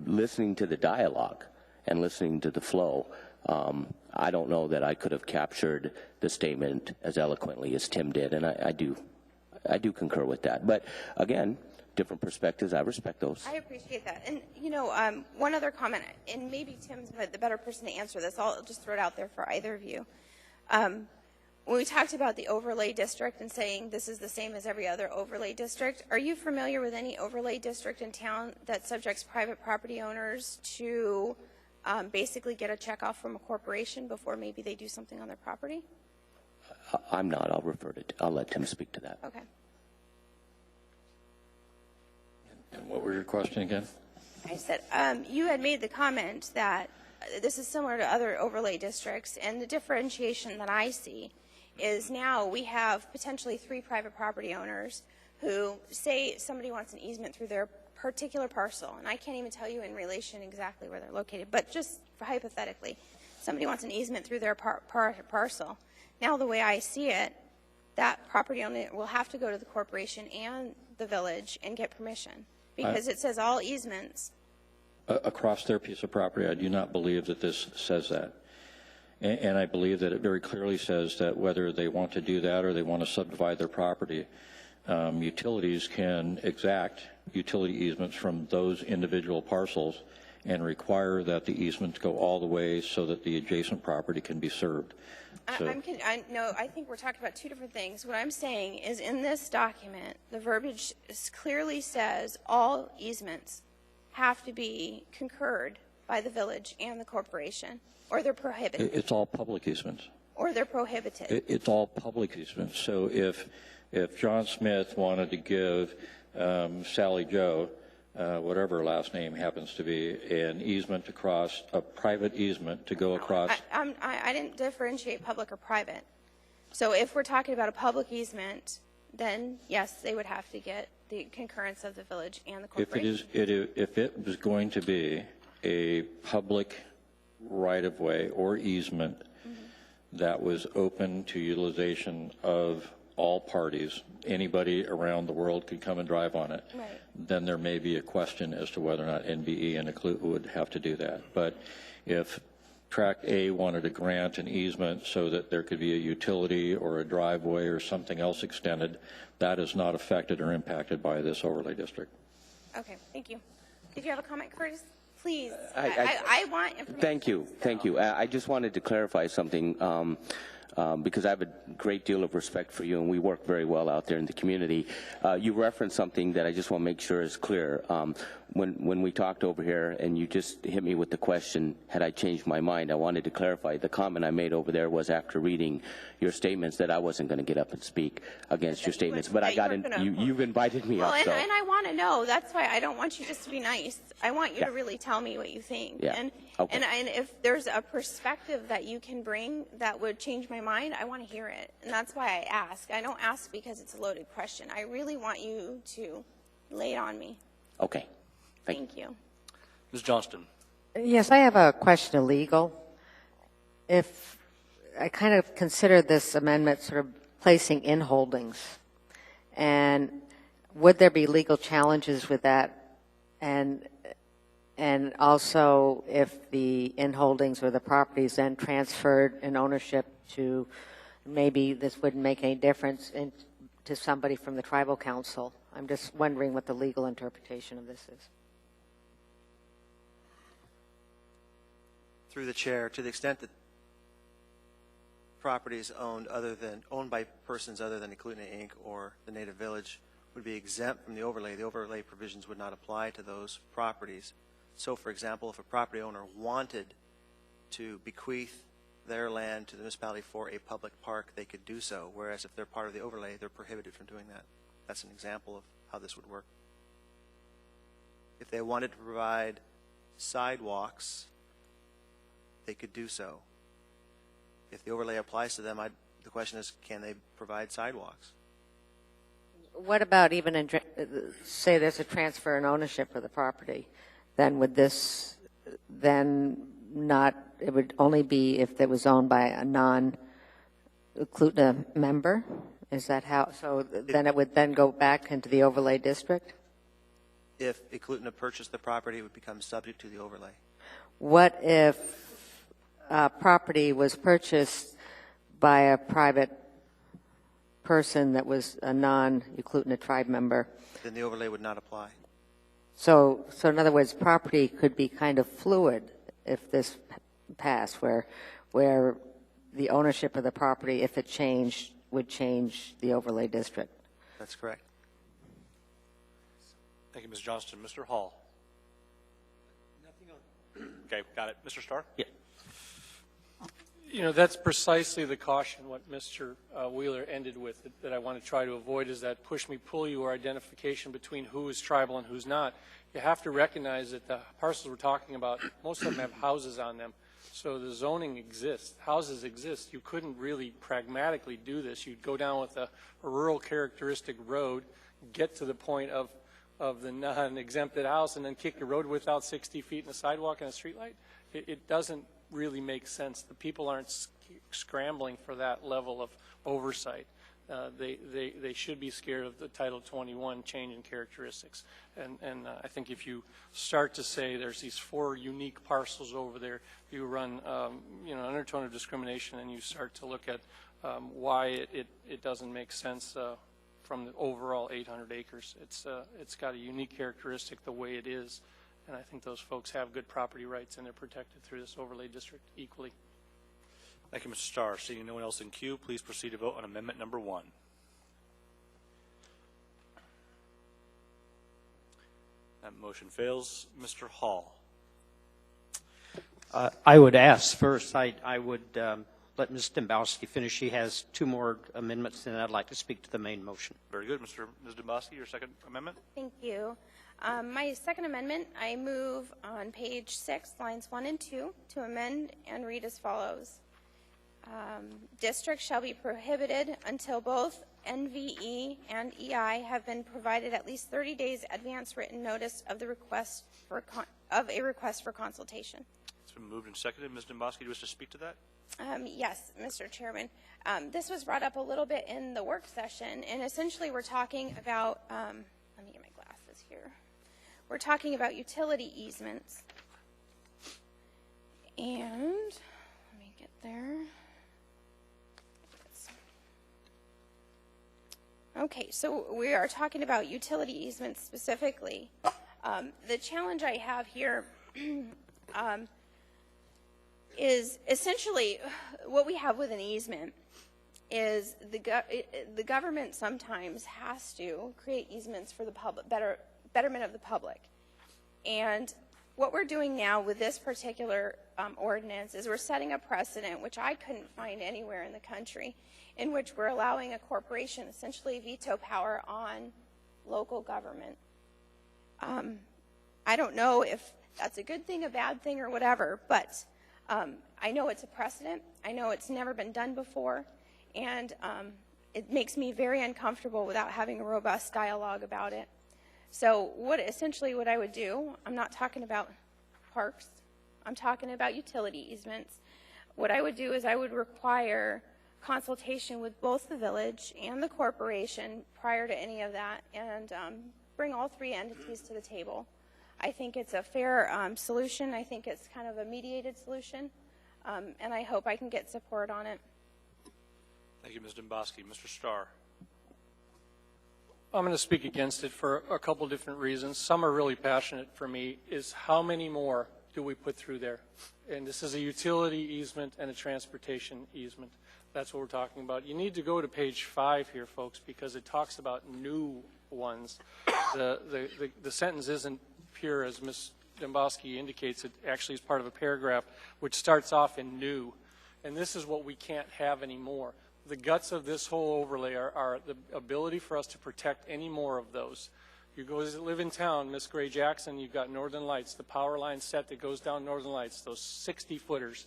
listening to the dialogue and listening to the flow, I don't know that I could have captured the statement as eloquently as Tim did, and I do concur with that. But again, different perspectives, I respect those. I appreciate that. And, you know, one other comment, and maybe Tim's the better person to answer this. I'll just throw it out there for either of you. When we talked about the overlay district and saying this is the same as every other overlay district, are you familiar with any overlay district in town that subjects private property owners to basically get a check off from a corporation before maybe they do something on their property? I'm not. I'll let Tim speak to that. Okay. And what was your question again? I said, you had made the comment that this is similar to other overlay districts, and the differentiation that I see is now we have potentially 3 private property owners who say somebody wants an easement through their particular parcel, and I can't even tell you in relation exactly where they're located, but just hypothetically, somebody wants an easement through their parcel. Now, the way I see it, that property owner will have to go to the corporation and the village and get permission, because it says all easements. Across their piece of property, I do not believe that this says that. And I believe that it very clearly says that whether they want to do that or they want to subdivide their property, utilities can exact utility easements from those individual parcels and require that the easements go all the way so that the adjacent property can be served. No, I think we're talking about 2 different things. What I'm saying is in this document, the verbiage clearly says all easements have to be concurred by the village and the corporation, or they're prohibited. It's all public easements. Or they're prohibited. It's all public easements. So if John Smith wanted to give Sally Joe, whatever her last name happens to be, an easement across, a private easement to go across. I didn't differentiate public or private. So if we're talking about a public easement, then yes, they would have to get the concurrence of the village and the corporation. If it was going to be a public right-of-way or easement that was open to utilization of all parties, anybody around the world could come and drive on it, then there may be a question as to whether or not NBE and Eklutna would have to do that. But if Tract A wanted to grant an easement so that there could be a utility or a driveway or something else extended, that is not affected or impacted by this overlay district. Okay, thank you. Did you have a comment, Curtis? Please. I want information. Thank you. I just wanted to clarify something. because I have a great deal of respect for you, and we work very well out there in the community. You referenced something that I just want to make sure is clear. When we talked over here, and you just hit me with the question, had I changed my mind, I wanted to clarify. The comment I made over there was after reading your statements that I wasn't going to get up and speak against your statements, but I got in. You've invited me up. So. And I want to know. That's why I don't want you just to be nice. I want you to really tell me what you think. Yeah. And okay. and if there's a perspective that you can bring that would change my mind, I want to hear it. And that's why I ask. I don't ask because it's a loaded question. I really want you to lay it on me. Okay. Thank you. Ms. Johnston. Yes, I have a question of legal. If I kind of consider this amendment sort of placing in holdings, and would there be legal challenges with that? And also, if the in holdings or the properties then transferred in ownership to, maybe this wouldn't make any difference to somebody from the tribal council. I'm just wondering what the legal interpretation of this is. Through the chair, to the extent that properties owned by persons other than Eklutna Inc. or the Native Village would be exempt from the overlay provisions would not apply to those properties. So, for example, if a property owner wanted to bequeath their land to the municipality for a public park, they could do so, whereas if they're part of the overlay, they're prohibited from doing that. That's an example of how this would work. If they wanted to provide sidewalks, they could do so. If the overlay applies to them, the question is, can they provide sidewalks? What about even, say there's a transfer in ownership of the property, then would this then not, it would only be if it was owned by a non-Eklutna member? Is that how, so then it would then go back into the overlay district? If Eklutna purchased the property, it would become subject to the overlay. What if property was purchased by a private person that was a non-Eklutna tribe member? Then the overlay would not apply. So in other words, property could be kind of fluid if this passed, where the ownership of the property, if it changed, would change the overlay district. That's correct. Thank you, Ms. Johnston. Mr. Hall. Okay, got it. Mr. Starr? Yeah. You know, that's precisely the caution what Mr. Wheeler ended with that I want to try to avoid, is that push me, pull you, or identification between who is tribal and who's not. You have to recognize that the parcels we're talking about, most of them have houses on them. So the zoning exists, houses exist. You couldn't really pragmatically do this. You'd go down with a rural characteristic road, get to the point of the non-exempted house, and then kick the road without 60 feet and a sidewalk and a street light. It doesn't really make sense. The people aren't scrambling for that level of oversight. They should be scared of the Title 21 change in characteristics. And I think if you start to say there's these 4 unique parcels over there, you run an undertone of discrimination, and you start to look at why it doesn't make sense from the overall 800 acres. It's got a unique characteristic the way it is. And I think those folks have good property rights, and they're protected through this overlay district equally. Thank you, Mr. Starr. Seeing no one else in queue, please proceed to vote on amendment number 1. That motion fails. Mr. Hall. I would ask first, I would let Ms. Dembowski finish. She has 2 more amendments, and I'd like to speak to the main motion. Very good. Ms. Dembowski, your second amendment? Thank you. My second amendment, I move on page 6, lines 1 and 2, to amend and read as follows. Districts shall be prohibited until both NVE and EI have been provided at least 30 days advance written notice of the request for a request for consultation. It's been moved and seconded. Ms. Dembowski, do you wish to speak to that? Yes, Mr. Chairman. This was brought up a little bit in the work session, and essentially we're talking about, let me get my glasses here. We're talking about utility easements. And let me get there. Okay, so we are talking about utility easements specifically. is essentially what we have with an easement is the government sometimes has to create easements for the public, betterment of the public. And what we're doing now with this particular ordinance is we're setting a precedent, which I couldn't find anywhere in the country, in which we're allowing a corporation essentially veto power on local government. I don't know if that's a good thing, a bad thing, or whatever, but I know it's a precedent. I know it's never been done before, and it makes me very uncomfortable without having a robust dialogue about it. So essentially what I would do, I'm not talking about parks, I'm talking about utility easements. What I would do is I would require consultation with both the village and the corporation prior to any of that, and bring all three entities to the table. I think it's a fair solution. I think it's kind of a mediated solution, and I hope I can get support on it. Thank you, Ms. Domboski. Mr. Starr. I'm going to speak against it for a couple different reasons. Some are really passionate for me, is how many more do we put through there? And this is a utility easement and a transportation easement. That's what we're talking about. You need to go to page 5 here, folks, because it talks about new ones. The sentence isn't pure, as Ms. Domboski indicates. It actually is part of a paragraph which starts off in new. And this is what we can't have anymore. The guts of this whole overlay are the ability for us to protect any more of those. You go live in town, Miss Gray Jackson, you've got Northern Lights, the power line set that goes down Northern Lights, those 60-footers.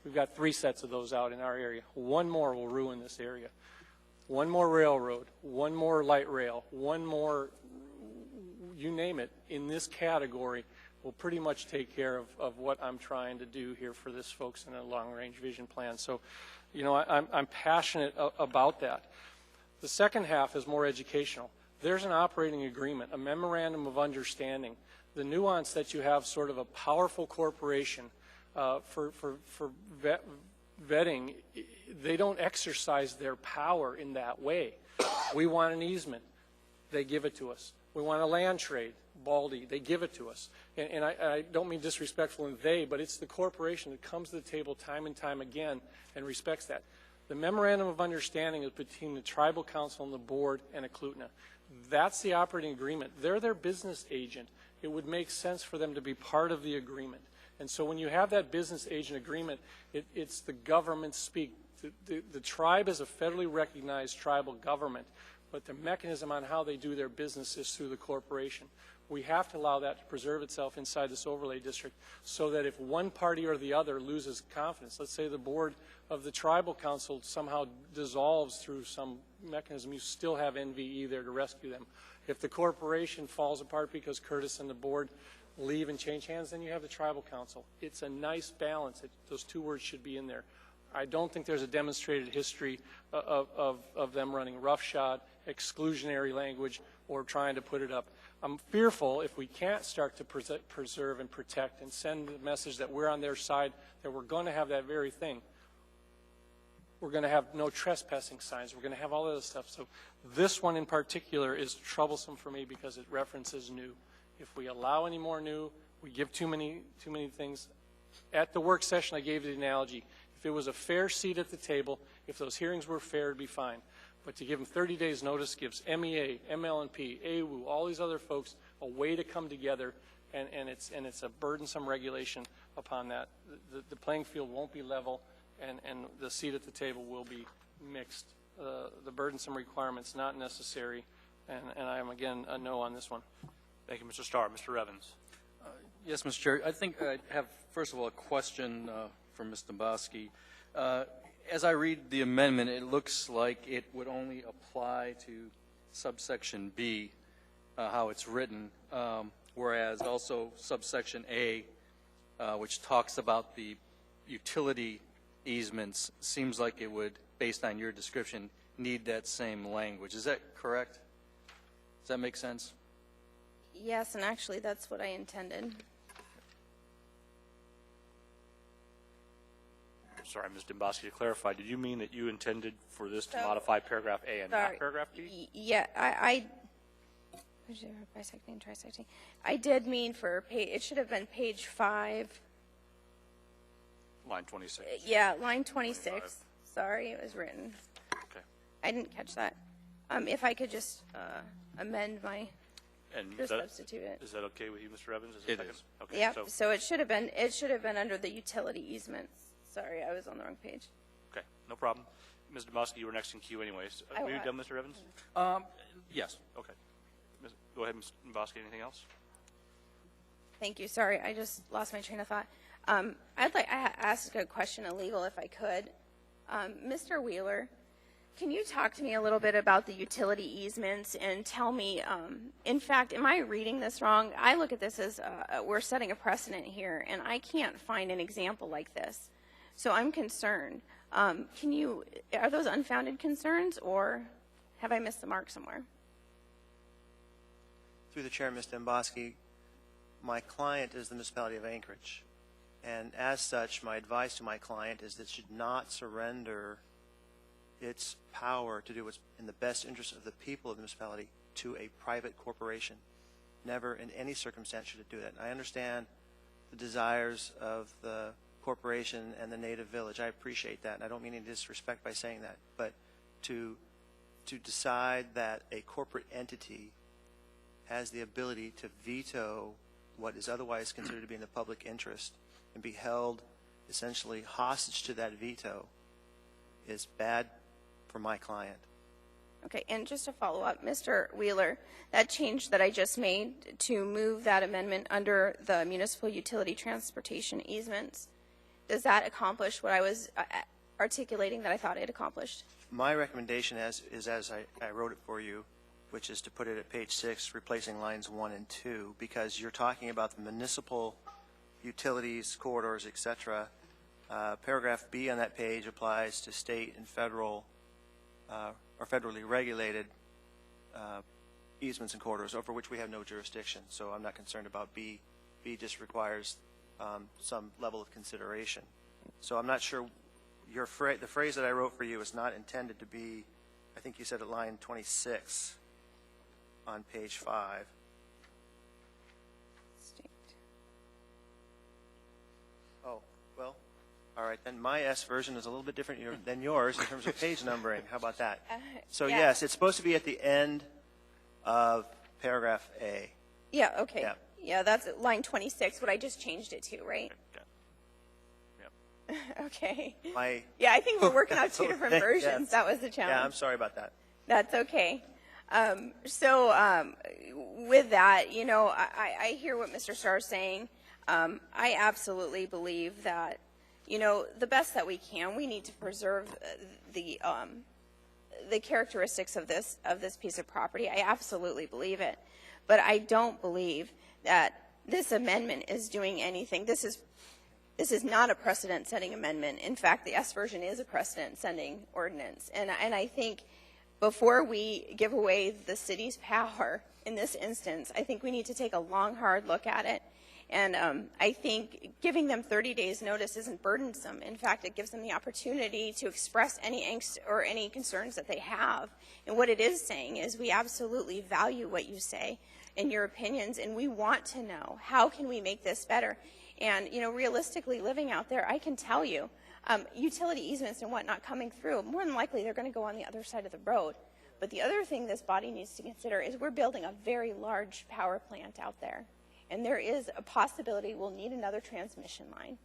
We've got 3 sets of those out in our area. One more will ruin this area. One more railroad, one more light rail, one more, you name it, in this category will pretty much take care of what I'm trying to do here for this folks in a long-range vision plan. So, you know, I'm passionate about that. The second half is more educational. There's an operating agreement, a memorandum of understanding. The nuance that you have sort of a powerful corporation for vetting, they don't exercise their power in that way. We want an easement. They give it to us. We want a land trade. Baldy, they give it to us. And I don't mean disrespectful in they, but it's the corporation that comes to the table time and time again and respects that. The memorandum of understanding is between the tribal council and the board and Eklutna. That's the operating agreement. They're their business agent. It would make sense for them to be part of the agreement. And so when you have that business agent agreement, it's the government speak. The tribe is a federally recognized tribal government, but the mechanism on how they do their business is through the corporation. We have to allow that to preserve itself inside this overlay district so that if one party or the other loses confidence, let's say the board of the tribal council somehow dissolves through some mechanism, you still have NVE there to rescue them. If the corporation falls apart because Curtis and the board leave and change hands, then you have the tribal council. It's a nice balance. Those 2 words should be in there. I don't think there's a demonstrated history of them running roughshod, exclusionary language, or trying to put it up. I'm fearful if we can't start to preserve and protect and send the message that we're on their side, that we're going to have that very thing. We're going to have no trespassing signs. We're going to have all of this stuff. So this one in particular is troublesome for me because it references new. If we allow any more new, we give too many things. At the work session, I gave the analogy. If it was a fair seat at the table, if those hearings were fair, it'd be fine. But to give them 30 days notice gives MEA, MLNP, AWU, all these other folks a way to come together, and it's a burdensome regulation upon that. The playing field won't be level, and the seat at the table will be mixed. The burdensome requirements not necessary, and I am again a no on this one. Thank you, Mr. Starr. Mr. Evans. Yes, Mr. Chair. I think I have, first of all, a question for Ms. Domboski. As I read the amendment, it looks like it would only apply to subsection B, how it's written, whereas also subsection A, which talks about the utility easements, seems like it would, based on your description, need that same language. Is that correct? Does that make sense? Yes, and actually that's what I intended. Sorry, Ms. Domboski, to clarify, did you mean that you intended for this to modify paragraph A and not paragraph B? Yeah, bisecting, trisecting. I did mean for page, it should have been page 5. line 26. Yeah, line 26. Sorry, it was written. Okay. I didn't catch that. If I could just amend my, And just substitute it. Is that okay with you, Mr. Evans? It is. Okay. Yeah, so it should have been under the utility easements. Sorry, I was on the wrong page. Okay, no problem. Ms. Domowski, you were next in queue anyways. Were you done, Mr. Evans? Yes. Okay. Go ahead, Ms. Domowski. Anything else? Thank you. Sorry, I just lost my train of thought. I'd like to ask a question of legal, if I could. Mr. Wheeler, can you talk to me a little bit about the utility easements and tell me, in fact, am I reading this wrong? I look at this as we're setting a precedent here, and I can't find an example like this. So I'm concerned. Are those unfounded concerns, or have I missed the mark somewhere? Through the chair, Ms. Demboski, my client is the municipality of Anchorage. And as such, my advice to my client is that it should not surrender its power to do what's in the best interest of the people of the municipality to a private corporation. Never in any circumstance should it do that. And I understand the desires of the corporation and the native village. I appreciate that, and I don't mean any disrespect by saying that. But to decide that a corporate entity has the ability to veto what is otherwise considered to be in the public interest and be held essentially hostage to that veto is bad for my client. Okay, and just to follow up, Mr. Wheeler, that change that I just made to move that amendment under the municipal utility transportation easements, does that accomplish what I was articulating that I thought it accomplished? My recommendation is as I wrote it for you, which is to put it at page 6, replacing lines 1 and 2, because you're talking about the municipal utilities, corridors, etc. Paragraph B on that page applies to state and federal or federally regulated easements and corridors over which we have no jurisdiction. So I'm not concerned about B. B just requires some level of consideration. So I'm not sure the phrase that I wrote for you is not intended to be, I think you said at line 26 on page 5. Oh, well, all right, then my S version is a little bit different than yours in terms of page numbering. How about that? So yeah. yes, it's supposed to be at the end of paragraph A. Yeah, okay. Yeah. Yeah, that's line 26, what I just changed it to, right? Okay. Yeah, I think we're working out two different versions. Yes. That was the challenge. Yeah, I'm sorry about that. That's okay. With that, I hear what Mr. Starr is saying. I absolutely believe that, the best that we can, we need to preserve the characteristics of this piece of property. I absolutely believe it. But I don't believe that this amendment is doing anything. This is not a precedent-setting amendment. In fact, the S version is a precedent-setting ordinance. And I think before we give away the city's power in this instance, I think we need to take a long, hard look at it. And I think giving them 30 days notice isn't burdensome. In fact, it gives them the opportunity to express any angst or any concerns that they have. And what it is saying is we absolutely value what you say and your opinions, and we want to know how can we make this better. And, realistically living out there, I can tell you, utility easements and whatnot coming through, more than likely they're going to go on the other side of the road. But the other thing this body needs to consider is we're building a very large power plant out there. And there is a possibility we'll need another transmission line.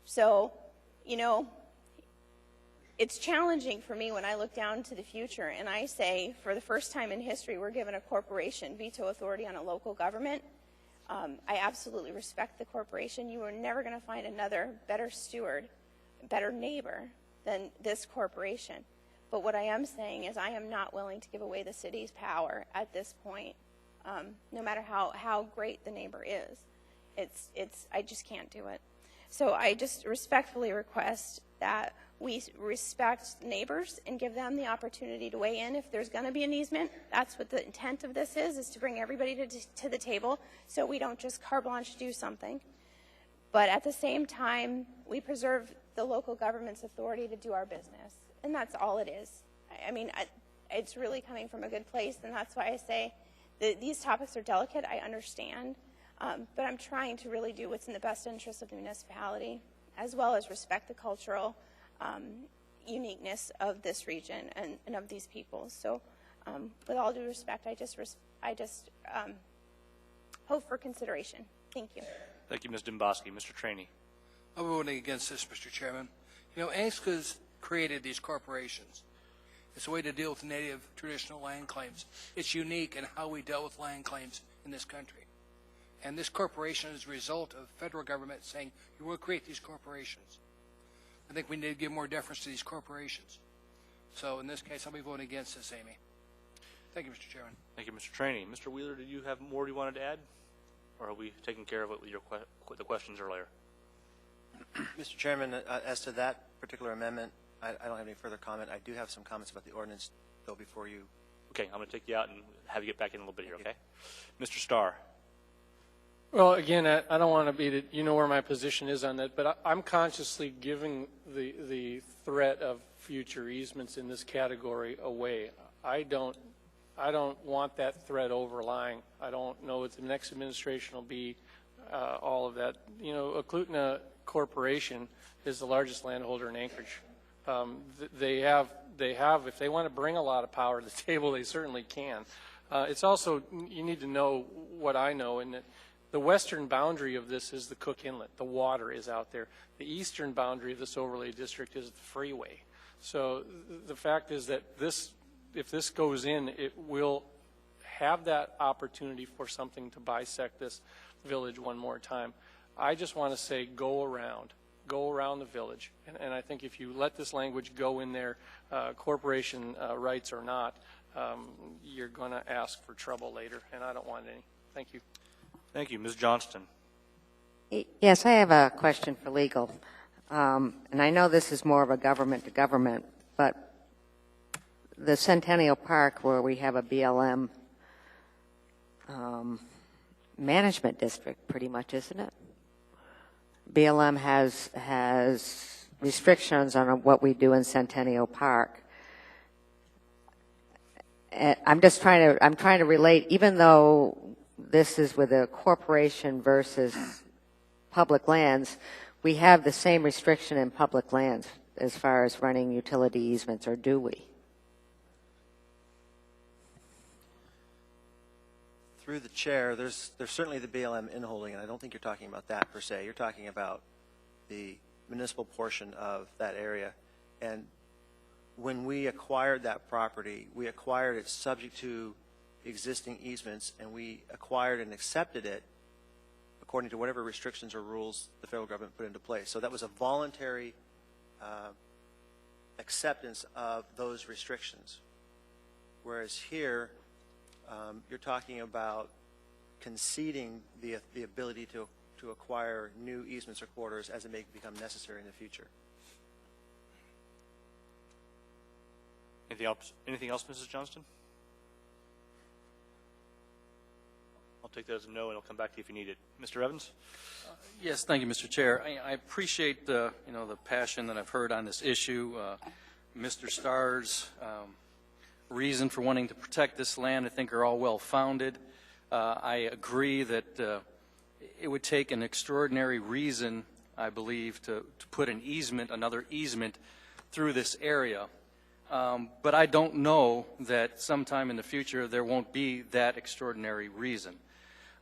So, it's challenging for me when I look down to the future and I say, for the first time in history, we're given a corporation veto authority on a local government. I absolutely respect the corporation. You are never going to find another better steward, better neighbor than this corporation. But what I am saying is I am not willing to give away the city's power at this point, no matter how great the neighbor is. I just can't do it. So I just respectfully request that we respect neighbors and give them the opportunity to weigh in if there's going to be an easement. That's what the intent of this is to bring everybody to the table so we don't just carte blanche do something. But at the same time, we preserve the local government's authority to do our business. And that's all it is. I mean, it's really coming from a good place, and that's why I say that these topics are delicate. I understand. But I'm trying to really do what's in the best interest of the municipality as well as respect the cultural uniqueness of this region and of these people. So with all due respect, I just hope for consideration. Thank you. Thank you, Ms. Domboski. Mr. Trainee. I'm voting against this, Mr. Chairman. You know, ANCSA's created these corporations. It's a way to deal with native traditional land claims. It's unique in how we dealt with land claims in this country. And this corporation is a result of federal government saying, you will create these corporations. I think we need to give more deference to these corporations. So in this case, I'll be voting against this, Amy. Thank you, Mr. Chairman. Thank you, Mr. Trainee. Mr. Wheeler, did you have more you wanted to add? Or are we taking care of it with the questions earlier? Mr. Chairman, as to that particular amendment, I don't have any further comment. I do have some comments about the ordinance, though, before you. Okay, I'm going to take you out and have you get back in a little bit here, okay? Mr. Starr. Well, again, I don't want to beat it. You know where my position is on that, but I'm consciously giving the threat of future easements in this category away. I don't want that threat overlying. I don't know what the next administration will be, all of that. You know, Eklutna Corporation is the largest landholder in Anchorage. They have, if they want to bring a lot of power to the table, they certainly can. It's also, you need to know what I know, and that the western boundary of this is the Cook Inlet. The water is out there. The eastern boundary of this overlay district is the freeway. So the fact is that if this goes in, it will have that opportunity for something to bisect this village one more time. I just want to say go around the village. And I think if you let this language go in there, corporation rights or not, you're going to ask for trouble later, and I don't want any. Thank you. Thank you. Ms. Johnston. Yes, I have a question for legal. And I know this is more of a government to government, but the Centennial Park, where we have a BLM management district, pretty much, isn't it? BLM has restrictions on what we do in Centennial Park. I'm trying to relate, even though this is with a corporation versus public lands, we have the same restriction in public lands as far as running utility easements, or do we? Through the chair, there's certainly the BLM inholding, and I don't think you're talking about that per se. You're talking about the municipal portion of that area. And when we acquired that property, we acquired it subject to existing easements, and we acquired and accepted it according to whatever restrictions or rules the federal government put into place. So that was a voluntary acceptance of those restrictions. Whereas here, you're talking about conceding the ability to acquire new easements or quarters as it may become necessary in the future. Anything else, Mrs. Johnston? I'll take that as a no, and I'll come back to you if you need it. Mr. Evans? Yes, thank you, Mr. Chair. I appreciate the passion that I've heard on this issue. Mr. Starr's reason for wanting to protect this land, I think, are all well-founded. I agree that it would take an extraordinary reason, I believe, to put an easement, another easement, through this area. But I don't know that sometime in the future there won't be that extraordinary reason.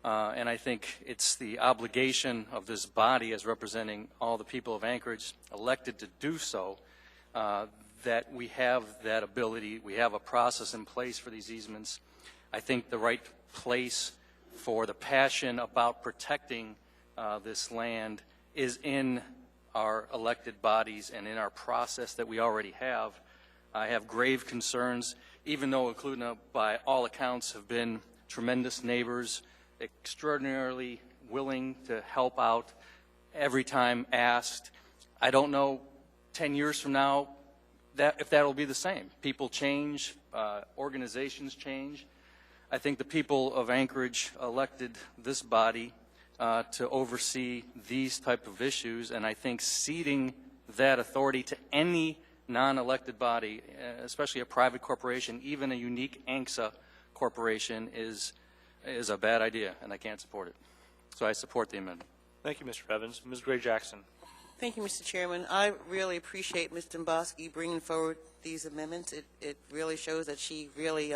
And I think it's the obligation of this body, as representing all the people of Anchorage elected to do so, that we have that ability. We have a process in place for these easements. I think the right place for the passion about protecting this land is in our elected bodies and in our process that we already have. I have grave concerns, even though Eklutna, by all accounts, have been tremendous neighbors, extraordinarily willing to help out every time asked. I don't know 10 years from now if that will be the same. People change, organizations change. I think the people of Anchorage elected this body to oversee these type of issues, and I think ceding that authority to any non-elected body, especially a private corporation, even a unique ANCSA corporation, is a bad idea, and I can't support it. So I support the amendment. Thank you, Mr. Evans. Ms. Gray-Jackson. Thank you, Mr. Chairman. I really appreciate Ms. Domboski bringing forward these amendments. It really shows that she really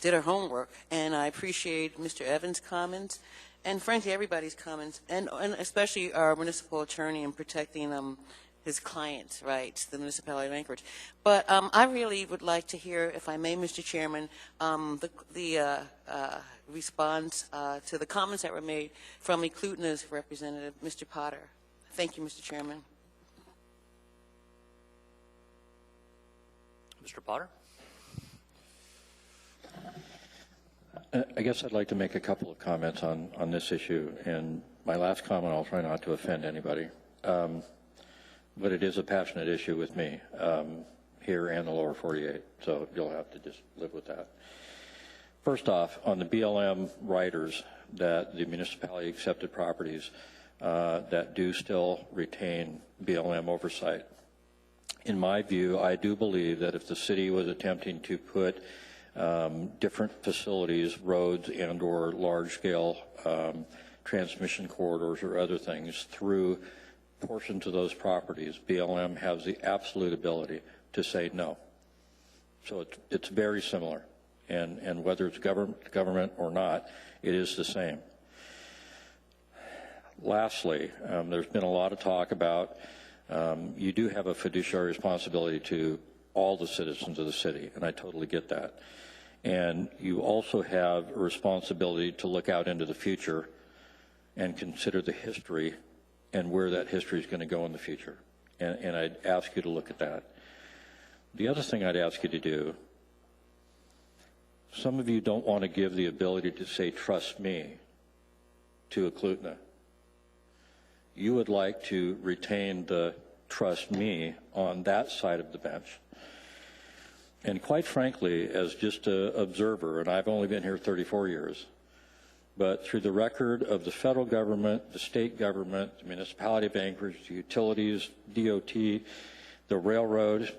did her homework, and I appreciate Mr. Evans' comments, and frankly everybody's comments, and especially our municipal attorney in protecting his client's rights, the municipality of Anchorage. But I really would like to hear, if I may, Mr. Chairman, the response to the comments that were made from Eklutna's representative, Mr. Potter. Thank you, Mr. Chairman. Mr. Potter? I guess I'd like to make a couple of comments on this issue. And my last comment, I'll try not to offend anybody. But it is a passionate issue with me here and the lower 48. So you'll have to just live with that. First off, on the BLM riders, that the municipality accepted properties that do still retain BLM oversight. In my view, I do believe that if the city was attempting to put different facilities, roads and or large-scale transmission corridors or other things through portions of those properties, BLM has the absolute ability to say no. So it's very similar. And whether it's government or not, it is the same. Lastly, there's been a lot of talk about you do have a fiduciary responsibility to all the citizens of the city, and I totally get that. And you also have a responsibility to look out into the future and consider the history and where that history is going to go in the future. And I'd ask you to look at that. The other thing I'd ask you to do, some of you don't want to give the ability to say, trust me, to Eklutna. You would like to retain the trust me on that side of the bench. And quite frankly, as just an observer, and I've only been here 34 years, but through the record of the federal government, the state government, the municipality of Anchorage, the utilities, DOT, the railroad,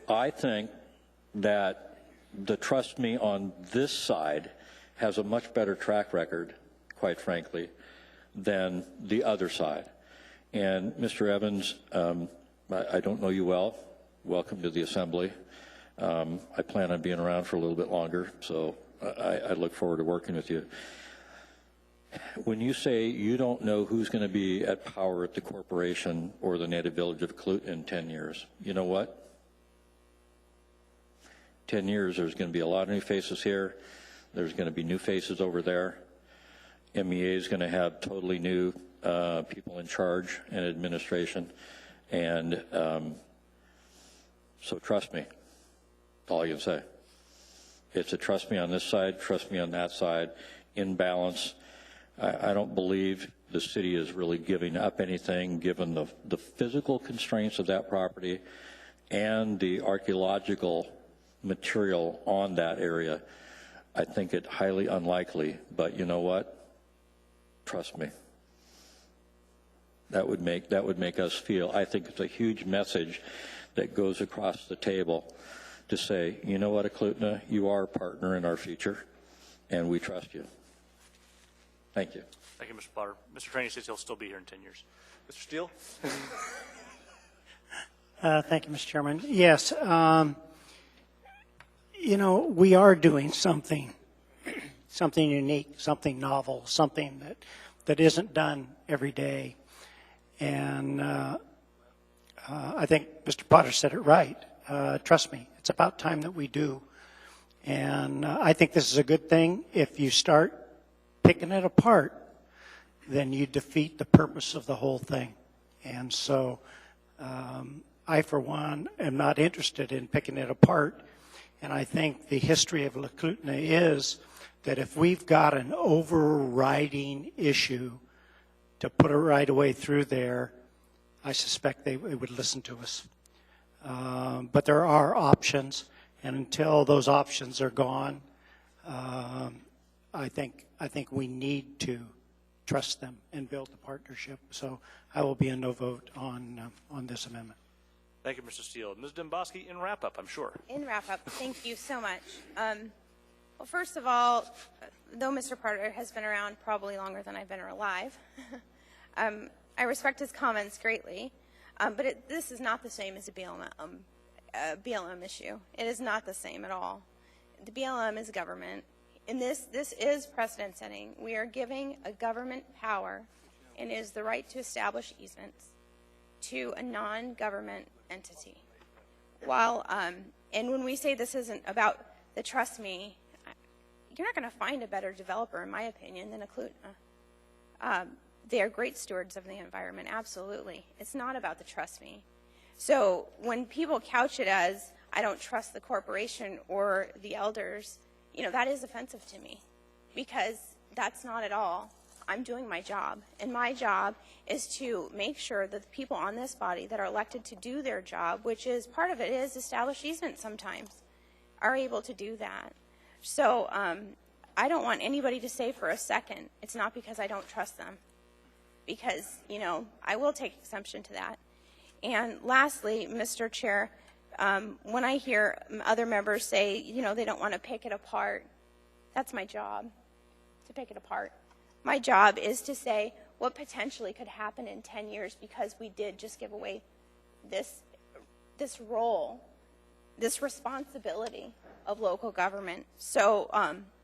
I think that the trust me on this side has a much better track record, quite frankly, than the other side. And Mr. Evans, I don't know you well. Welcome to the Assembly. I plan on being around for a little bit longer, so I look forward to working with you. When you say you don't know who's going to be at power at the corporation or the native village of Eklutna in 10 years, you know what? 10 years, there's going to be a lot of new faces here. There's going to be new faces over there. MEA is going to have totally new people in charge and administration. And so trust me. That's all I can say. It's a trust me on this side, trust me on that side, in balance. I don't believe the city is really giving up anything given the physical constraints of that property and the archaeological material on that area. I think it highly unlikely, but you know what? Trust me. That would make us feel, I think it's a huge message that goes across the table to say, you know what, Eklutna, you are a partner in our future, and we trust you. Thank you. Thank you, Mr. Potter. Mr. Trainee says he'll still be here in 10 years. Mr. Steele? Thank you, Mr. Chairman. Yes, you know, we are doing something unique, something novel, something that isn't done every day. And I think Mr. Potter said it right. Trust me, it's about time that we do. And I think this is a good thing. If you start picking it apart, then you defeat the purpose of the whole thing. And so I, for one, am not interested in picking it apart. And I think the history of Eklutna is that if we've got an overriding issue to put it right away through there, I suspect they would listen to us. But there are options, and until those options are gone, I think we need to trust them and build a partnership. So I will be a no vote on this amendment. Thank you, Mr. Steele. Ms. Domboski, in wrap-up, I'm sure. In wrap-up, thank you so much. Well, first of all, though Mr. Potter has been around probably longer than I've been alive, I respect his comments greatly, but this is not the same as a BLM issue. It is not the same at all. The BLM is government, and this is precedent setting. We are giving a government power, and it is the right to establish easements to a non-government entity. While, and when we say this isn't about the trust me, you're not going to find a better developer, in my opinion, than Eklutna. They are great stewards of the environment, absolutely. It's not about the trust me. So when people couch it as, I don't trust the corporation or the elders, you know, that is offensive to me, because that's not at all. I'm doing my job, and my job is to make sure that the people on this body that are elected to do their job, which is part of it is establish easements sometimes, are able to do that. So I don't want anybody to say for a second it's not because I don't trust them, because, you know, I will take exception to that. And lastly, Mr. Chair, when I hear other members say, you know, they don't want to pick it apart, that's my job, to pick it apart. My job is to say what potentially could happen in 10 years because we did just give away this role, this responsibility of local government. So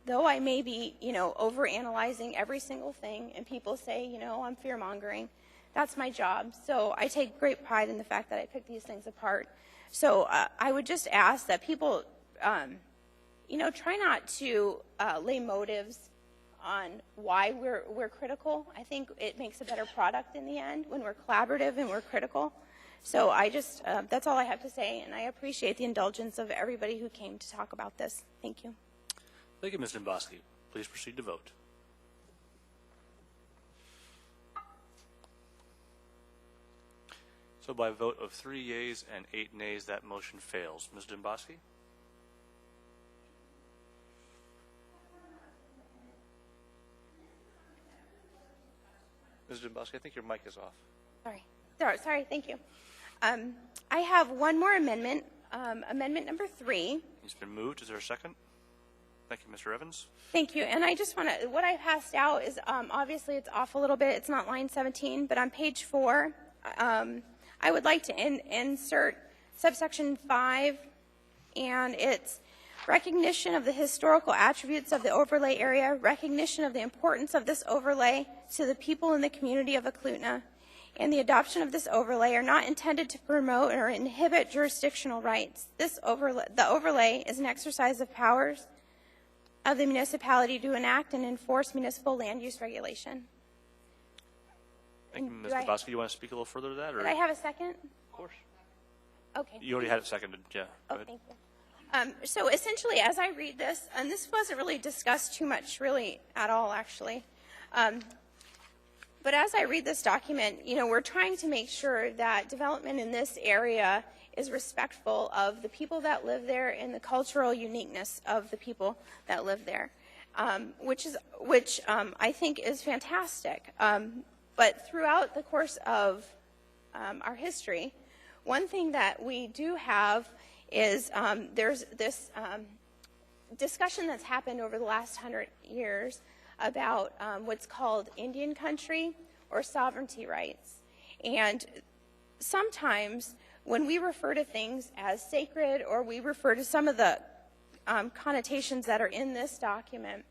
though I may be, you know, overanalyzing every single thing, and people say, you know, I'm fear-mongering, that's my job. So I take great pride in the fact that I pick these things apart. So I would just ask that people, you know, try not to lay motives on why we're critical. I think it makes a better product in the end when we're collaborative and we're critical. So I just, that's all I have to say, and I appreciate the indulgence of everybody who came to talk about this. Thank you. Thank you, Ms. Domboski. Please proceed to vote. So by a vote of 3 yeas and 8 nays, that motion fails. Ms. Domboski? Ms. Domboski, I think your mic is off. Sorry, thank you. I have one more amendment, amendment number 3. It's been moved. Is there a second? Thank you, Mr. Evans. Thank you. And I just want to, what I passed out is, obviously it's off a little bit. It's not line 17, but on page 4, I would like to insert subsection 5, and it's recognition of the historical attributes of the overlay area, recognition of the importance of this overlay to the people in the community of Eklutna, and the adoption of this overlay are not intended to promote or inhibit jurisdictional rights. The overlay is an exercise of powers of the municipality to enact and enforce municipal land use regulation. Thank you, Ms. Domboski. You want to speak a little further to that? Or? Did I have a second? Of course. Okay. You already had it seconded. Yeah. Go ahead. Thank you. So essentially, as I read this, and this wasn't really discussed too much, really, at all, actually. But as I read this document, you know, we're trying to make sure that development in this area is respectful of the people that live there and the cultural uniqueness of the people that live there, which I think is fantastic. But throughout the course of our history, one thing that we do have is there's this discussion that's happened over the last 100 years about what's called Indian country or sovereignty rights. And sometimes when we refer to things as sacred, or we refer to some of the connotations that are in this document,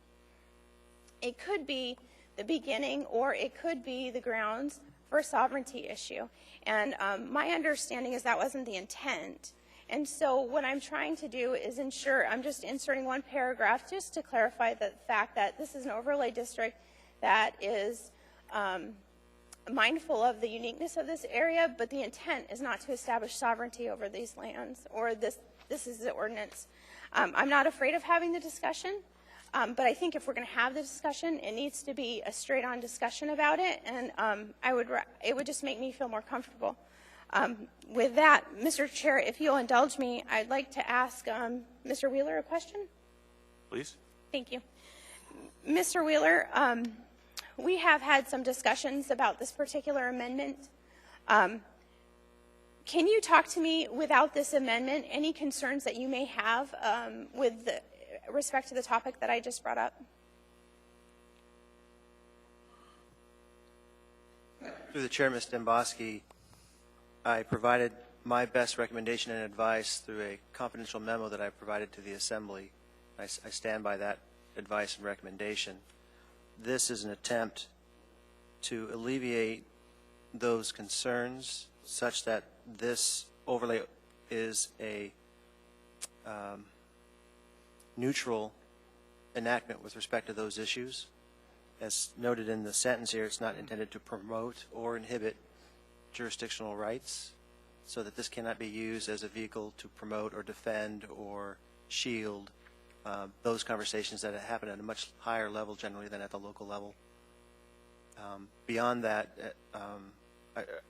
it could be the beginning or it could be the grounds for a sovereignty issue. And my understanding is that wasn't the intent. And so what I'm trying to do is ensure, I'm just inserting one paragraph just to clarify the fact that this is an overlay district that is mindful of the uniqueness of this area, but the intent is not to establish sovereignty over these lands, or this is the ordinance. I'm not afraid of having the discussion, but I think if we're going to have the discussion, it needs to be a straight-on discussion about it, and it would just make me feel more comfortable. With that, Mr. Chair, if you'll indulge me, I'd like to ask Mr. Wheeler a question. Please. Thank you. Mr. Wheeler, we have had some discussions about this particular amendment. Can you talk to me without this amendment, any concerns that you may have with respect to the topic that I just brought up? Through the chair, Ms. Demboski, I provided my best recommendation and advice through a confidential memo that I provided to the Assembly. I stand by that advice and recommendation. This is an attempt to alleviate those concerns such that this overlay is a neutral enactment with respect to those issues. As noted in the sentence here, it's not intended to promote or inhibit jurisdictional rights, so that this cannot be used as a vehicle to promote or defend or shield those conversations that happen at a much higher level generally than at the local level. Beyond that,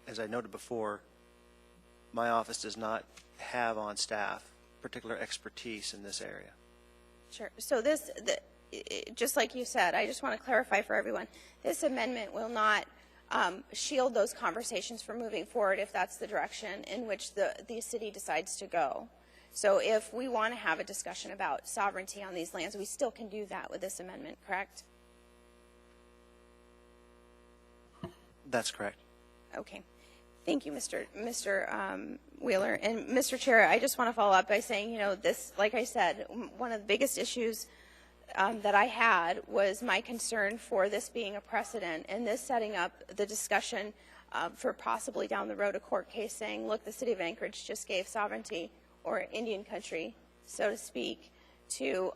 as I noted before, my office does not have on staff particular expertise in this area. Sure. So this, just like you said, I just want to clarify for everyone, this amendment will not shield those conversations from moving forward if that's the direction in which the city decides to go. So if we want to have a discussion about sovereignty on these lands, we still can do that with this amendment, correct? That's correct. Okay. Thank you, Mr. Wheeler. And Mr. Chair, I just want to follow up by saying, this, like I said, one of the biggest issues that I had was my concern for this being a precedent and this setting up the discussion for possibly down the road a court case saying, look, the city of Anchorage just gave sovereignty or Indian country, so to speak, to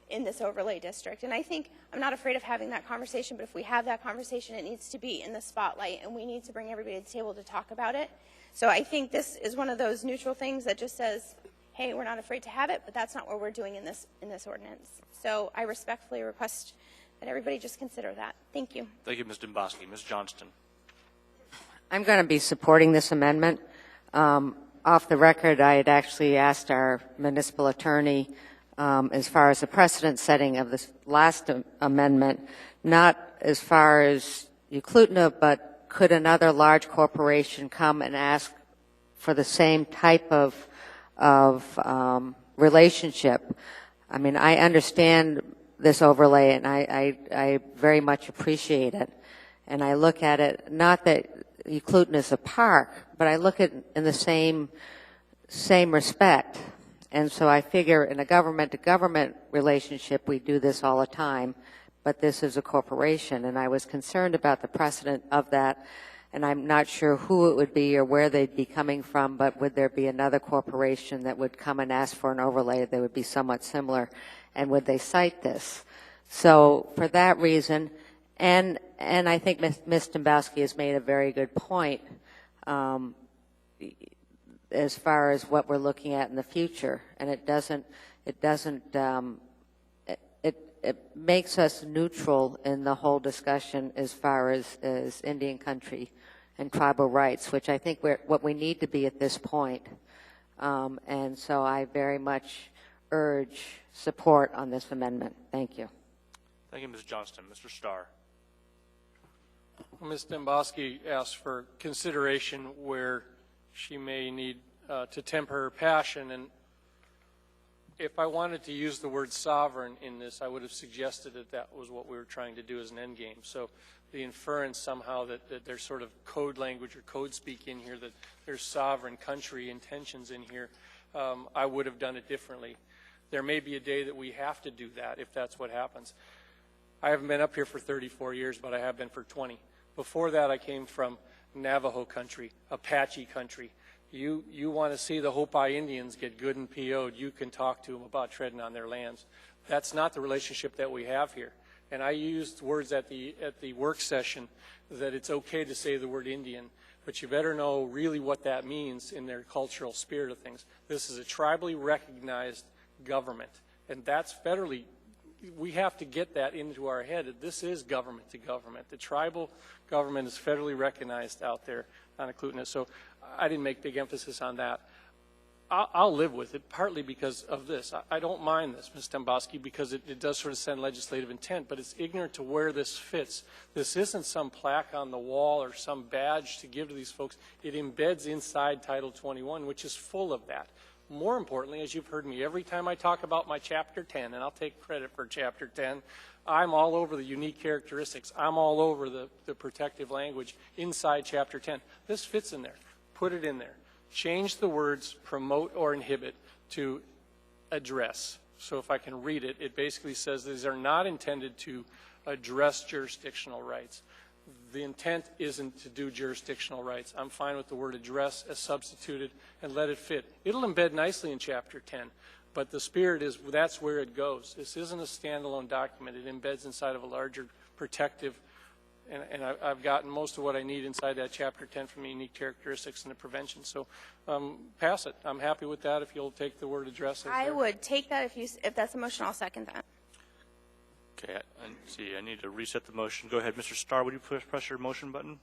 in this overlay district. And I think I'm not afraid of having that conversation, but if we have that conversation, it needs to be in the spotlight, and we need to bring everybody to the table to talk about it. So I think this is one of those neutral things that just says, hey, we're not afraid to have it, but that's not what we're doing in this ordinance. So I respectfully request that everybody just consider that. Thank you. Thank you, Ms. Demboski. Ms. Johnston. I'm going to be supporting this amendment. Off the record, I had actually asked our municipal attorney as far as the precedent setting of this last amendment, not as far as Uklutna, but could another large corporation come and ask for the same type of relationship? I mean, I understand this overlay, and I very much appreciate it. And I look at it, not that Uklutna is a park, but I look at it in the same respect. And so I figure in a government-to-government relationship, we do this all the time, but this is a corporation. And I was concerned about the precedent of that, and I'm not sure who it would be or where they'd be coming from, but would there be another corporation that would come and ask for an overlay that would be somewhat similar, and would they cite this? So for that reason, and I think Ms. Demboski has made a very good point as far as what we're looking at in the future, and it makes us neutral in the whole discussion as far as Indian country and tribal rights, which I think what we need to be at this point. And so I very much urge support on this amendment. Thank you. Thank you, Ms. Johnston. Mr. Starr. Ms. Demboski asked for consideration where she may need to temper her passion, and if I wanted to use the word sovereign in this, I would have suggested that was what we were trying to do as an end game. So the inference somehow that there's sort of code language or code speak in here, that there's sovereign country intentions in here, I would have done it differently. There may be a day that we have to do that if that's what happens. I haven't been up here for 34 years, but I have been for 20. Before that, I came from Navajo country, Apache country. You want to see the Hopi Indians get good and PO'd, you can talk to them about treading on their lands. That's not the relationship that we have here. And I used words at the work session that it's okay to say the word Indian, but you better know really what that means in their cultural spirit of things. This is a tribally recognized government, and that's federally. We have to get that into our head that this is government to government. The tribal government is federally recognized out there on Uklutna. So I didn't make big emphasis on that. I'll live with it, partly because of this. I don't mind this, Ms. Demboski, because it does sort of send legislative intent, but it's ignorant to where this fits. This isn't some plaque on the wall or some badge to give to these folks. It embeds inside Title 21, which is full of that. More importantly, as you've heard me, every time I talk about my Chapter 10, and I'll take credit for Chapter 10, I'm all over the unique characteristics. I'm all over the protective language inside Chapter 10. This fits in there. Put it in there. Change the words promote or inhibit to address. So if I can read it, it basically says these are not intended to address jurisdictional rights. The intent isn't to do jurisdictional rights. I'm fine with the word address as substituted and let it fit. It'll embed nicely in Chapter 10, but the spirit is that's where it goes. This isn't a standalone document. It embeds inside of a larger protective, and I've gotten most of what I need inside that Chapter 10 from the unique characteristics and the prevention. So pass it. I'm happy with that if you'll take the word address. I would take that if that's a motion. I'll second that. Okay, let's see, I need to reset the motion. Go ahead, Mr. Starr, would you press your motion button?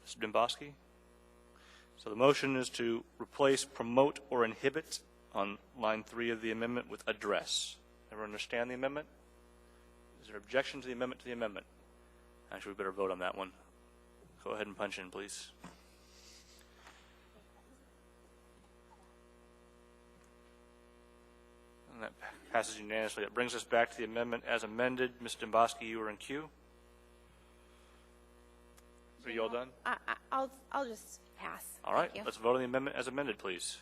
Mr. Dembowski? So the motion is to replace promote or inhibit on line 3 of the amendment with address. Everyone understand the amendment? Is there objection to the amendment? Actually, we better vote on that one. Go ahead and punch in, please. And that passes unanimously. That brings us back to the amendment as amended. Ms. Dembowski, you are in queue. Are you all done? I'll just pass. All right, let's vote on the amendment as amended, please.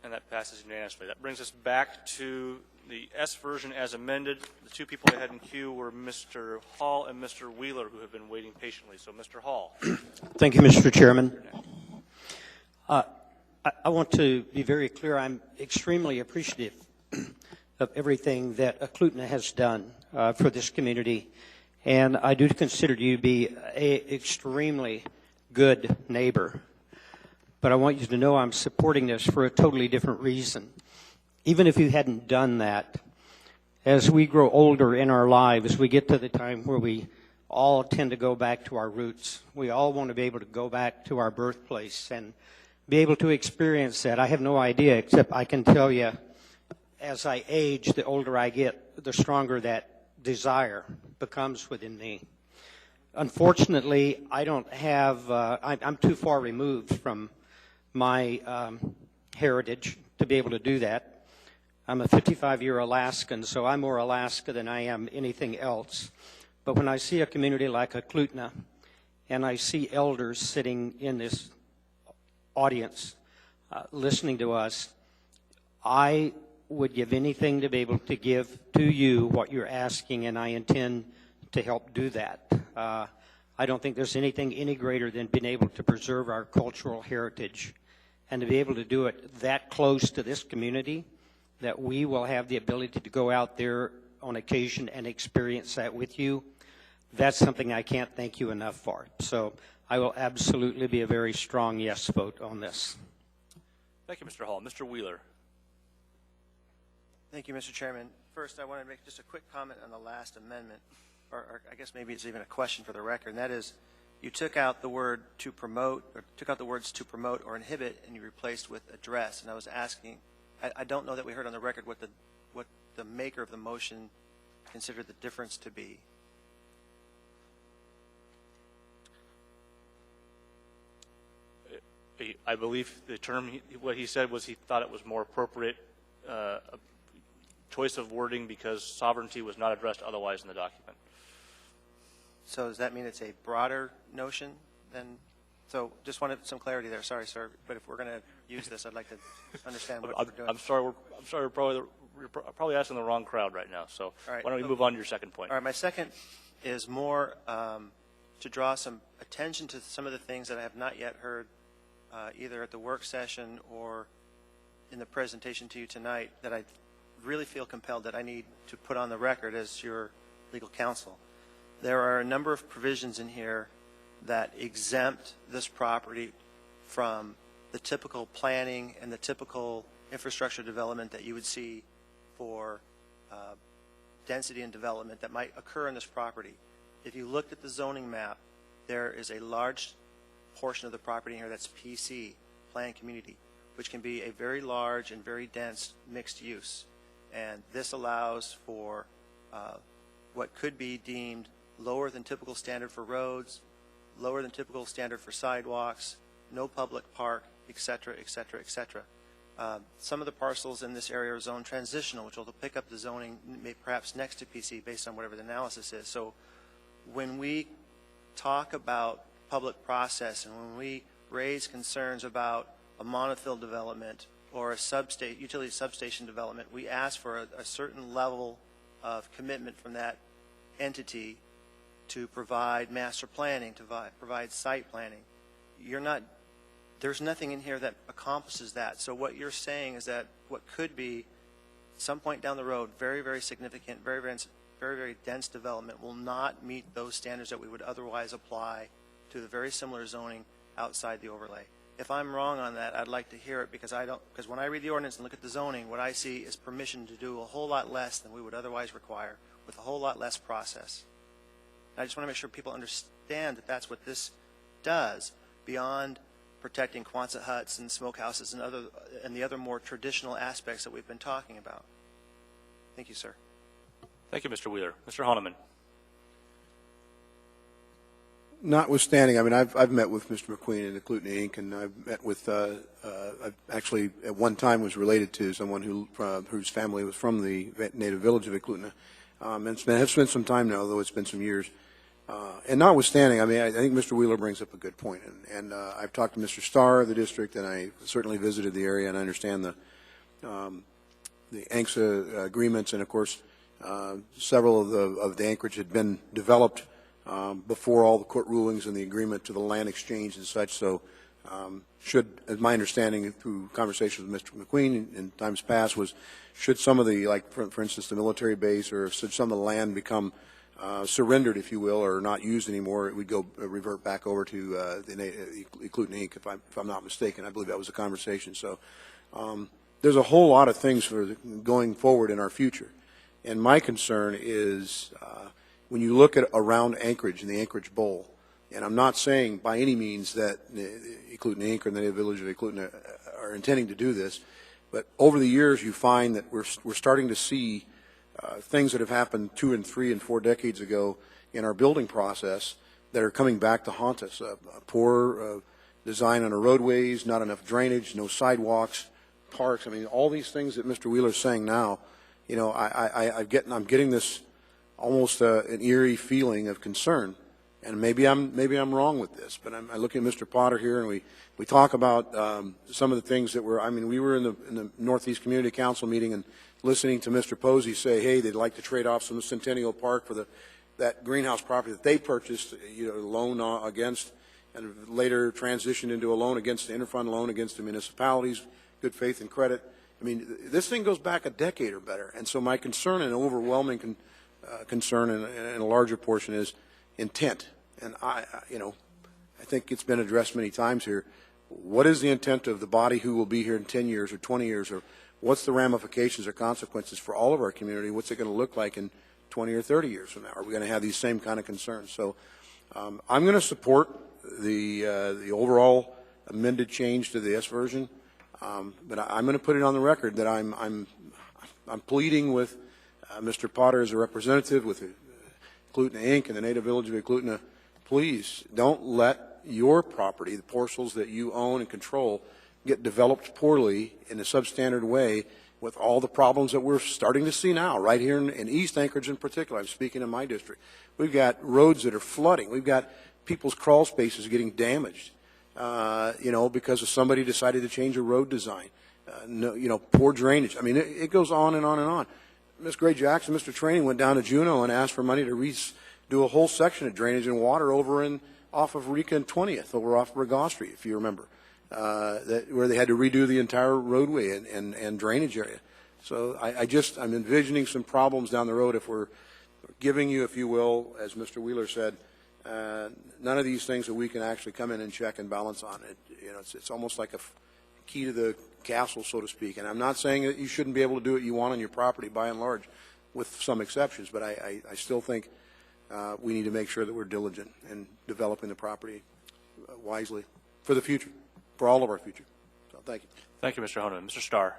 And that passes unanimously. That brings us back to the S version as amended. The two people I had in queue were Mr. Hall and Mr. Wheeler, who have been waiting patiently. So, Mr. Hall. Thank you, Mr. Chairman. I want to be very clear. I'm extremely appreciative of everything that Eklutna has done for this community, and I do consider you to be an extremely good neighbor. But I want you to know I'm supporting this for a totally different reason. Even if you hadn't done that, as we grow older in our lives, we get to the time where we all tend to go back to our roots. We all want to be able to go back to our birthplace and be able to experience that. I have no idea, except I can tell you, as I age, the older I get, the stronger that desire becomes within me. Unfortunately, I don't have, I'm too far removed from my heritage to be able to do that. I'm a 55-year Alaskan, so I'm more Alaska than I am anything else. But when I see a community like Eklutna, and I see elders sitting in this audience listening to us, I would give anything to be able to give to you what you're asking, and I intend to help do that. I don't think there's anything any greater than being able to preserve our cultural heritage and to be able to do it that close to this community that we will have the ability to go out there on occasion and experience that with you. That's something I can't thank you enough for. So I will absolutely be a very strong yes vote on this. Thank you, Mr. Hall. Mr. Wheeler. Thank you, Mr. Chairman. First, I want to make just a quick comment on the last amendment, or I guess maybe it's even a question for the record, and that is you took out the word to promote, or took out the words to promote or inhibit, and you replaced with address. And I was asking, I don't know that we heard on the record what the maker of the motion considered the difference to be. I believe the term, what he said was he thought it was more appropriate choice of wording because sovereignty was not addressed otherwise in the document. So does that mean it's a broader notion than? So just wanted some clarity there. Sorry, sir, but if we're going to use this, I'd like to understand what we're doing. I'm sorry. We're probably asking the wrong crowd right now. So right. Why don't we move on to your second point? All right. My second is more to draw some attention to some of the things that I have not yet heard either at the work session or in the presentation to you tonight that I really feel compelled that I need to put on the record as your legal counsel. There are a number of provisions in here that exempt this property from the typical planning and the typical infrastructure development that you would see for density and development that might occur in this property. If you looked at the zoning map, there is a large portion of the property here that's PC, planned community, which can be a very large and very dense mixed use. And this allows for what could be deemed lower than typical standard for roads, lower than typical standard for sidewalks, no public park, et cetera, et cetera, et cetera. Some of the parcels in this area are zoned transitional, which will pick up the zoning perhaps next to PC based on whatever the analysis is. So when we talk about public process and when we raise concerns about a monofill development or a utility substation development, we ask for a certain level of commitment from that entity to provide master planning, to provide site planning. There's nothing in here that accomplishes that. So what you're saying is that what could be some point down the road, very, very significant, very, very, very, very dense development will not meet those standards that we would otherwise apply to the very similar zoning outside the overlay. If I'm wrong on that, I'd like to hear it because when I read the ordinance and look at the zoning, what I see is permission to do a whole lot less than we would otherwise require with a whole lot less process. I just want to make sure people understand that that's what this does beyond protecting Quonset huts and smokehouses and the other more traditional aspects that we've been talking about. Thank you, sir. Thank you, Mr. Wheeler. Mr. Honeman. Notwithstanding, I mean, I've met with Mr. McQueen and Eklutna Inc., and I've met with, I've actually at one time was related to someone whose family was from the native village of Eklutna. And have spent some time now, though it's been some years. And notwithstanding, I mean, I think Mr. Wheeler brings up a good point. And I've talked to Mr. Starr of the district, and I certainly visited the area, and I understand the ANCSA agreements, and of course, several of the Anchorage had been developed before all the court rulings and the agreement to the land exchange and such. So as my understanding through conversations with Mr. McQueen in times past was, should some of the, like for instance, the military base, or should some of the land become surrendered, if you will, or not used anymore, it would go revert back over to the Eklutna Inc., if I'm not mistaken. I believe that was a conversation. So there's a whole lot of things for going forward in our future. And my concern is when you look at around Anchorage and the Anchorage Bowl, and I'm not saying by any means that Eklutna Inc. or the native village of Eklutna are intending to do this, but over the years you find that we're starting to see things that have happened 2 and 3 and 4 decades ago in our building process that are coming back to haunt us. Poor design on our roadways, not enough drainage, no sidewalks, parks. I mean, all these things that Mr. Wheeler's saying now, you know, I'm getting this almost an eerie feeling of concern. And maybe I'm wrong with this, but I look at Mr. Potter here, and we talk about some of the things that were. I mean, we were in the Northeast Community Council meeting and listening to Mr. Posey say, hey, they'd like to trade off some of Centennial Park for that greenhouse property that they purchased, you know, loan against, and later transitioned into a loan against the interfund loan against the municipalities, good faith and credit. I mean, this thing goes back a decade or better, and so my concern, and overwhelming concern, in a larger portion is intent. And I think it's been addressed many times here. What is the intent of the body who will be here in 10 years or 20 years, or what's the ramifications or consequences for all of our community? What's it going to look like in 20 or 30 years from now? Are we going to have these same kind of concerns? So I'm going to support the overall amended change to the S version, but I'm going to put it on the record that I'm pleading with Mr. Potter as a representative with Eklutna Inc. and the native village of Eklutna. Please don't let your property, the parcels that you own and control, get developed poorly in a substandard way with all the problems that we're starting to see now, right here in East Anchorage in particular. I'm speaking in my district. We've got roads that are flooding. We've got people's crawl spaces getting damaged, because of somebody decided to change a road design. Poor drainage. I mean, it goes on and on and on. Ms. Gray Jackson, Mr. Training, went down to Juneau and asked for money to do a whole section of drainage and water over off of Rika and 20th, over off Regaw Street, if you remember, where they had to redo the entire roadway and drainage area. So I'm envisioning some problems down the road if we're giving you, if you will, as Mr. Wheeler said, none of these things that we can actually come in and check and balance on. It's almost like a key to the castle, so to speak. And I'm not saying that you shouldn't be able to do what you want on your property by and large, with some exceptions, but I still think we need to make sure that we're diligent in developing the property wisely for the future, for all of our future. So thank you. Thank you, Mr. Honeman. Mr. Starr.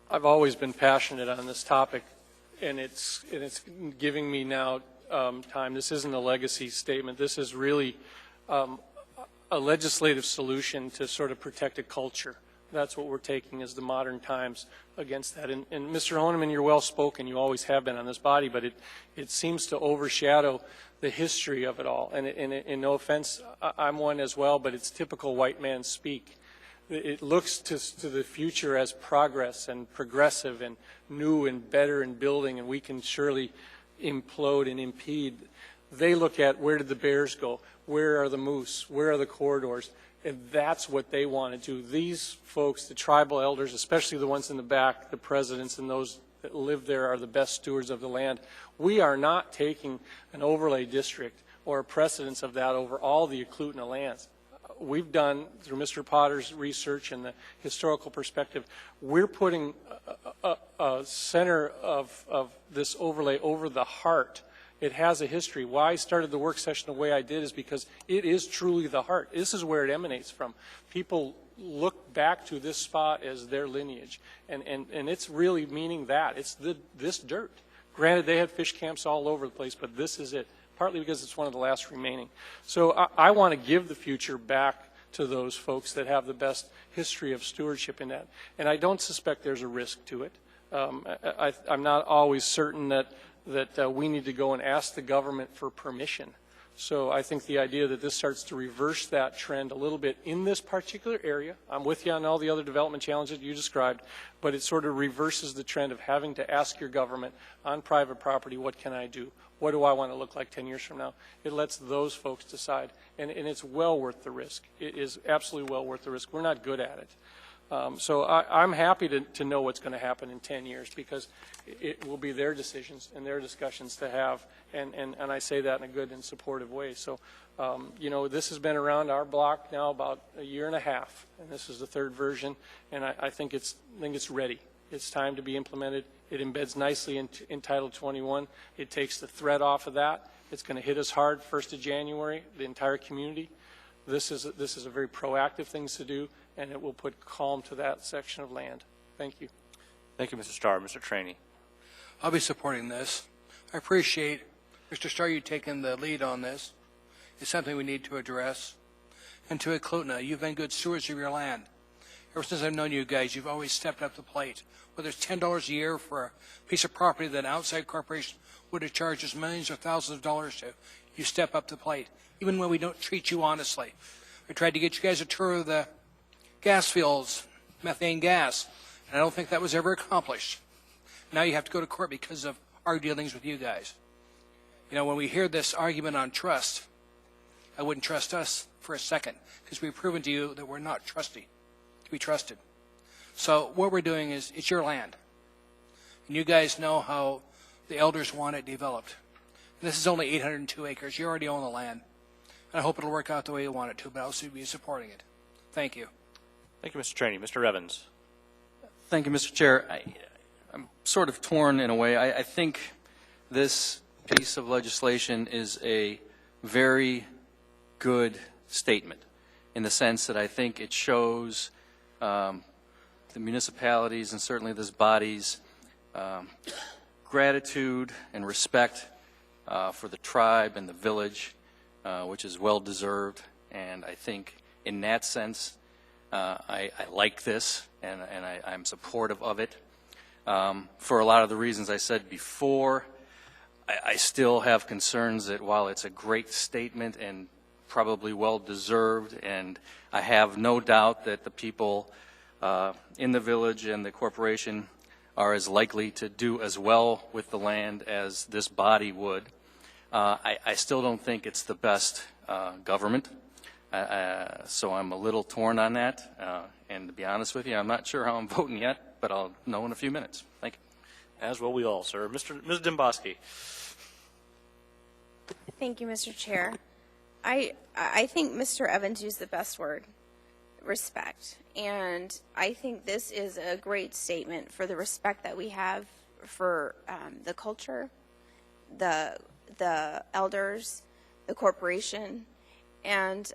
I've always been passionate on this topic, and it's giving me now time. This isn't a legacy statement. This is really a legislative solution to sort of protect a culture. That's what we're taking as the modern times against that. And Mr. Honeman, you're well spoken. You always have been on this body, but it seems to overshadow the history of it all. And no offense, I'm one as well, but it's typical white man speak. It looks to the future as progress and progressive and new and better and building, and we can surely implode and impede. They look at where did the bears go? Where are the moose? Where are the corridors? And that's what they want to do. These folks, the tribal elders, especially the ones in the back, the presidents and those that live there are the best stewards of the land. We are not taking an overlay district or a precedence of that over all the Eklutna lands. We've done, through Mr. Potter's research and the historical perspective, we're putting a center of this overlay over the heart. It has a history. Why I started the work session the way I did is because it is truly the heart. This is where it emanates from. People look back to this spot as their lineage, and it's really meaning that. It's this dirt. Granted, they had fish camps all over the place, but this is it, partly because it's one of the last remaining. So I want to give the future back to those folks that have the best history of stewardship in that. And I don't suspect there's a risk to it. I'm not always certain that we need to go and ask the government for permission. So I think the idea that this starts to reverse that trend a little bit in this particular area, I'm with you on all the other development challenges you described, but it sort of reverses the trend of having to ask your government on private property, what can I do? What do I want to look like 10 years from now? It lets those folks decide, and it's well worth the risk. It is absolutely well worth the risk. We're not good at it. So I'm happy to know what's going to happen in 10 years because it will be their decisions and their discussions to have, and I say that in a good and supportive way. So, you know, this has been around our block now about a year and a half, and this is the third version, and I think it's ready. It's time to be implemented. It embeds nicely in Title 21. It takes the threat off of that. It's going to hit us hard 1st of January, the entire community. This is a very proactive thing to do, and it will put calm to that section of land. Thank you. Thank you, Mr. Starr. Mr. Traney. I'll be supporting this. I appreciate, Mr. Starr, you taking the lead on this. It's something we need to address. And to Eklutna, you've been good stewards of your land. Ever since I've known you guys, you've always stepped up to the plate. Whether it's $10 a year for a piece of property that an outside corporation would have charged us millions or thousands of dollars to, you step up to the plate, even when we don't treat you honestly. I tried to get you guys a tour of the gas fields, methane gas, and I don't think that was ever accomplished. Now you have to go to court because of our dealings with you guys. You know, when we hear this argument on trust, I wouldn't trust us for a second because we've proven to you that we're not trusty to be trusted. So what we're doing is, it's your land. And you guys know how the elders want it developed. And this is only 802 acres. You already own the land. And I hope it'll work out the way you want it to, but I'll also be supporting it. Thank you. Thank you, Mr. Traney. Mr. Evans. Thank you, Mr. Chair. I'm sort of torn in a way. I think this piece of legislation is a very good statement in the sense that I think it shows the municipalities and certainly this body's gratitude and respect for the tribe and the village, which is well deserved. And I think in that sense, I like this, and I'm supportive of it. For a lot of the reasons I said before, I still have concerns that while it's a great statement and probably well deserved, and I have no doubt that the people in the village and the corporation are as likely to do as well with the land as this body would, I still don't think it's the best government. So I'm a little torn on that, and to be honest with you, I'm not sure how I'm voting yet, but I'll know in a few minutes. Thank you. As will we all, sir. Ms. Dimboski. Thank you, Mr. Chair. I think Mr. Evans used the best word, respect. And I think this is a great statement for the respect that we have for the culture, the elders, the corporation, and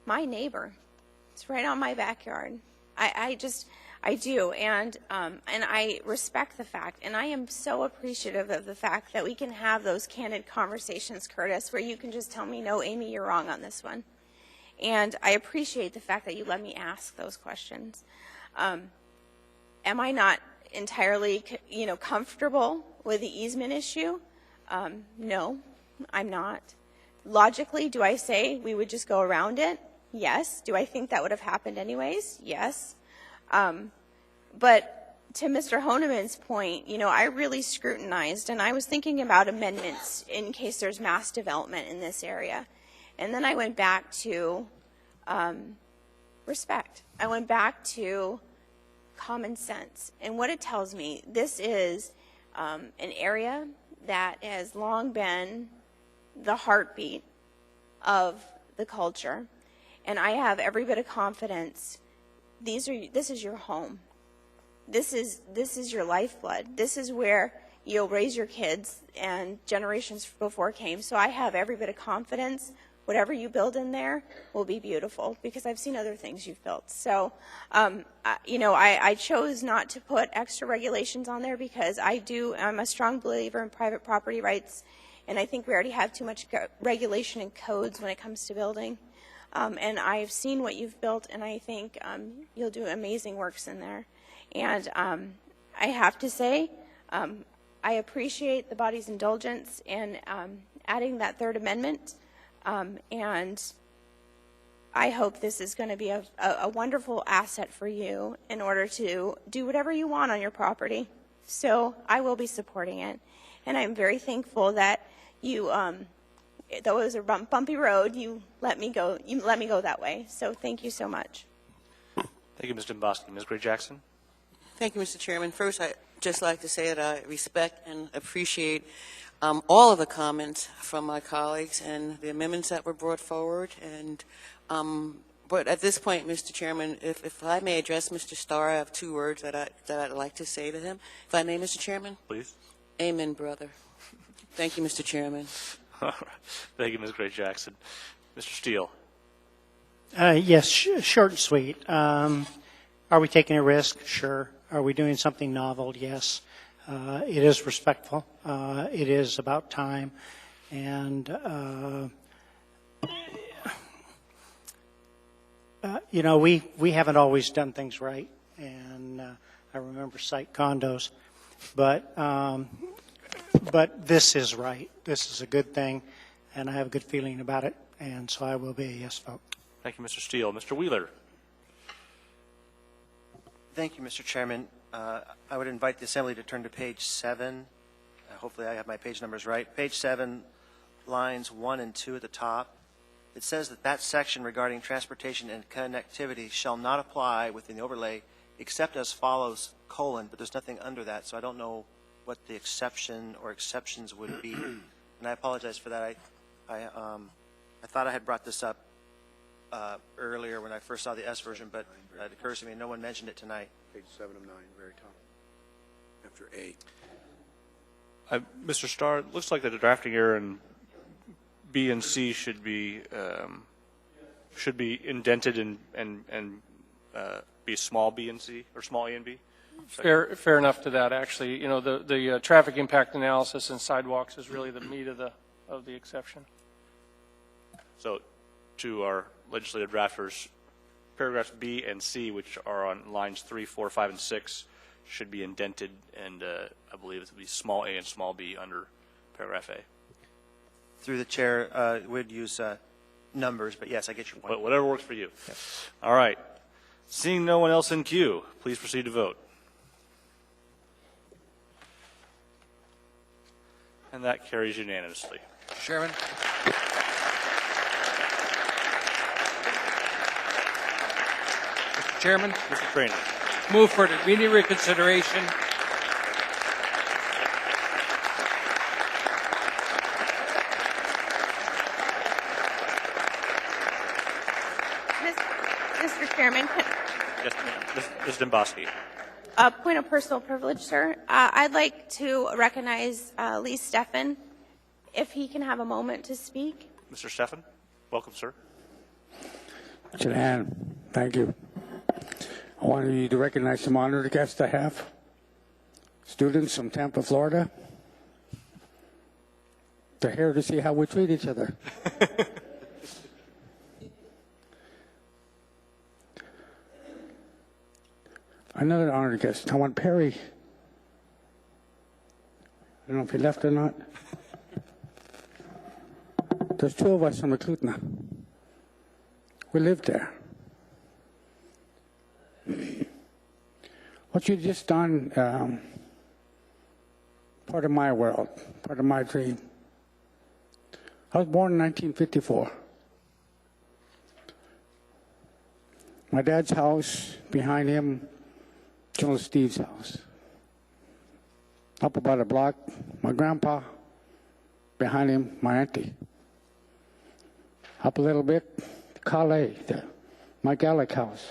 my neighbor. It's right on my backyard. I do, and I respect the fact, and I am so appreciative of the fact that we can have those candid conversations, Curtis, where you can just tell me, no, Amy, you're wrong on this one. And I appreciate the fact that you let me ask those questions. Am I not entirely, comfortable with the easement issue? No, I'm not. Logically, do I say we would just go around it? Yes. Do I think that would have happened anyways? Yes. But to Mr. Honeman's point, I really scrutinized, and I was thinking about amendments in case there's mass development in this area. And then I went back to respect. I went back to common sense. And what it tells me, this is an area that has long been the heartbeat of the culture. And I have every bit of confidence. This is your home. This is your lifeblood. This is where you'll raise your kids, and generations before came. So I have every bit of confidence. Whatever you build in there will be beautiful, because I've seen other things you've built. So, I chose not to put extra regulations on there because I'm a strong believer in private property rights, and I think we already have too much regulation and codes when it comes to building. And I've seen what you've built, and I think you'll do amazing works in there. And I have to say, I appreciate the body's indulgence in adding that third amendment. And I hope this is going to be a wonderful asset for you in order to do whatever you want on your property. So I will be supporting it. And I'm very thankful that you, though it was a bumpy road, you let me go that way. So thank you so much. Thank you, Ms. Domboski. Ms. Gray-Jackson? Thank you, Mr. Chairman. First, I'd just like to say that I respect and appreciate all of the comments from my colleagues and the amendments that were brought forward. And but at this point, Mr. Chairman, if I may address Mr. Starr, I have two words that I'd like to say to him. If I may, Mr. Chairman? Please. Amen, brother. Thank you, Mr. Chairman. All right. Thank you, Ms. Gray-Jackson. Mr. Steele? Yes, short and sweet. Are we taking a risk? Sure. Are we doing something novel? Yes. It is respectful. It is about time. And, we haven't always done things right. And I remember site condos. But this is right. This is a good thing. And I have a good feeling about it. And so I will be a yes vote. Thank you, Mr. Steele. Mr. Wheeler? Thank you, Mr. Chairman. I would invite the Assembly to turn to page 7. Hopefully I have my page numbers right. Page 7, lines 1 and 2 at the top. It says that section regarding transportation and connectivity shall not apply within the overlay except as follows, but there's nothing under that, so I don't know what the exception or exceptions would be. And I apologize for that. I thought I had brought this up earlier when I first saw the S version, but it occurs to me no one mentioned it tonight. Page 7 of 9, very top, after A. Mr. Starr, it looks like that the drafting error in B and C should be indented and be small b and c, or small a and b. Fair enough to that, actually. The traffic impact analysis and sidewalks is really the meat of the exception. So, to our legislative drafters, paragraphs B and C, which are on lines 3, 4, 5, and 6, should be indented, and I believe it would be small a and small b under paragraph A. Through the chair, we'd use numbers, but yes, I get your point. But whatever works for you. Yes. All right. Seeing no one else in queue, please proceed to vote. And that carries unanimously. Mr. Chairman. Mr. Chairman. Mr. Trainer. Move for immediate reconsideration. Mr. Chairman. Yes, Ms. Domboski. Point of personal privilege, sir. I'd like to recognize Lee Steffen, if he can have a moment to speak. Mr. Steffen, welcome, sir. Mr. Hand, thank you. I want you to recognize some honored guests I have. Students from Tampa, Florida. They're here to see how we treat each other. Another honored guest. I want Perry. I don't know if he left or not. There's two of us from Eklutna. We lived there. What you just done, part of my world, part of my dream. I was born in 1954. My dad's house, behind him, General Steve's house. Up about a block, my grandpa, behind him, my auntie. Up a little bit, Calais, my Gallic house.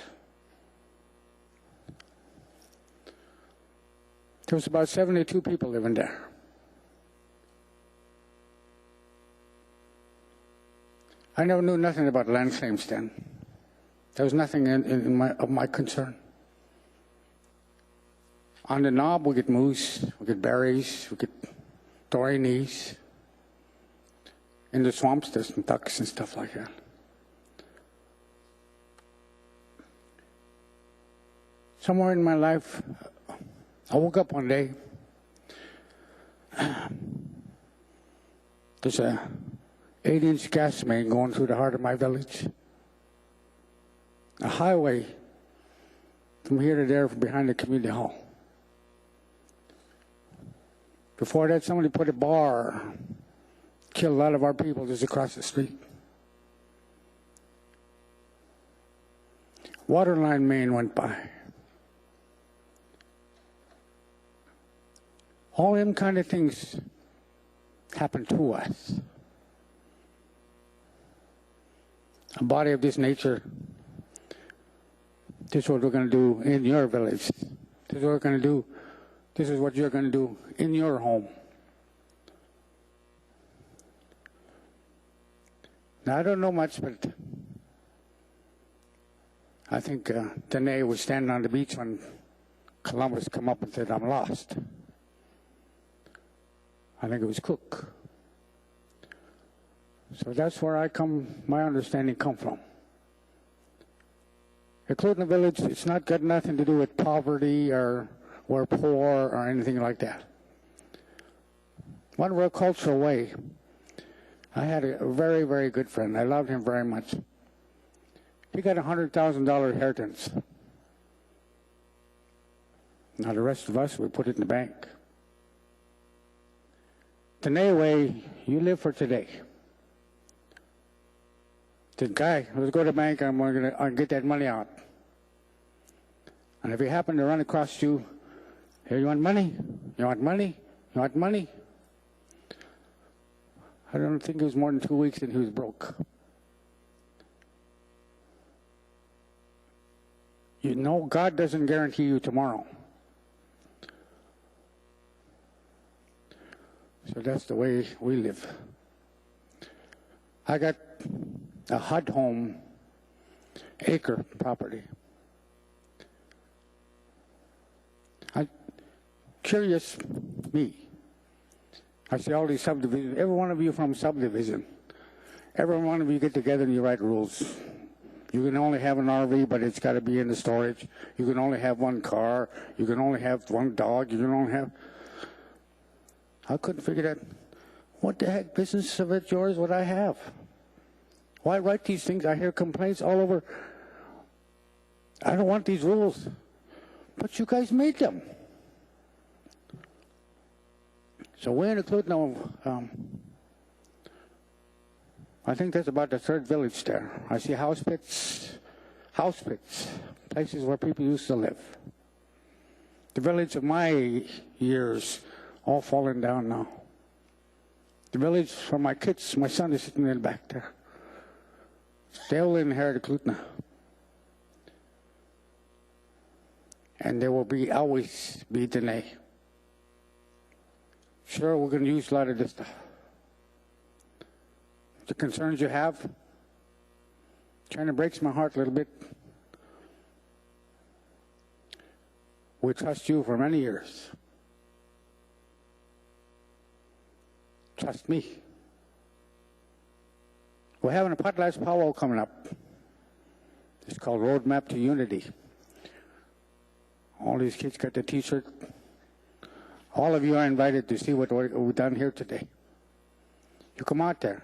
There was about 72 people living there. I never knew nothing about land claims then. There was nothing of my concern. On the knob, we get moose, we get berries, we get dory knees. In the swamps, there's some ducks and stuff like that. Somewhere in my life, I woke up one day. There's a 8-inch gas main going through the heart of my village. A highway from here to there from behind the community hall. Before that, somebody put a bar, killed a lot of our people just across the street. Water line main went by. All them kind of things happen to us. A body of this nature, this is what we're going to do in your village. This is what we're going to do. This is what you're going to do in your home. Now, I don't know much, but I think Danae was standing on the beach when Columbus come up and said, "I'm lost." I think it was Cook. So that's where my understanding come from. Including the village, it's not got nothing to do with poverty or we're poor or anything like that. One real cultural way. I had a very, very good friend. I loved him very much. He got a $100,000 inheritance. Now the rest of us, we put it in the bank. Today way, you live for today. The guy, let's go to the bank, I'm going to get that money out. And if he happened to run across you, here, you want money? You want money? You want money? I don't think it was more than 2 weeks and he was broke. You know, God doesn't guarantee you tomorrow. So that's the way we live. I got a HUD home, acre property. Curious me. I see all these subdivisions. Every one of you from subdivision. Every one of you get together and you write rules. You can only have an RV, but it's got to be in the storage. You can only have one car. You can only have one dog. You can only have... I couldn't figure that. What the heck business of it yours would I have? Why write these things? I hear complaints all over. I don't want these rules. But you guys made them. So we're in Eklutna, I think that's about the third village there. I see house pits, places where people used to live. The village of my years, all fallen down now. The village for my kids, my son is sitting in the back there. They will inherit Eklutna. And there will always be Danae. Sure, we're going to use a lot of this stuff. The concerns you have, kind of breaks my heart a little bit. We trust you for many years. Trust me. We're having a potlatch powwow coming up. It's called Roadmap to Unity. All these kids got the T-shirt. All of you are invited to see what we've done here today. You come out there.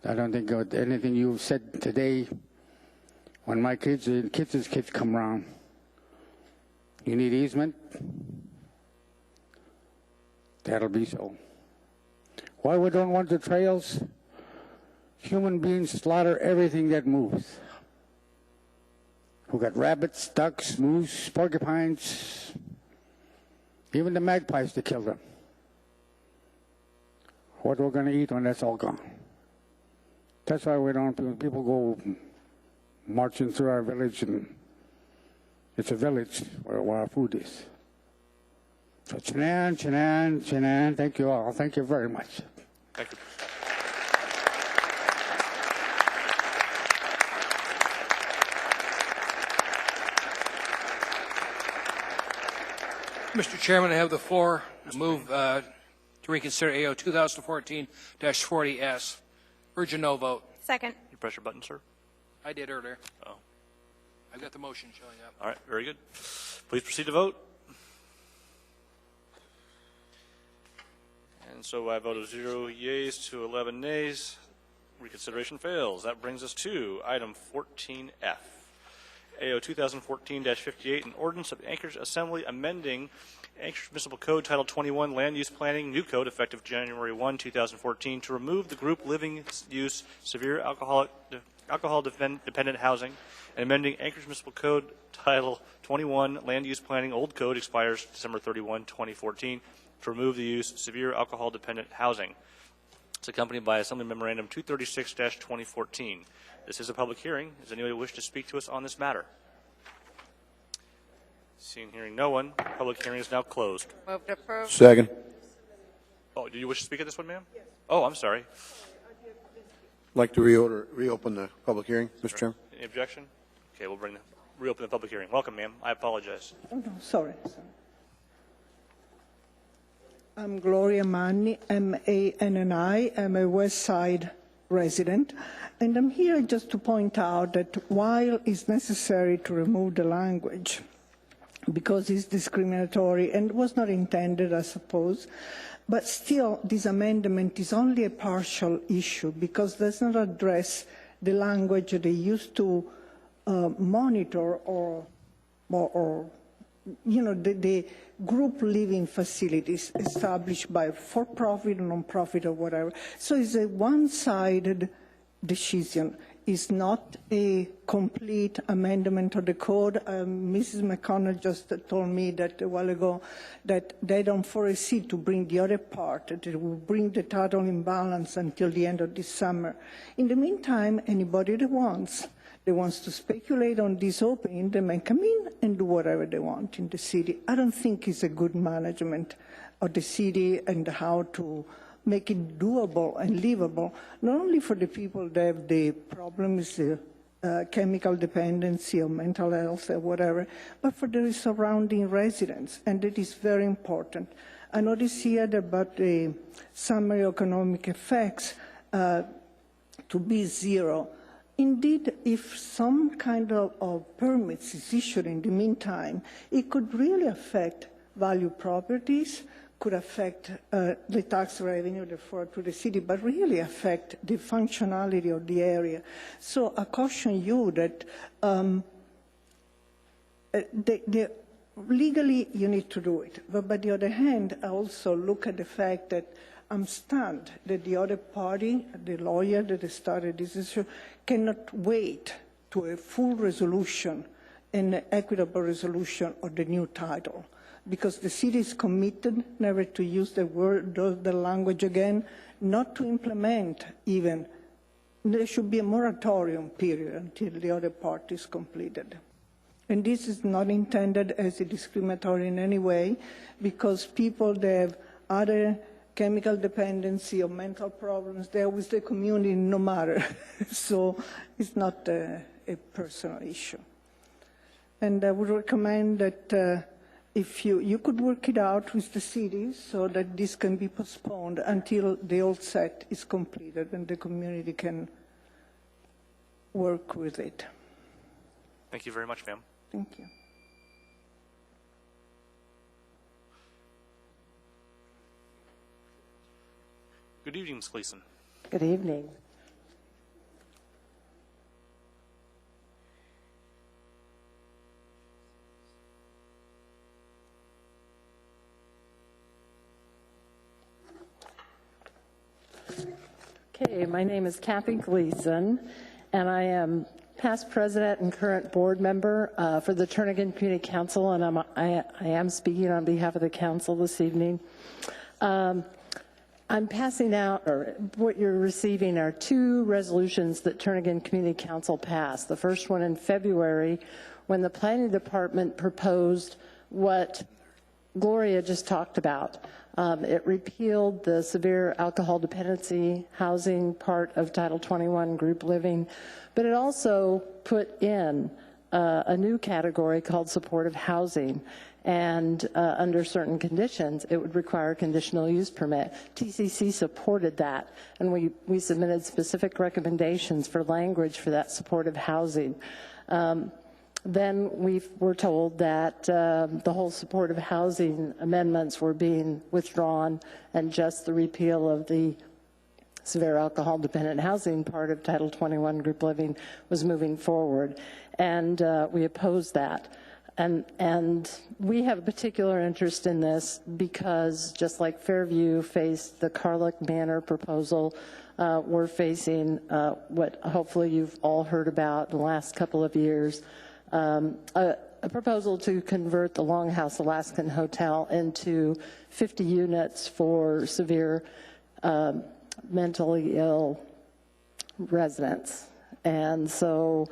I don't think anything you've said today, when my kids' kids come around, you need easement, that'll be so. Why we don't want the trails? Human beings slaughter everything that moves. We got rabbits, ducks, moose, porcupines, even the magpies to kill them. What we're going to eat when that's all gone. That's why we don't, people go marching through our village, and it's a village where our food is. So Chinan, Chinan, Chinan, thank you all. Thank you very much. Thank you. Mr. Chairman, I have the floor. I move to reconsider AO 2014-40S. Urge a no vote. Second. You press your button, sir? I did earlier. Oh. I've got the motion showing up. All right, very good. Please proceed to vote. And so by a vote of 0 yeas to 11 nays, reconsideration fails. That brings us to item 14F. AO 2014-58, an ordinance of the Anchorage Assembly amending Anchorage Municipal Code Title 21 Land Use Planning, new code effective January 1, 2014, to remove the group living use severe alcohol-dependent housing, and amending Anchorage Municipal Code Title 21 Land Use Planning, old code expires December 31, 2014, to remove the use severe alcohol-dependent housing. It's accompanied by Assembly Memorandum 236-2014. This is a public hearing. Does anybody wish to speak to us on this matter? Seeing, hearing no one, public hearing is now closed. Move to approve. Second. Oh, do you wish to speak at this one, ma'am? Yes. Oh, I'm sorry. I'd like to reopen the public hearing, Mr. Chairman. Any objection? Okay, we'll reopen the public hearing. Welcome, ma'am. I apologize. Oh, no, sorry. I'm Gloria Manni, M-A-N-N-I. I'm a West Side resident, and I'm here just to point out that while it's necessary to remove the language because it's discriminatory and was not intended, I suppose, but still this amendment is only a partial issue because it does not address the language they used to monitor or the group living facilities established by for-profit, non-profit, or whatever. So it's a one-sided decision. It's not a complete amendment of the code. Mrs. McConnell just told me that a while ago that they don't foresee to bring the other part, that it will bring the total imbalance until the end of this summer. In the meantime, anybody that wants to speculate on this opening, they may come in and do whatever they want in the city. I don't think it's a good management of the city and how to make it doable and livable, not only for the people that have the problems, chemical dependency or mental health or whatever, but for the surrounding residents, and it is very important. I noticed here about the summary economic effects to be zero. Indeed, if some kind of permits is issued in the meantime, it could really affect value properties, could affect the tax revenue, therefore, to the city, but really affect the functionality of the area. So I caution you that legally you need to do it. But by the other hand, I also look at the fact that I'm stunned that the other party, the lawyer that started this issue, cannot wait to a full resolution, an equitable resolution of the new title, because the city is committed never to use the language again, not to implement even. There should be a moratorium period until the other part is completed. And this is not intended as a discriminatory in any way, because people that have other chemical dependency or mental problems, they're with the community no matter. So it's not a personal issue. And I would recommend that if you could work it out with the city so that this can be postponed until the old set is completed and the community can work with it. Thank you very much, ma'am. Thank you. Good evening, Ms. Gleason. Good evening. Okay, my name is Kathy Gleason, and I am past president and current board member for the Turnagain Community Council, and I am speaking on behalf of the council this evening. I'm passing out, or what you're receiving are two resolutions that Turnagain Community Council passed. The first one in February, when the planning department proposed what Gloria just talked about. It repealed the severe alcohol dependency housing part of Title 21 group living, but it also put in a new category called supportive housing. And under certain conditions, it would require a conditional use permit. TCC supported that, and we submitted specific recommendations for language for that supportive housing. Then we were told that the whole supportive housing amendments were being withdrawn, and just the repeal of the severe alcohol dependent housing part of Title 21 group living was moving forward, and we opposed that. And we have a particular interest in this because just like Fairview faced the Carlick Manor proposal, we're facing what hopefully you've all heard about in the last couple of years, a proposal to convert the Longhouse Alaskan Hotel into 50 units for severe mentally ill residents. And so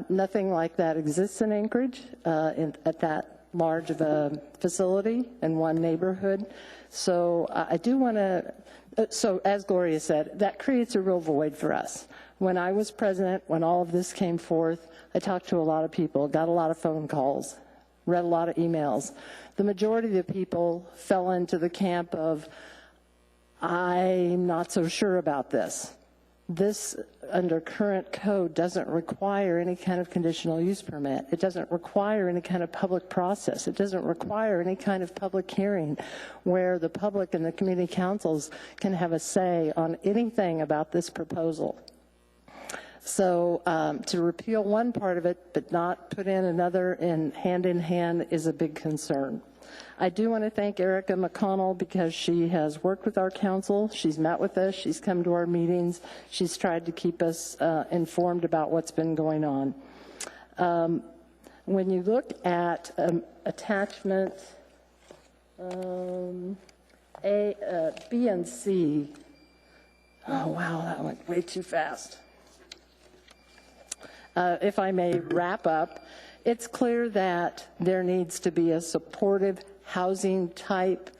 nothing like that exists in Anchorage at that large of a facility in one neighborhood. So I do want to, so as Gloria said, that creates a real void for us. When I was president, when all of this came forth, I talked to a lot of people, got a lot of phone calls, read a lot of emails. The majority of the people fell into the camp of, I'm not so sure about this. This, under current code, doesn't require any kind of conditional use permit. It doesn't require any kind of public process. It doesn't require any kind of public hearing where the public and the community councils can have a say on anything about this proposal. So to repeal one part of it but not put in another in hand is a big concern. I do want to thank Erica McConnell because she has worked with our council. She's met with us. She's come to our meetings. She's tried to keep us informed about what's been going on. When you look at attachment B and C, oh wow, that went way too fast. If I may wrap up, it's clear that there needs to be a supportive housing type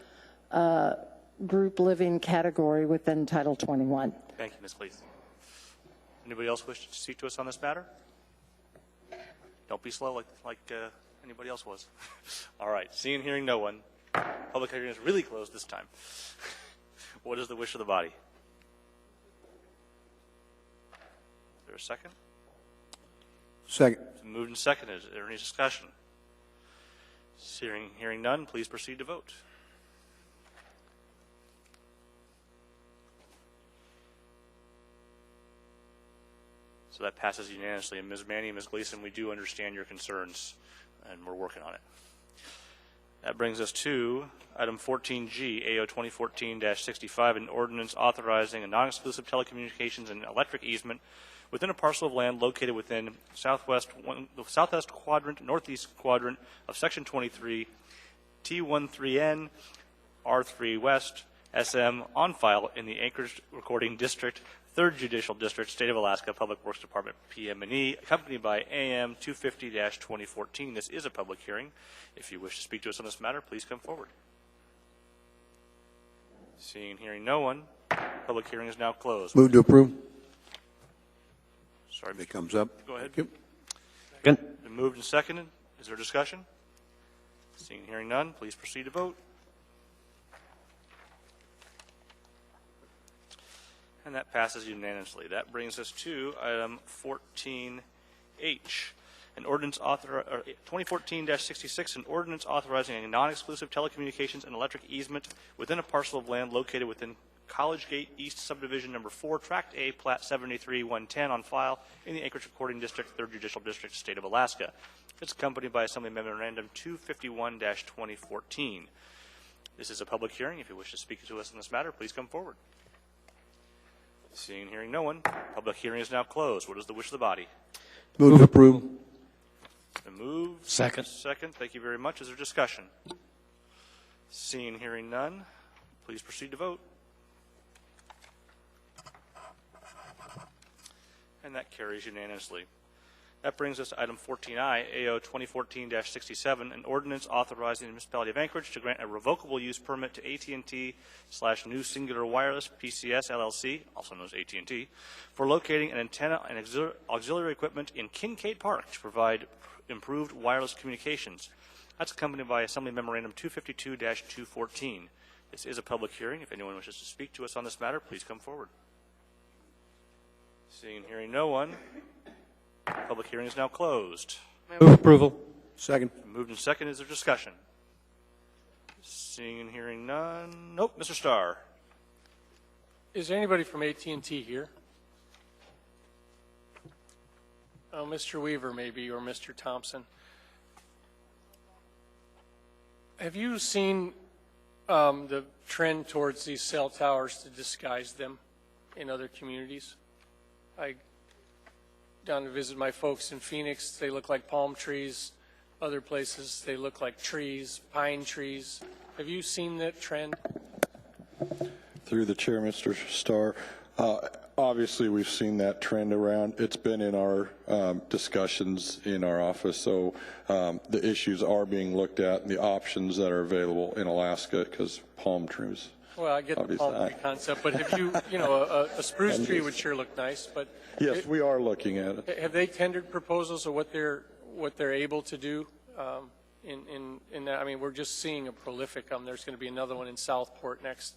group living category within Title 21. Thank you, Ms. Gleason. Anybody else wish to speak to us on this matter? Don't be slow like anybody else was. All right, seeing and hearing no one. Public hearing is really closed this time. What is the wish of the body? Is there a second? Second. It's been moved and seconded. Is there any discussion? Hearing none, please proceed to vote. So that passes unanimously. And Ms. Manny and Ms. Gleason, we do understand your concerns, and we're working on it. That brings us to item 14G, AO 2014-65, an ordinance authorizing a non-exclusive telecommunications and electric easement within a parcel of land located within the southwest quadrant, northeast quadrant of Section 23, T13N, R3 West, SM, on file in the Anchorage Recording District, 3rd Judicial District, State of Alaska, Public Works Department, PM&E, accompanied by AM 250-2014. This is a public hearing. If you wish to speak to us on this matter, please come forward. Seeing and hearing no one, public hearing is now closed. Move to approve. Sorry, It comes up. Go ahead. Thank you. Been moved and seconded. Is there discussion? Seeing and hearing none, please proceed to vote. And that passes unanimously. That brings us to item 14H, an ordinance 2014-66, an ordinance authorizing a non-exclusive telecommunications and electric easement within a parcel of land located within College Gate East Subdivision Number 4, Tract A, Plat 73-110 on file in the Anchorage Recording District, 3rd Judicial District, State of Alaska. It's accompanied by Assembly Memorandum 251-2014. This is a public hearing. If you wish to speak to us on this matter, please come forward. Seeing and hearing no one, public hearing is now closed. What is the wish of the body? Move to approve. Been moved. Second. Second. Thank you very much. Is there discussion? Seeing and hearing none, please proceed to vote. And that carries unanimously. That brings us to item 14I, AO 2014-67, an ordinance authorizing the Municipality of Anchorage to grant a revocable use permit to AT&T/New Singular Wireless PCS LLC, also known as AT&T, for locating an antenna and auxiliary equipment in Kincaid Park to provide improved wireless communications. That's accompanied by Assembly Memorandum 252-214. This is a public hearing. If anyone wishes to speak to us on this matter, please come forward. Seeing and hearing no one, public hearing is now closed. Move approval. Second. Moved and second. Is there discussion? Seeing and hearing none. Nope. Mr. Starr. Is there anybody from AT&T here? Oh, Mr. Weaver maybe, or Mr. Thompson. Have you seen the trend towards these cell towers to disguise them in other communities? I down to visit my folks in Phoenix. They look like palm trees. Other places, they look like trees, pine trees. Have you seen that trend? Through the chair, Mr. Starr, obviously we've seen that trend around. It's been in our discussions in our office, so the issues are being looked at and the options that are available in Alaska because palm trees. Well, I get the palm tree concept, but have you, a spruce tree would sure look nice, but. Yes, we are looking at it. Have they tendered proposals of what they're able to do in that? I mean, we're just seeing a prolific. There's going to be another one in Southport next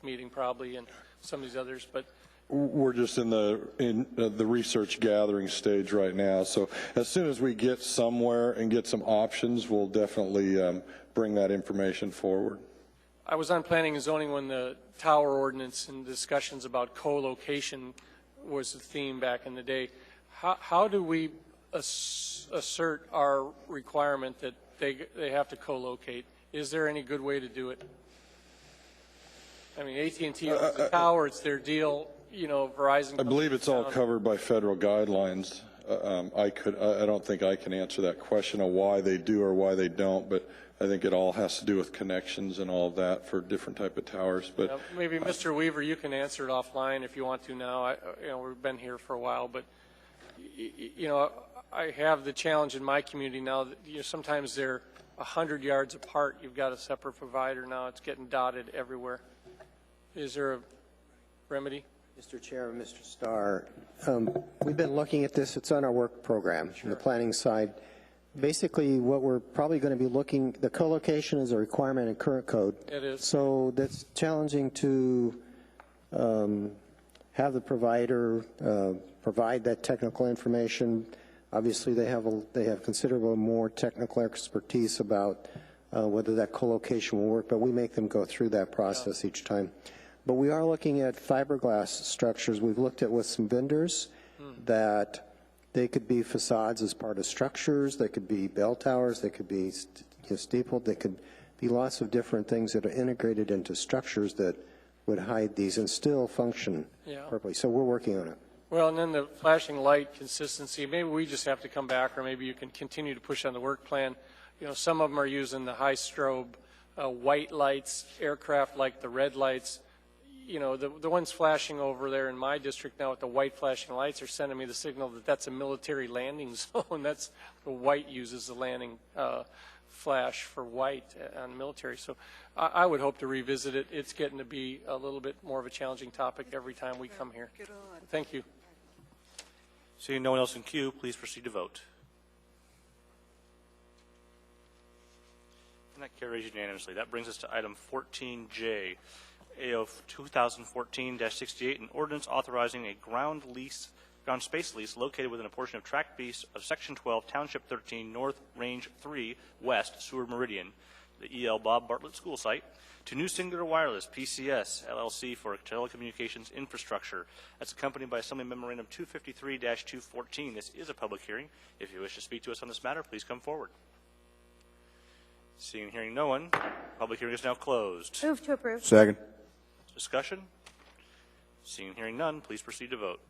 meeting probably, and some of these others. But we're just in the research gathering stage right now. So as soon as we get somewhere and get some options, we'll definitely bring that information forward. I was on planning and zoning when the tower ordinance and discussions about co-location was the theme back in the day. How do we assert our requirement that they have to co-locate? Is there any good way to do it? I mean, AT&T owns the tower; it's their deal. Verizon. I believe it's all covered by federal guidelines. I don't think I can answer that question of why they do or why they don't, but I think it all has to do with connections and all of that for different type of towers. But maybe Mr. Weaver, you can answer it offline if you want to now. We've been here for a while, but I have the challenge in my community now that sometimes they're 100 yards apart. You've got a separate provider now. It's getting dotted everywhere. Is there a remedy? Mr. Chair, Mr. Starr, we've been looking at this. It's on our work program on the planning side. Basically, what we're probably going to be looking, the co-location is a requirement in current code. It is. So that's challenging to have the provider provide that technical information. Obviously, they have considerable more technical expertise about whether that co-location will work, but we make them go through that process each time. But we are looking at fiberglass structures. We've looked at with some vendors that they could be facades as part of structures. They could be bell towers. They could be steepled. They could be lots of different things that are integrated into structures that would hide these and still function properly. So we're working on it. Well, and then the flashing light consistency. Maybe we just have to come back, or maybe you can continue to push on the work plan. Some of them are using the high strobe white lights, aircraft like the red lights. The ones flashing over there in my district now with the white flashing lights are sending me the signal that that's a military landing zone. That's the white uses the landing flash for white on military. So I would hope to revisit it. It's getting to be a little bit more of a challenging topic every time we come here. Thank you. Seeing no one else in queue, please proceed to vote. Carries unanimously. That brings us to item 14J, AO 2014-68, an ordinance authorizing a ground space lease located within a portion of Tract B of Section 12, Township 13, North, Range 3, West, Sewer Meridian, the E.L. Bob Bartlett School Site, to New Singular Wireless, PCS, LLC, for telecommunications infrastructure. That's accompanied by Assembly Memorandum 253-214. This is a public hearing. If you wish to speak to us on this matter, please come forward. Seeing and hearing no one, public hearing is now closed. Move to approve. Second. Discussion? Seeing and hearing none, please proceed to vote.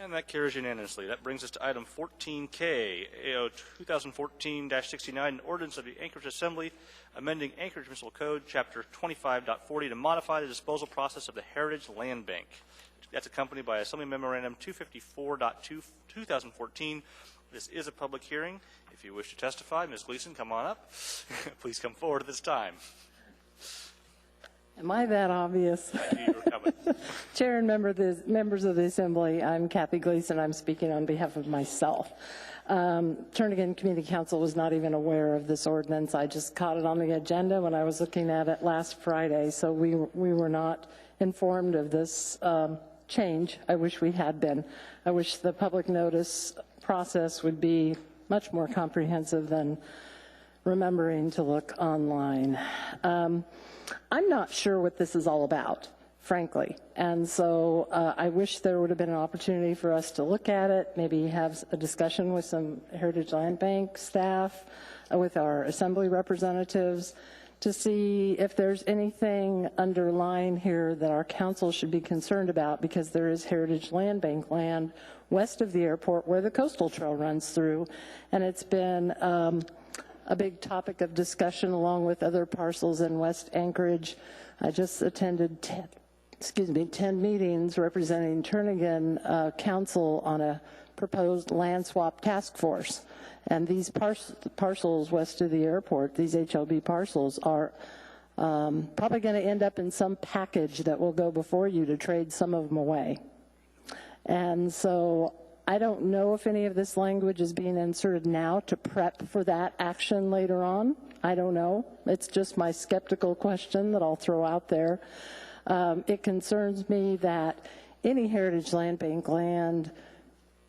And that carries unanimously. That brings us to item 14K, AO 2014-69, an ordinance of the Anchorage Assembly amending Anchorage Municipal Code, Chapter 25.40, to modify the disposal process of the Heritage Land Bank. That's accompanied by Assembly Memorandum 254.2014. This is a public hearing. If you wish to testify, Ms. Gleason, come on up. Please come forward at this time. Am I that obvious? Chair and members of the Assembly, I'm Kathy Gleason. I'm speaking on behalf of myself. Turnagain Community Council was not even aware of this ordinance. I just caught it on the agenda when I was looking at it last Friday, so we were not informed of this change. I wish we had been. I wish the public notice process would be much more comprehensive than remembering to look online. I'm not sure what this is all about, frankly, and so I wish there would have been an opportunity for us to look at it, maybe have a discussion with some Heritage Land Bank staff, with our Assembly representatives, to see if there's anything underlying here that our council should be concerned about, because there is Heritage Land Bank land west of the airport where the coastal trail runs through, and it's been a big topic of discussion along with other parcels in West Anchorage. I just attended 10 meetings representing Turnagain Council on a proposed land swap task force. And these parcels west of the airport, these HLB parcels, are probably going to end up in some package that will go before you to trade some of them away. And so I don't know if any of this language is being inserted now to prep for that action later on. I don't know. It's just my skeptical question that I'll throw out there. It concerns me that any Heritage Land Bank land,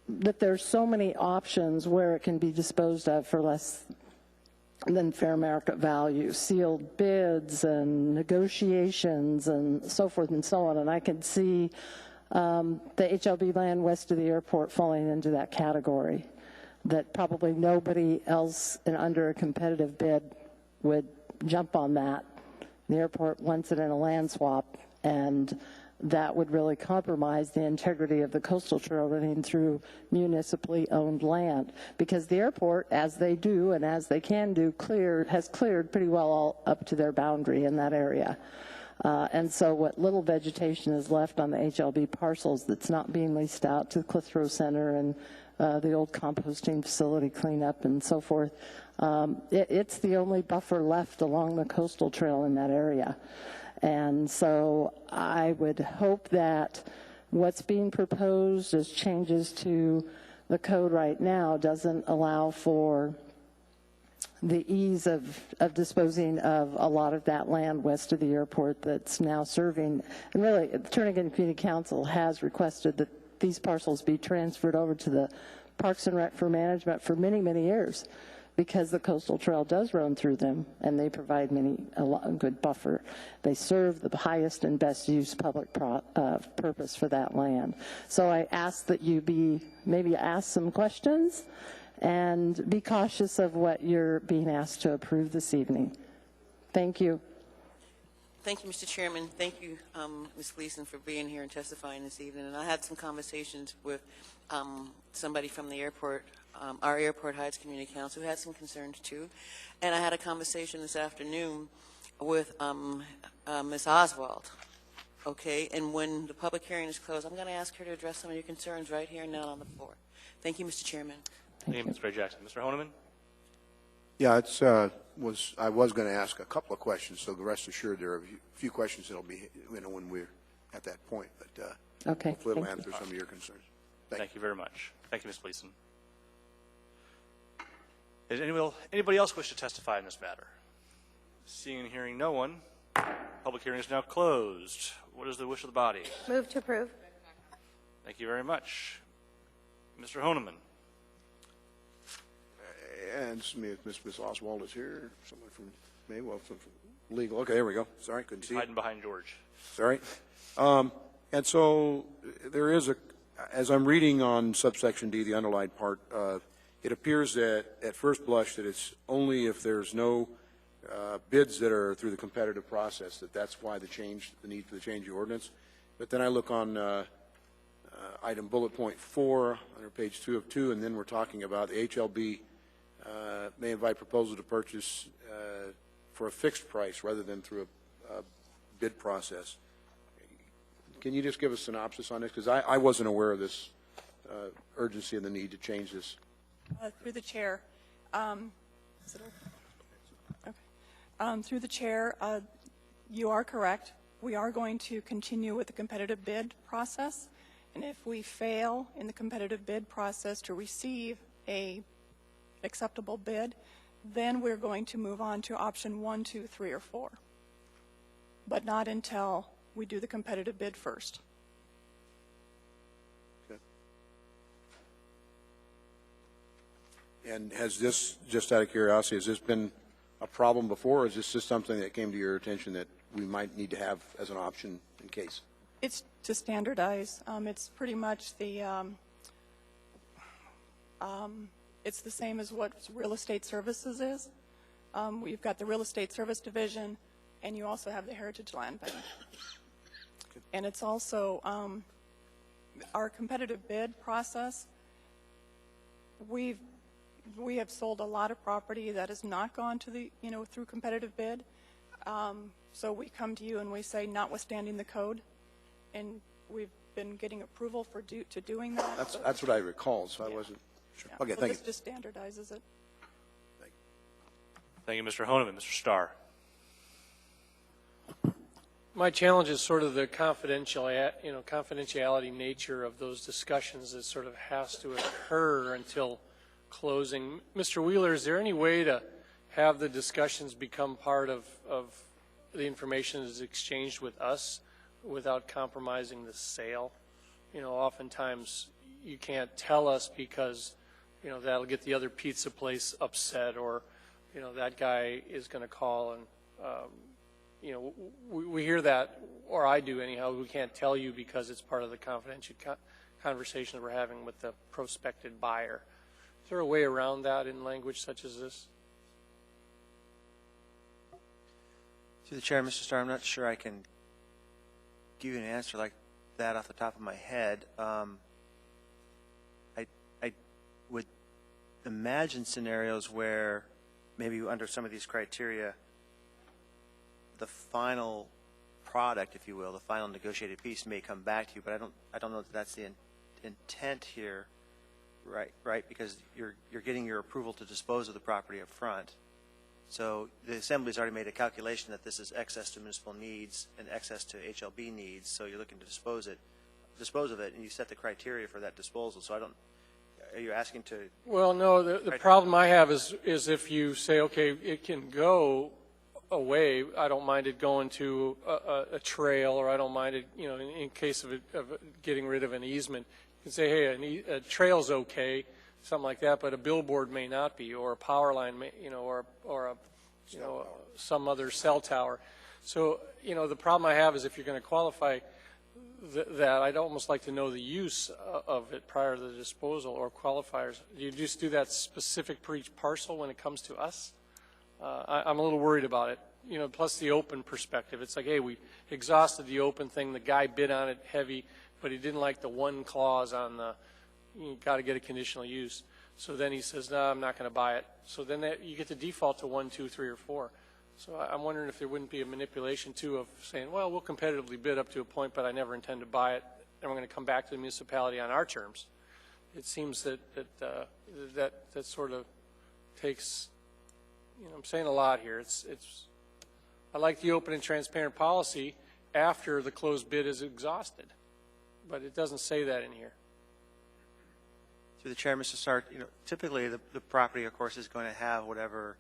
that there's so many options where it can be disposed of for less than fair market value, sealed bids and negotiations and so forth and so on. And I can see the HLB land west of the airport falling into that category, that probably nobody else under a competitive bid would jump on that. The airport wants it in a land swap, and that would really compromise the integrity of the coastal trail running through municipally owned land, because the airport, as they do and as they can do, has cleared pretty well all up to their boundary in that area. And so what little vegetation is left on the HLB parcels that's not being leased out to the Clitheroe Center and the old composting facility cleanup and so forth, it's the only buffer left along the coastal trail in that area. And so I would hope that what's being proposed as changes to the code right now doesn't allow for the ease of disposing of a lot of that land west of the airport that's now serving. And really, the Turnagain Community Council has requested that these parcels be transferred over to the Parks and Rec for management for many, many years, because the coastal trail does run through them, and they provide a good buffer. They serve the highest and best use public purpose for that land. So I ask that you maybe ask some questions and be cautious of what you're being asked to approve this evening. Thank you. Thank you, Mr. Chairman. Thank you, Ms. Gleason, for being here and testifying this evening. And I had some conversations with somebody from the airport, our Airport Heights Community Council, who had some concerns too. And I had a conversation this afternoon with Ms. Oswald. Okay, and when the public hearing is closed, I'm going to ask her to address some of your concerns right here and now on the floor. Thank you, Mr. Chairman. Thank you, Ms. Ray Jackson. Mr. Honeman? Yeah, I was going to ask a couple of questions, so rest assured there are a few questions that'll be, when we're at that point, but okay, hopefully it'll answer some of your concerns. Thank you very much. Thank you, Ms. Gleason. Does anybody else wish to testify in this matter? Seeing and hearing no one, public hearing is now closed. What is the wish of the body? Move to approve. Thank you very much. Mr. Honeman. And Ms. Oswald is here. Someone from from legal. Okay, there we go. Sorry, couldn't see it. Hiding behind George. Sorry. And so there is as I'm reading on subsection D, the underlined part, it appears that at first blush that it's only if there's no bids that are through the competitive process that's why the need for the change of ordinance. But then I look on item bullet point 4 under page 2 of 2, and then we're talking about the HLB may invite proposal to purchase for a fixed price rather than through a bid process. Can you just give a synopsis on this? Because I wasn't aware of this urgency and the need to change this. Through the chair. Through the chair, you are correct. We are going to continue with the competitive bid process. And if we fail in the competitive bid process to receive a acceptable bid, then we're going to move on to option 1, 2, 3, or 4. But not until we do the competitive bid first. Okay. And has this, just out of curiosity, has this been a problem before, or is this just something that came to your attention that we might need to have as an option in case? It's to standardize. It's pretty much it's the same as what real estate services is. We've got the real estate service division, and you also have the Heritage Land Bank. And it's also our competitive bid process. We have sold a lot of property that has not gone to the through competitive bid. So we come to you and we say, notwithstanding the code, and we've been getting approval for doing that. That's what I recall. So I wasn't sure. Yeah. Okay, so thank this you. just standardizes it. Thank you, Mr. Honeman. Mr. Starr. My challenge is sort of the confidentiality nature of those discussions that sort of has to occur until closing. Mr. Wheeler, is there any way to have the discussions become part of the information that is exchanged with us without compromising the sale? Oftentimes you can't tell us because, that'll get the other pizza place upset, or, that guy is going to call and, we hear that, or I do anyhow. We can't tell you because it's part of the confidential conversation that we're having with the prospective buyer. Is there a way around that in language such as this? Through the chair, Mr. Starr, I'm not sure I can give you an answer like that off the top of my head. I would imagine scenarios where maybe under some of these criteria, the final product, if you will, the final negotiated piece may come back to you, but I don't know that that's the intent here, right? Because you're getting your approval to dispose of the property up front. So the Assembly's already made a calculation that this is excess to municipal needs and excess to HLB needs, so you're looking to dispose of it, and you set the criteria for that disposal. So are you asking to? Well, no, the problem I have is if you say, okay, it can go away, I don't mind it going to a trail, or I don't mind it, in case of getting rid of an easement. You can say, hey, a trail's okay, something like that, but a billboard may not be, or a power line may, or some other cell tower. So, the problem I have is if you're going to qualify that, I'd almost like to know the use of it prior to the disposal, or qualifiers. Do you just do that specific per each parcel when it comes to us? I'm a little worried about it, plus the open perspective. It's like, hey, we exhausted the open thing. The guy bid on it heavy, but he didn't like the one clause on you got to get a conditional use. So then he says, no, I'm not going to buy it. So then you get the default to 1, 2, 3, or 4. So I'm wondering if there wouldn't be a manipulation, too, of saying, well, we'll competitively bid up to a point, but I never intend to buy it, and we're going to come back to the municipality on our terms. It seems that sort of takes, I'm saying a lot here. I like the open and transparent policy after the closed bid is exhausted, but it doesn't say that in here. Through the chair, Mr. Starr, typically the property, of course, is going to have whatever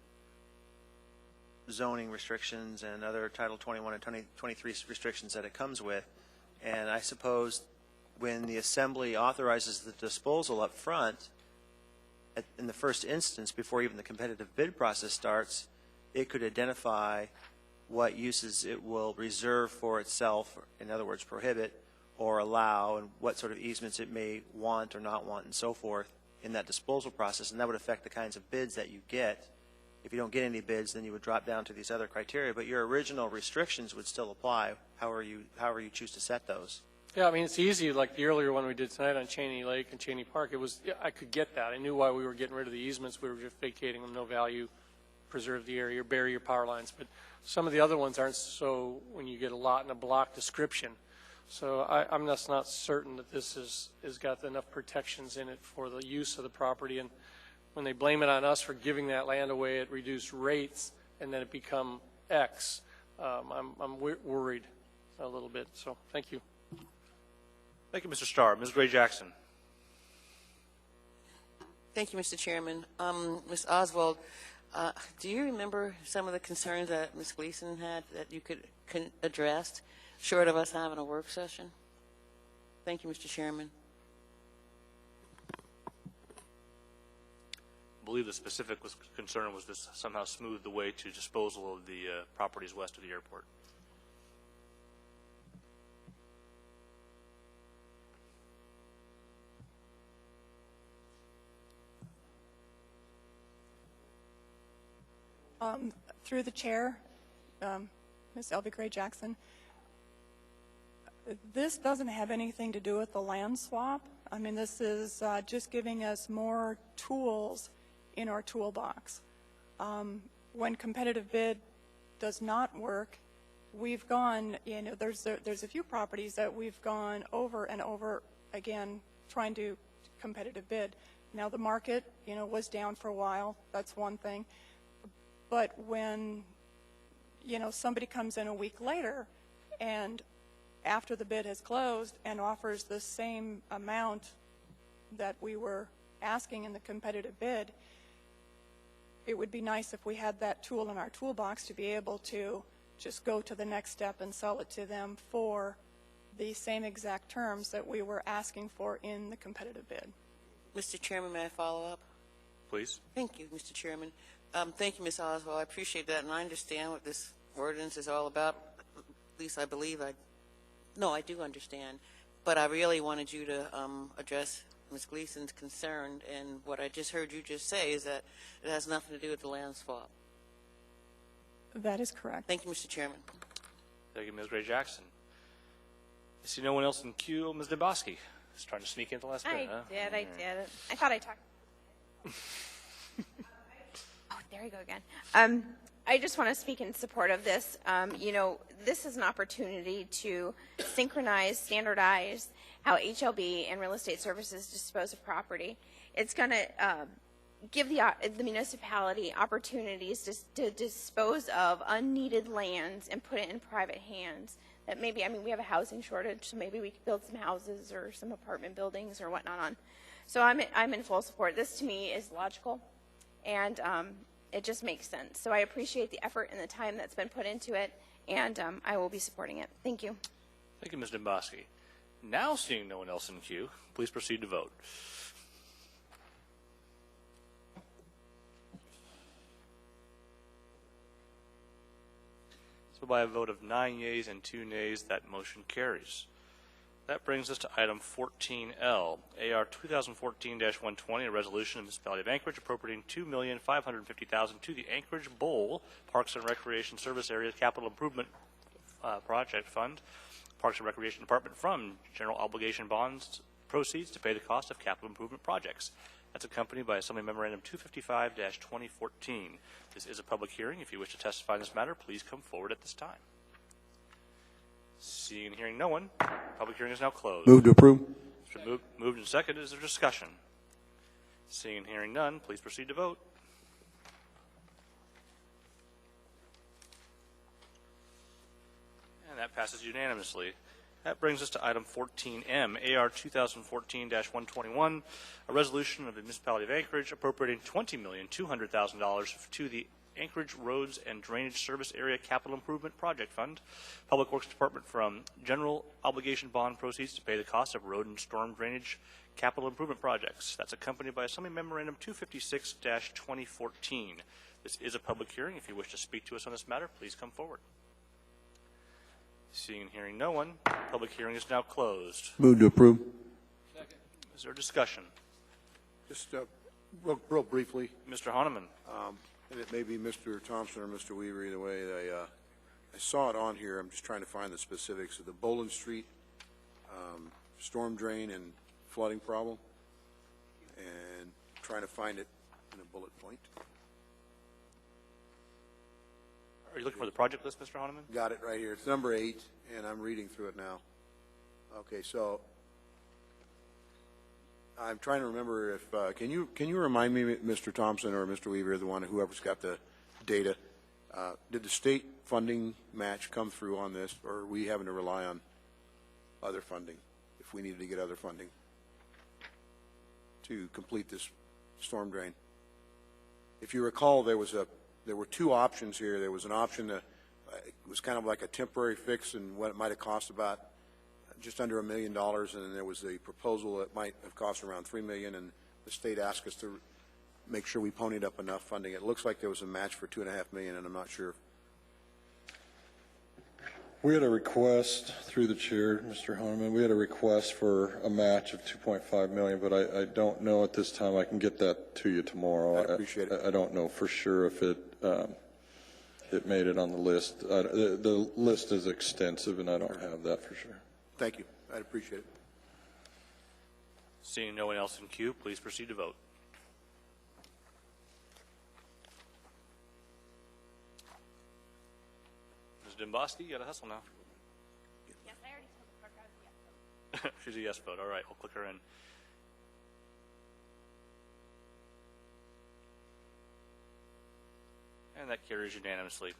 zoning restrictions and other Title 21 and 23 restrictions that it comes with. And I suppose when the assembly authorizes the disposal up front, in the first instance, before even the competitive bid process starts, it could identify what uses it will reserve for itself, in other words, prohibit or allow, and what sort of easements it may want or not want, and so forth in that disposal process. And that would affect the kinds of bids that you get. If you don't get any bids, then you would drop down to these other criteria, but your original restrictions would still apply, however you choose to set those. Yeah, I mean, it's easy, like the earlier one we did tonight on Cheney Lake and Cheney Park, I could get that. I knew why we were getting rid of the easements. We were just vacating them, no value, preserve the area, or bury your power lines. But some of the other ones aren't so when you get a lot in a block description. So I'm just not certain that this has got enough protections in it for the use of the property. And when they blame it on us for giving that land away at reduced rates and then it become X, I'm worried a little bit. So thank you. Thank you, Mr. Starr. Ms. Gray-Jackson. Thank you, Mr. Chairman. Ms. Oswald, do you remember some of the concerns that Ms. Gleason had that you could address, short of us having a work session? Thank you, Mr. Chairman. I believe the specific concern was this somehow smooth the way to disposal of the properties west of the airport. Through the chair, Ms. Elvie Gray-Jackson, this doesn't have anything to do with the land swap. I mean, this is just giving us more tools in our toolbox. When competitive bid does not work, we've gone, there's a few properties that we've gone over and over again trying to competitive bid. Now the market, was down for a while. That's one thing. But when, somebody comes in a week later and after the bid has closed and offers the same amount that we were asking in the competitive bid, it would be nice if we had that tool in our toolbox to be able to just go to the next step and sell it to them for the same exact terms that we were asking for in the competitive bid. Mr. Chairman, may I follow up? Please. Thank you, Mr. Chairman. Thank you, Ms. Oswald. I appreciate that, and I understand what this ordinance is all about. At least I believe I do understand. But I really wanted you to address Ms. Gleason's concern, and what I just heard you just say is that it has nothing to do with the land swap. That is correct. Thank you, Mr. Chairman. Thank you, Ms. Gray-Jackson. I see no one else in queue. Ms. Demboski is trying to sneak in at the last minute, huh? I did. I thought I talked. Oh, there you go again. I just want to speak in support of this. This is an opportunity to synchronize, standardize how HLB and real estate services dispose of property. It's going to give the municipality opportunities to dispose of unneeded lands and put it in private hands. That maybe, we have a housing shortage, so maybe we could build some houses or some apartment buildings or whatnot on. So I'm in full support. This to me is logical, and it just makes sense. So I appreciate the effort and the time that's been put into it, and I will be supporting it. Thank you. Thank you, Ms. Demboski. Now, seeing no one else in queue, please proceed to vote. So by a vote of 9 yeas and 2 nays, that motion carries. That brings us to item 14L, AR 2014-120, a resolution of the Municipality of Anchorage appropriating $2,550,000 to the Anchorage Bowl Parks and Recreation Service Area Capital Improvement Project Fund, Parks and Recreation Department, from general obligation bonds proceeds to pay the cost of capital improvement projects. That's accompanied by Assembly Memorandum 255-2014. This is a public hearing. If you wish to testify in this matter, please come forward at this time. Seeing and hearing no one, public hearing is now closed. Move to approve. Moved and seconded. Is there discussion? Seeing and hearing none, please proceed to vote. And that passes unanimously. That brings us to item 14M, AR 2014-121, a resolution of the Municipality of Anchorage appropriating $20,200,000 to the Anchorage Roads and Drainage Service Area Capital Improvement Project Fund, Public Works Department, from general obligation bond proceeds to pay the cost of road and storm drainage capital improvement projects. That's accompanied by Assembly Memorandum 256-2014. This is a public hearing. If you wish to speak to us on this matter, please come forward. Seeing and hearing no one, public hearing is now closed. Move to approve. Is there discussion? Just real briefly. Mr. Honeman. And it may be Mr. Thompson or Mr. Weaver, either way. I saw it on here. I'm just trying to find the specifics of the Boland Street storm drain and flooding problem, and trying to find it in a bullet point. Are you looking for the project list, Mr. Honeman? Got it right here. It's number 8, and I'm reading through it now. Okay, so I'm trying to remember if can you remind me, Mr. Thompson or Mr. Weaver, the one, whoever's got the data, did the state funding match come through on this, or are we having to rely on other funding if we needed to get other funding to complete this storm drain? If you recall, there were two options here. There was an option that it was kind of like a temporary fix, and what it might have cost about just under $1 million, and then there was a proposal that might have cost around $3 million, and the state asked us to make sure we ponied up enough funding. It looks like there was a match for $2.5 million, and I'm not sure. We had a request through the chair, Mr. Honeman. We had a request for a match of $2.5 million, but I don't know at this time. I can get that to you tomorrow. I appreciate it. I don't know for sure if it made it on the list. The list is extensive, and I don't have that for sure. Thank you. I'd appreciate it. Seeing no one else in queue, please proceed to vote. Ms. Dimboski, you got to hustle now. Yes, I already told the clerk I was a yes vote. She's a yes vote. All right, we'll click her in. And that carries unanimously.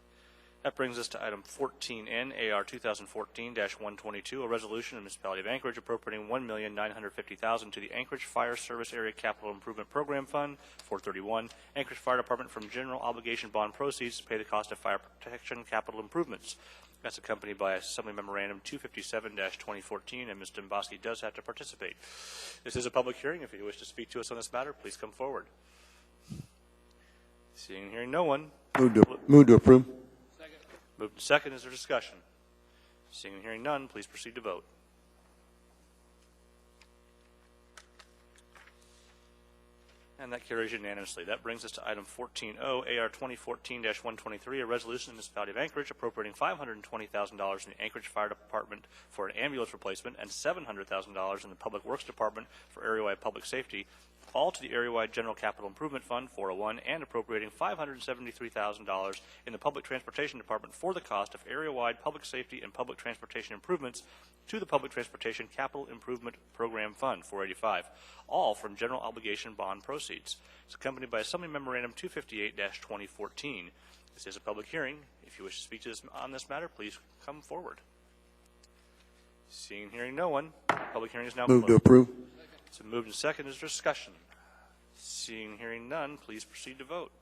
That brings us to item 14N, AR 2014-122, a resolution of the Municipality of Anchorage appropriating $1,950,000 to the Anchorage Fire Service Area Capital Improvement Program Fund, 431, Anchorage Fire Department, from general obligation bond proceeds to pay the cost of fire protection capital improvements. That's accompanied by Assembly Memorandum 257-2014, and Ms. Dimboski does have to participate. This is a public hearing. If you wish to speak to us on this matter, please come forward. Seeing and hearing no one. Move to approve. Moved to second. Is there discussion? Seeing and hearing none, please proceed to vote. And that carries unanimously. That brings us to item 14O, AR 2014-123, a resolution of the Municipality of Anchorage appropriating $520,000 in the Anchorage Fire Department for an ambulance replacement and $700,000 in the Public Works Department for area-wide public safety, all to the area-wide General Capital Improvement Fund, 401, and appropriating $573,000 in the Public Transportation Department for the cost of area-wide public safety and public transportation improvements to the Public Transportation Capital Improvement Program Fund, 485, all from general obligation bond proceeds. It's accompanied by Assembly Memorandum 258-2014. This is a public hearing. If you wish to speak to us on this matter, please come forward. Seeing and hearing no one, public hearing is now closed. Move to approve. It's been moved and second. Is there discussion? Seeing and hearing none, please proceed to vote.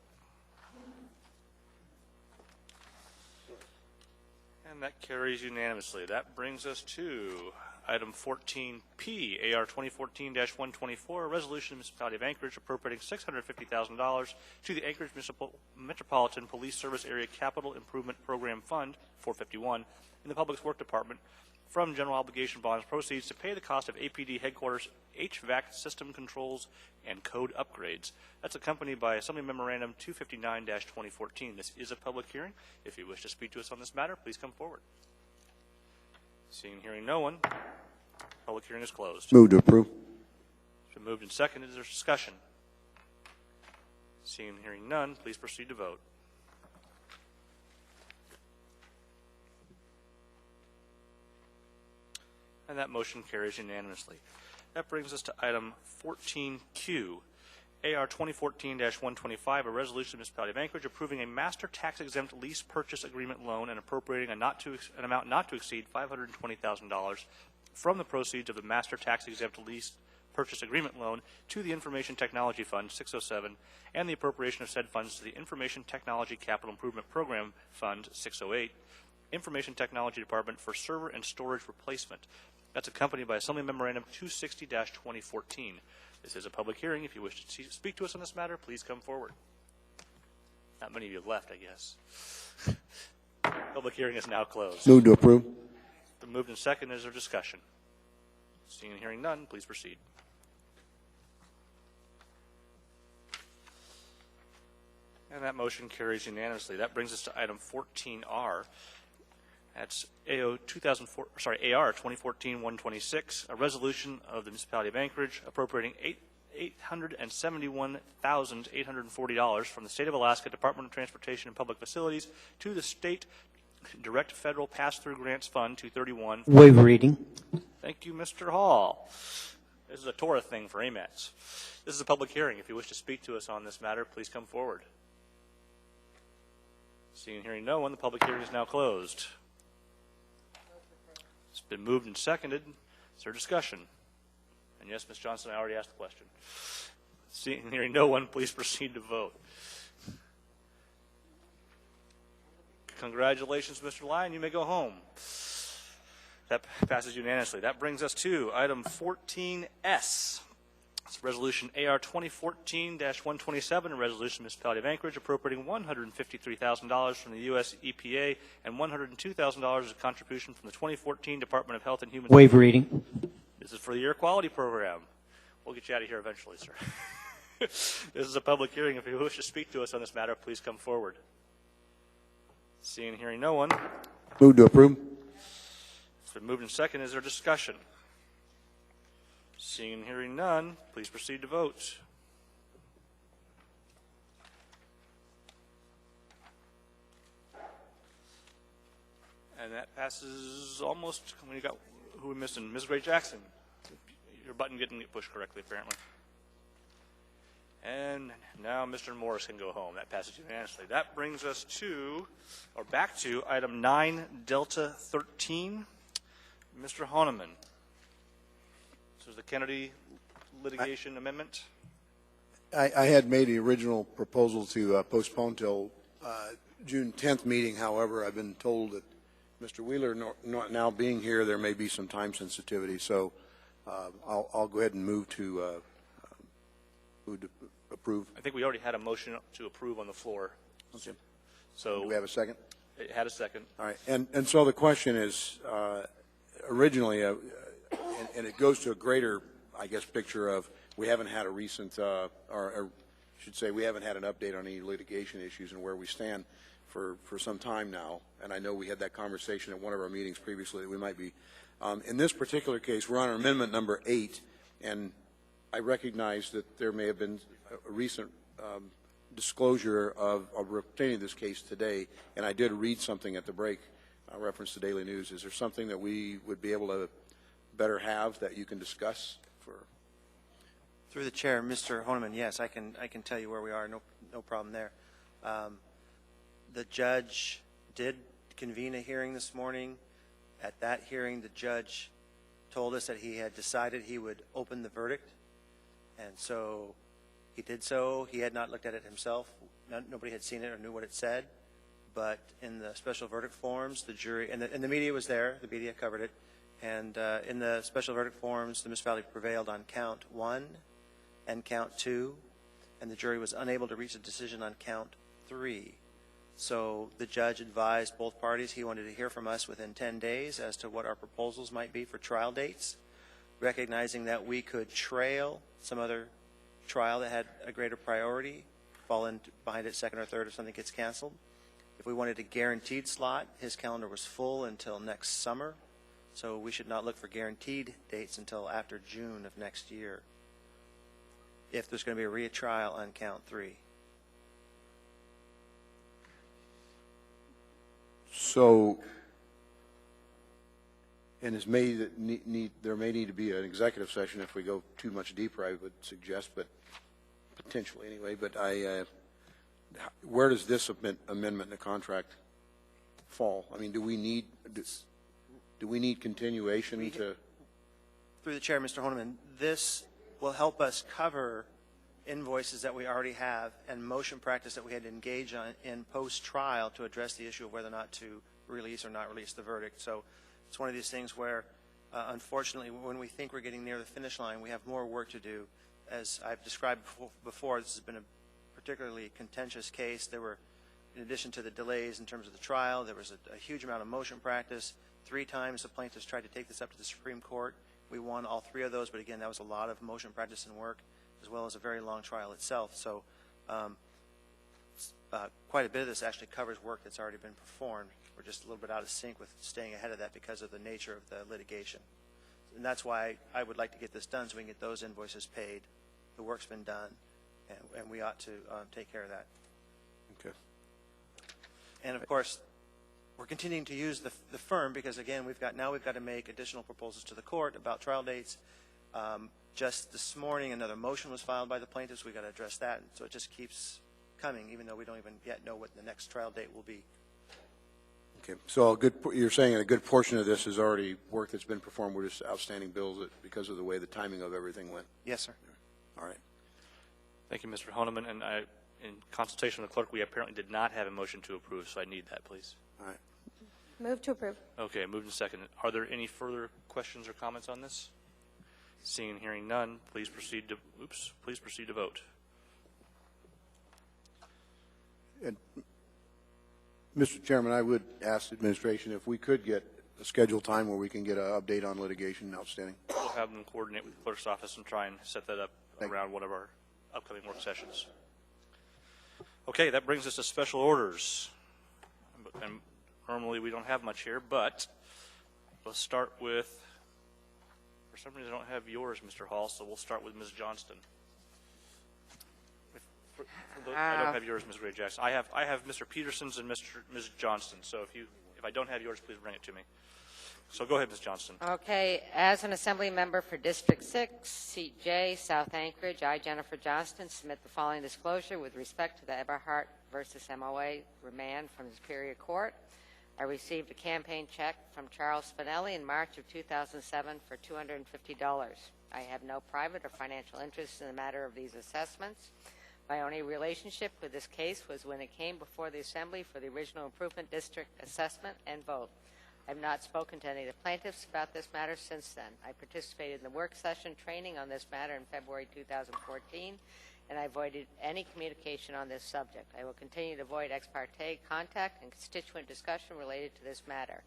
And that carries unanimously. That brings us to item 14P, AR 2014-124, a resolution of the Municipality of Anchorage appropriating $650,000 to the Anchorage Metropolitan Police Service Area Capital Improvement Program Fund, 451, in the Public Works Department from general obligation bonds proceeds to pay the cost of APD headquarters HVAC system controls and code upgrades. That's accompanied by Assembly Memorandum 259-2014. This is a public hearing. If you wish to speak to us on this matter, please come forward. Seeing and hearing no one, public hearing is closed. Move to approve. It's been moved and seconded. Is there discussion? Seeing and hearing none, please proceed to vote. And that motion carries unanimously. That brings us to item 14Q, AR 2014-125, a resolution of the Municipality of Anchorage approving a master tax-exempt lease purchase agreement loan and appropriating an amount not to exceed $520,000 from the proceeds of the master tax-exempt lease purchase agreement loan to the Information Technology Fund 607 and the appropriation of said funds to the Information Technology Capital Improvement Program Fund 608, Information Technology Department for server and storage replacement. That's accompanied by Assembly Memorandum 260-2014. This is a public hearing. If you wish to speak to us on this matter, please come forward. Not many of you have left, I guess. Public hearing is now closed. Move to approve. Been moved and seconded. Is there discussion? Seeing and hearing none, please proceed. And that motion carries unanimously. That brings us to item 14R. That's AR 2014-126, a resolution of the Municipality of Anchorage appropriating $871,840 from the State of Alaska Department of Transportation and Public Facilities to the State Direct Federal Pass-Through Grants Fund 231. Waive reading. Thank you, Mr. Hall. This is a Torah thing for AMETs. This is a public hearing. If you wish to speak to us on this matter, please come forward. Seeing and hearing no one, the public hearing is now closed. It's been moved and seconded. Is there discussion? And yes, Ms. Johnson, I already asked the question. Seeing and hearing no one, please proceed to vote. Congratulations, Mr. Lyon. You may go home. That passes unanimously. That brings us to item 14S. It's resolution AR 2014-127, a resolution of the Municipality of Anchorage appropriating $153,000 from the U.S. EPA and $102,000 as a contribution from the 2014 Department of Health and Human Waive Services. reading. This is for the Air Quality Program. We'll get you out of here eventually, sir. This is a public hearing. If you wish to speak to us on this matter, please come forward. Seeing and hearing no one. Move to approve. It's been moved and seconded. Is there discussion? Seeing and hearing none, please proceed to vote. And that passes almost. When you got who we missing? Ms. Gray Jackson. Your button didn't get pushed correctly, apparently. And now Mr. Morris can go home. That passes unanimously. That brings us to, or back to, item 9 Delta 13. Mr. Honeman. This is the Kennedy litigation amendment. I had made the original proposal to postpone till June 10th meeting. However, I've been told that Mr. Wheeler not now being here, there may be some time sensitivity. So I'll go ahead and move to approve. I think we already had a motion to approve on the floor. Okay. So do we have a second? It had a second. All right. And so the question is, originally, and it goes to a greater, I guess, picture of we haven't had a recent, or I should say we haven't had an update on any litigation issues and where we stand for some time now. And I know we had that conversation at one of our meetings previously that we might be. In this particular case, we're on our amendment number 8, and I recognize that there may have been a recent disclosure of obtaining this case today, and I did read something at the break, reference to Daily News. Is there something that we would be able to better have that you can discuss? Through the chair, Mr. Honeman, yes, I can tell you where we are. No problem there. The judge did convene a hearing this morning. At that hearing, the judge told us that he had decided he would open the verdict, and so he did so. He had not looked at it himself. Nobody had seen it or knew what it said, but in the special verdict forms, the jury, and the media was there, the media covered it, and in the special verdict forms, the municipality prevailed on count 1 and count 2, and the jury was unable to reach a decision on count 3. So the judge advised both parties he wanted to hear from us within 10 days as to what our proposals might be for trial dates, recognizing that we could trail some other trial that had a greater priority, fall in behind it second or third if something gets canceled. If we wanted a guaranteed slot, his calendar was full until next summer, so we should not look for guaranteed dates until after June of next year, if there's going to be a retrial on count 3. So, and there may need to be an executive session if we go too much deeper, I would suggest, but potentially anyway, but where does this amendment in the contract fall? I mean, do we need continuation to? Through the chair, Mr. Honeman, this will help us cover invoices that we already have and motion practice that we had to engage on in post-trial to address the issue of whether or not to release or not release the verdict. So it's one of these things where, unfortunately, when we think we're getting near the finish line, we have more work to do. As I've described before, this has been a particularly contentious case. There were, in addition to the delays in terms of the trial, there was a huge amount of motion practice. 3 times the plaintiffs tried to take this up to the Supreme Court. We won all 3 of those, but again, that was a lot of motion practice and work, as well as a very long trial itself. So quite a bit of this actually covers work that's already been performed. We're just a little bit out of sync with staying ahead of that because of the nature of the litigation. And that's why I would like to get this done so we can get those invoices paid. The work's been done, and we ought to take care of that. Okay. And of course, we're continuing to use the firm because, again, we've got to make additional proposals to the court about trial dates. Just this morning, another motion was filed by the plaintiffs. We've got to address that. And so it just keeps coming, even though we don't even yet know what the next trial date will be. Okay. So you're saying a good portion of this is already work that's been performed. We're just outstanding bills because of the way the timing of everything went. Yes, sir. All right. Thank you, Mr. Honeman. And in consultation with the clerk, we apparently did not have a motion to approve, so I need that, please. All right. Move to approve. Okay, moved and seconded. Are there any further questions or comments on this? Seeing and hearing none, please proceed to vote. And, Mr. Chairman, I would ask the administration if we could get a scheduled time where we can get an update on litigation outstanding. We'll have them coordinate with the clerk's office and try and set that up around one of our upcoming work sessions. Okay, that brings us to special orders. And normally we don't have much here, but let's start with, for some reason I don't have yours, Mr. Hall, so we'll start with Ms. Johnston. I don't have yours, Ms. Gray Jackson. I have Mr. Peterson's and Ms. Johnston. So if I don't have yours, please bring it to me. So go ahead, Ms. Johnston. Okay, as an assembly member for District 6, Seat J, South Anchorage, I, Jennifer Johnston, submit the following disclosure with respect to the Eberhardt versus MOA remand from the Superior Court. I received a campaign check from Charles Spinelli in March of 2007 for $250. I have no private or financial interest in the matter of these assessments. My only relationship with this case was when it came before the Assembly for the original Improvement District assessment and vote. I have not spoken to any of the plaintiffs about this matter since then. I participated in the work session training on this matter in February 2014, and I avoided any communication on this subject. I will continue to avoid ex parte contact and constituent discussion related to this matter.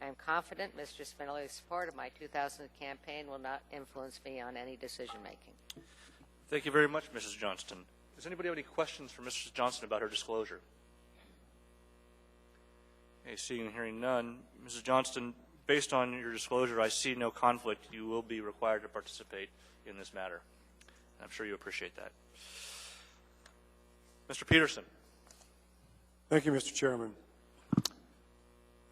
I am confident Mr. Spinelli's support of my 2000 campaign will not influence me on any decision-making. Thank you very much, Mrs. Johnston. Does anybody have any questions for Mrs. Johnston about her disclosure? Okay, seeing and hearing none. Mrs. Johnston, based on your disclosure, I see no conflict. You will be required to participate in this matter. I'm sure you appreciate that. Mr. Peterson. Thank you, Mr. Chairman.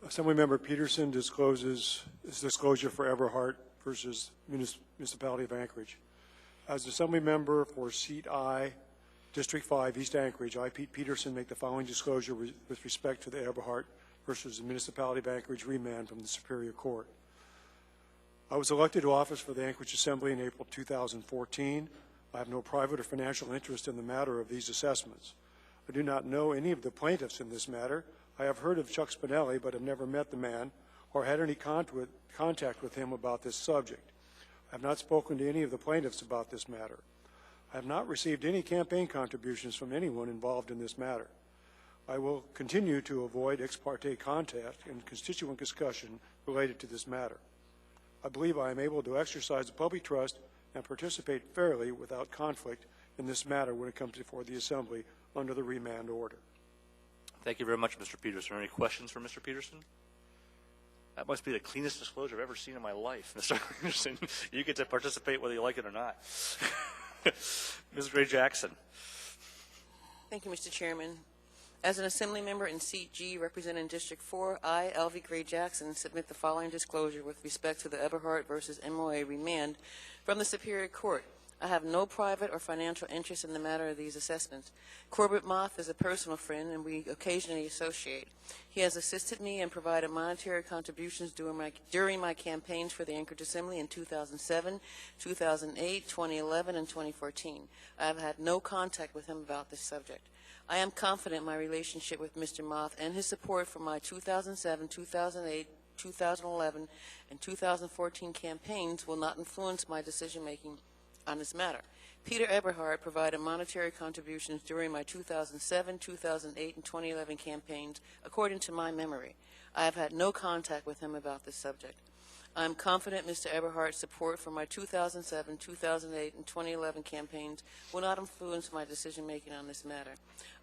Assemblymember Peterson discloses his disclosure for Eberhardt versus Municipality of Anchorage. As Assembly Member for Seat I, District 5, East Anchorage, I, Pete Peterson, make the following disclosure with respect to the Eberhardt versus the Municipality of Anchorage remand from the Superior Court. I was elected to office for the Anchorage Assembly in April 2014. I have no private or financial interest in the matter of these assessments. I do not know any of the plaintiffs in this matter. I have heard of Chuck Spinelli, but have never met the man or had any contact with him about this subject. I have not spoken to any of the plaintiffs about this matter. I have not received any campaign contributions from anyone involved in this matter. I will continue to avoid ex parte contact and constituent discussion related to this matter. I believe I am able to exercise the public trust and participate fairly without conflict in this matter when it comes before the Assembly under the remand order. Thank you very much, Mr. Peterson. Any questions for Mr. Peterson? That must be the cleanest disclosure I've ever seen in my life, Mr. Peterson. You get to participate whether you like it or not. Ms. Gray Jackson. Thank you, Mr. Chairman. As an Assembly Member in Seat G, representing District 4, I, L.V. Gray Jackson, submit the following disclosure with respect to the Eberhardt versus MOA remand from the Superior Court. I have no private or financial interest in the matter of these assessments. Corbett Moth is a personal friend, and we occasionally associate. He has assisted me and provided monetary contributions during my campaigns for the Anchorage Assembly in 2007, 2008, 2011, and 2014. I have had no contact with him about this subject. I am confident my relationship with Mr. Moth and his support for my 2007, 2008, 2011, and 2014 campaigns will not influence my decision-making on this matter. Peter Eberhard provided monetary contributions during my 2007, 2008, and 2011 campaigns, according to my memory. I have had no contact with him about this subject. I am confident Mr. Eberhard's support for my 2007, 2008, and 2011 campaigns will not influence my decision-making on this matter.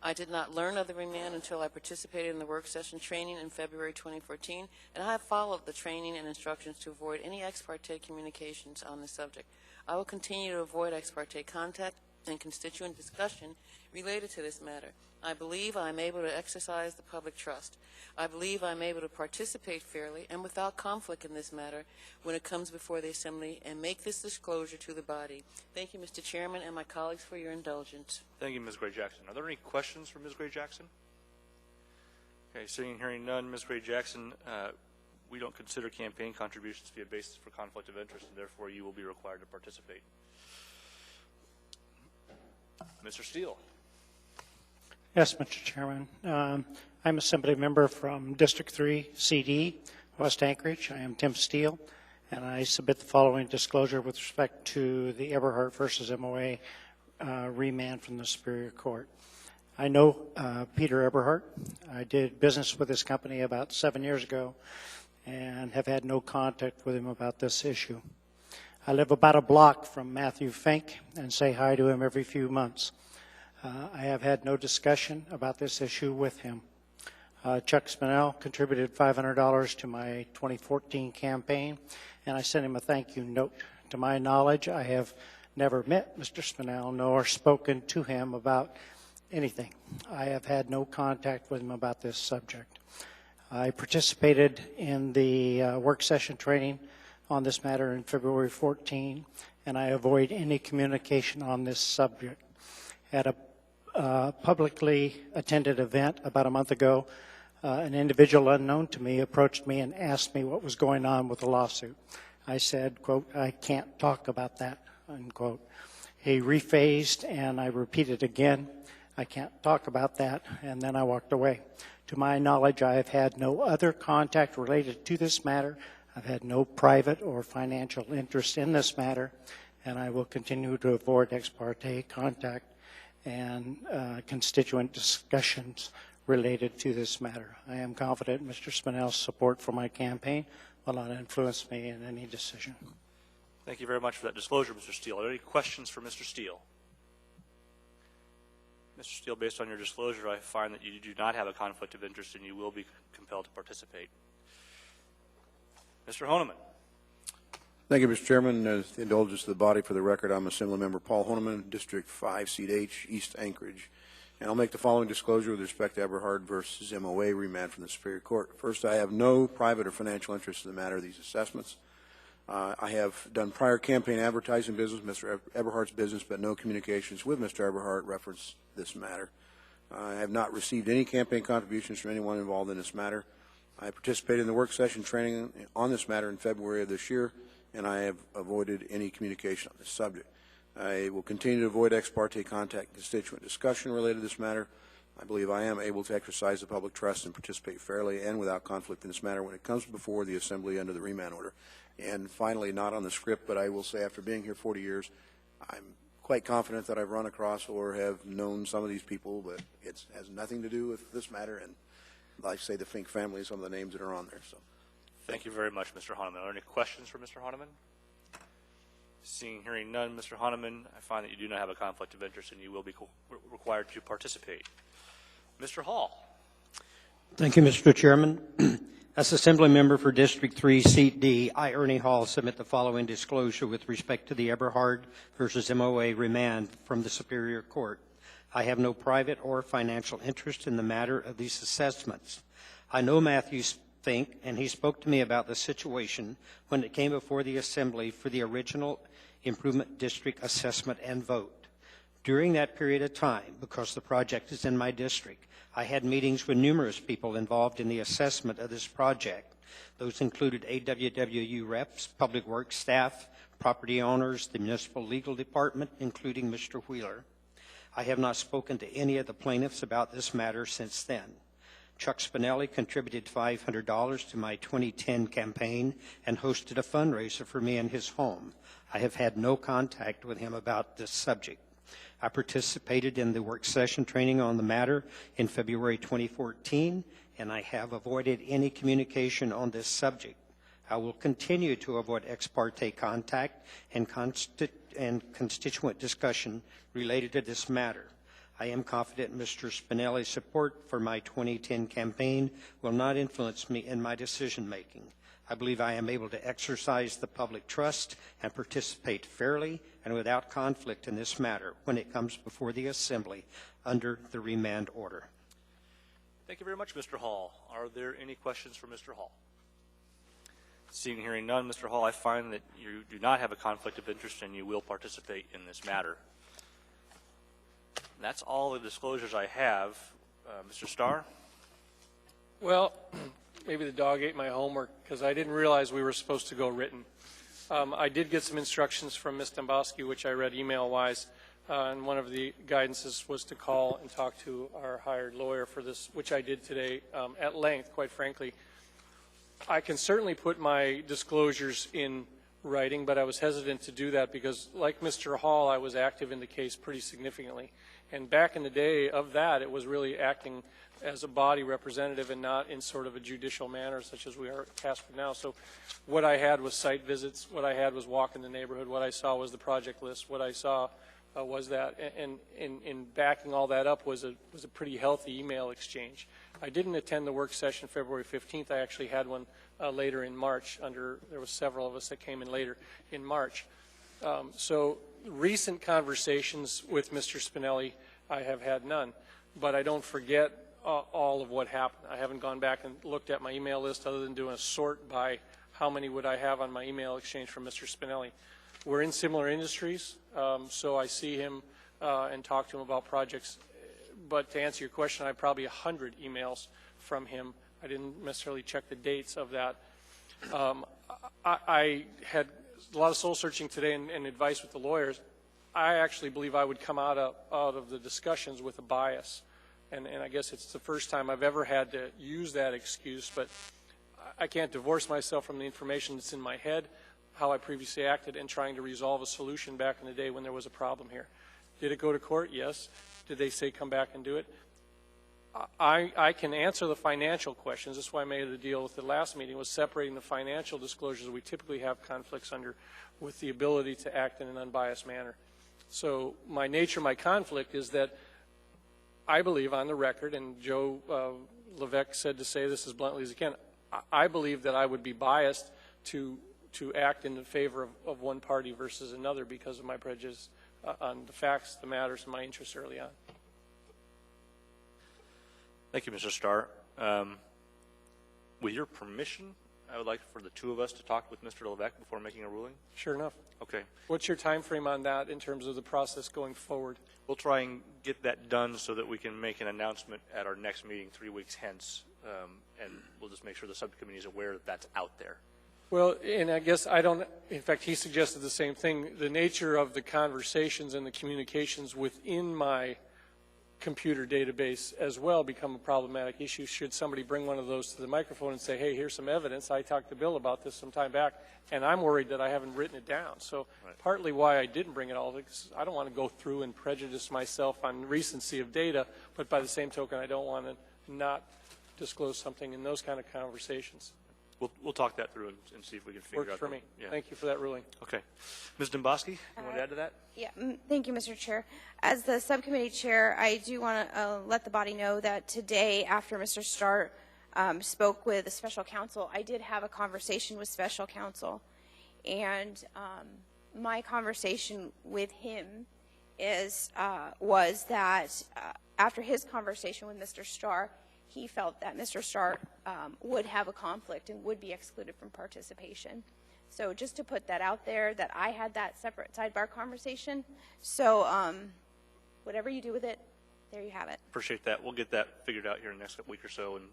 I did not learn of the remand until I participated in the work session training in February 2014, and I have followed the training and instructions to avoid any ex parte communications on this subject. I will continue to avoid ex parte contact and constituent discussion related to this matter. I believe I am able to exercise the public trust. I believe I am able to participate fairly and without conflict in this matter when it comes before the Assembly and make this disclosure to the body. Thank you, Mr. Chairman, and my colleagues for your indulgence. Thank you, Ms. Gray-Jackson. Are there any questions for Ms. Gray-Jackson? Okay, seeing and hearing none, Ms. Gray-Jackson, we don't consider campaign contributions to be a basis for conflict of interest, and therefore you will be required to participate. Mr. Steele. Yes, Mr. Chairman. I'm Assembly member from District 3, CD, West Anchorage. I am Tim Steele, and I submit the following disclosure with respect to the Eberhard versus MOA remand from the Superior Court. I know Peter Eberhard. I did business with his company about 7 years ago and have had no contact with him about this issue. I live about a block from Matthew Fink and say hi to him every few months. I have had no discussion about this issue with him. Chuck Spinell contributed $500 to my 2014 campaign, and I sent him a thank you note. To my knowledge, I have never met Mr. Spinell nor spoken to him about anything. I have had no contact with him about this subject. I participated in the work session training on this matter in February 14, and I avoid any communication on this subject. At a publicly attended event about a month ago, an individual unknown to me approached me and asked me what was going on with the lawsuit. I said, quote, "I can't talk about that," unquote. He rephased, and I repeated again, "I can't talk about that," and then I walked away. To my knowledge, I have had no other contact related to this matter. I've had no private or financial interest in this matter, and I will continue to avoid ex parte contact and constituent discussions related to this matter. I am confident Mr. Spinell's support for my campaign will not influence me in any decision. Thank you very much for that disclosure, Mr. Steele. Are there any questions for Mr. Steele? Mr. Steele, based on your disclosure, I find that you do not have a conflict of interest and you will be compelled to participate. Mr. Honeman. Thank you, Mr. Chairman. As the indulgence of the body, for the record, I'm Assembly Member Paul Honeman, District 5, Seat H, East Anchorage. And I'll make the following disclosure with respect to Eberhard versus MOA remand from the Superior Court. First, I have no private or financial interest in the matter of these assessments. I have done prior campaign advertising business, Mr. Eberhard's business, but no communications with Mr. Eberhard reference this matter. I have not received any campaign contributions from anyone involved in this matter. I participated in the work session training on this matter in February of this year, and I have avoided any communication on this subject. I will continue to avoid ex parte contact and constituent discussion related to this matter. I believe I am able to exercise the public trust and participate fairly and without conflict in this matter when it comes before the Assembly under the remand order. And finally, not on the script, but I will say after being here 40 years, I'm quite confident that I've run across or have known some of these people, but it has nothing to do with this matter. And like I say, the Fink family, some of the names that are on there. So, Thank you very much, Mr. Honeman. Are there any questions for Mr. Honeman? Seeing, hearing none, Mr. Honeman, I find that you do not have a conflict of interest and you will be required to participate. Mr. Hall. Thank you, Mr. Chairman. As Assembly Member for District 3, Seat D, I, Ernie Hall, submit the following disclosure with respect to the Eberhard versus MOA remand from the Superior Court. I have no private or financial interest in the matter of these assessments. I know Matthew think, and he spoke to me about the situation when it came before the Assembly for the original Improvement District assessment and vote. During that period of time, because the project is in my district, I had meetings with numerous people involved in the assessment of this project. Those included AWWU reps, public works staff, property owners, the municipal legal department, including Mr. Wheeler. I have not spoken to any of the plaintiffs about this matter since then. Chuck Spinelli contributed $500 to my 2010 campaign and hosted a fundraiser for me in his home. I have had no contact with him about this subject. I participated in the work session training on the matter in February 2014, and I have avoided any communication on this subject. I will continue to avoid ex parte contact and constituent discussion related to this matter. I am confident Mr. Spinelli's support for my 2010 campaign will not influence me in my decision-making. I believe I am able to exercise the public trust and participate fairly and without conflict in this matter when it comes before the Assembly under the remand order. Thank you very much, Mr. Hall. Are there any questions for Mr. Hall? Seeing and hearing none, Mr. Hall, I find that you do not have a conflict of interest and you will participate in this matter. That's all the disclosures I have. Mr. Starr? Well, maybe the dog ate my homework because I didn't realize we were supposed to go written. I did get some instructions from Ms. Domboski, which I read email-wise, and one of the guidances was to call and talk to our hired lawyer for this, which I did today at length, quite frankly. I can certainly put my disclosures in writing, but I was hesitant to do that because, like Mr. Hall, I was active in the case pretty significantly. And back in the day of that, it was really acting as a body representative and not in sort of a judicial manner such as we are tasked with now. So what I had was site visits, what I had was walk in the neighborhood, what I saw was the project list, what I saw was that, and in backing all that up was a pretty healthy email exchange. I didn't attend the work session February 15th. I actually had one later in March. There were several of us that came in later in March. So recent conversations with Mr. Spinelli, I have had none, but I don't forget all of what happened. I haven't gone back and looked at my email list other than doing a sort by how many would I have on my email exchange from Mr. Spinelli. We're in similar industries, so I see him and talk to him about projects. But to answer your question, I have probably 100 emails from him. I didn't necessarily check the dates of that. I had a lot of soul searching today and advice with the lawyers. I actually believe I would come out of the discussions with a bias. And I guess it's the first time I've ever had to use that excuse, but I can't divorce myself from the information that's in my head, how I previously acted, and trying to resolve a solution back in the day when there was a problem here. Did it go to court? Yes. Did they say come back and do it? I can answer the financial questions. That's why I made the deal with the last meeting, was separating the financial disclosures we typically have conflicts under with the ability to act in an unbiased manner. So my nature, my conflict is that I believe on the record, and Joe Levesque said to say this as bluntly as he can, I believe that I would be biased to act in the favor of one party versus another because of my prejudice on the facts, the matters, and my interests early on. Thank you, Mr. Starr. With your permission, I would like for the two of us to talk with Mr. Levesque before making a ruling. Sure enough. Okay. What's your time frame on that in terms of the process going forward? We'll try and get that done so that we can make an announcement at our next meeting 3 weeks hence, and we'll just make sure the subcommittee is aware that that's out there. Well, and I guess I don't, in fact, he suggested the same thing. The nature of the conversations and the communications within my computer database as well become a problematic issue. Should somebody bring one of those to the microphone and say, hey, here's some evidence. I talked to Bill about this some time back, and I'm worried that I haven't written it down. So partly why I didn't bring it all, because I don't want to go through and prejudice myself on recency of data, but by the same token, I don't want to not disclose something in those kind of conversations. We'll talk that through and see if we can figure out. Works for me. Yeah. Thank you for that ruling. Okay. Ms. Domboski, you want to add to that? Yeah, thank you, Mr. Chair. As the subcommittee chair, I do want to let the body know that today, after Mr. Starr spoke with the special counsel, I did have a conversation with special counsel. And my conversation with him was that after his conversation with Mr. Starr, he felt that Mr. Starr would have a conflict and would be excluded from participation. So just to put that out there, that I had that separate sidebar conversation. So whatever you do with it, there you have it. Appreciate that. We'll get that figured out here in the next week or so and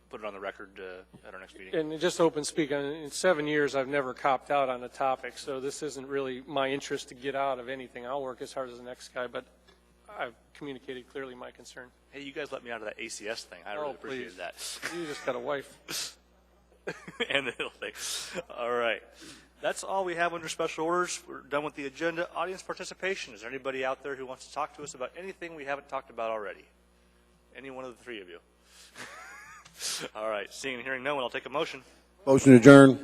put it on the record at our next meeting. And just open speak, in 7 years, I've never copped out on a topic, so this isn't really my interest to get out of anything. I'll work as hard as the next guy, but I've communicated clearly my concern. Hey, you guys let me out of that ACS thing. I really appreciated that. You just got a wife. And the little thing. All right. That's all we have under special orders. We're done with the agenda. Audience participation. Is there anybody out there who wants to talk to us about anything we haven't talked about already? Any one of the three of you? All right. Seeing and hearing no one, I'll take a motion. Motion adjourned.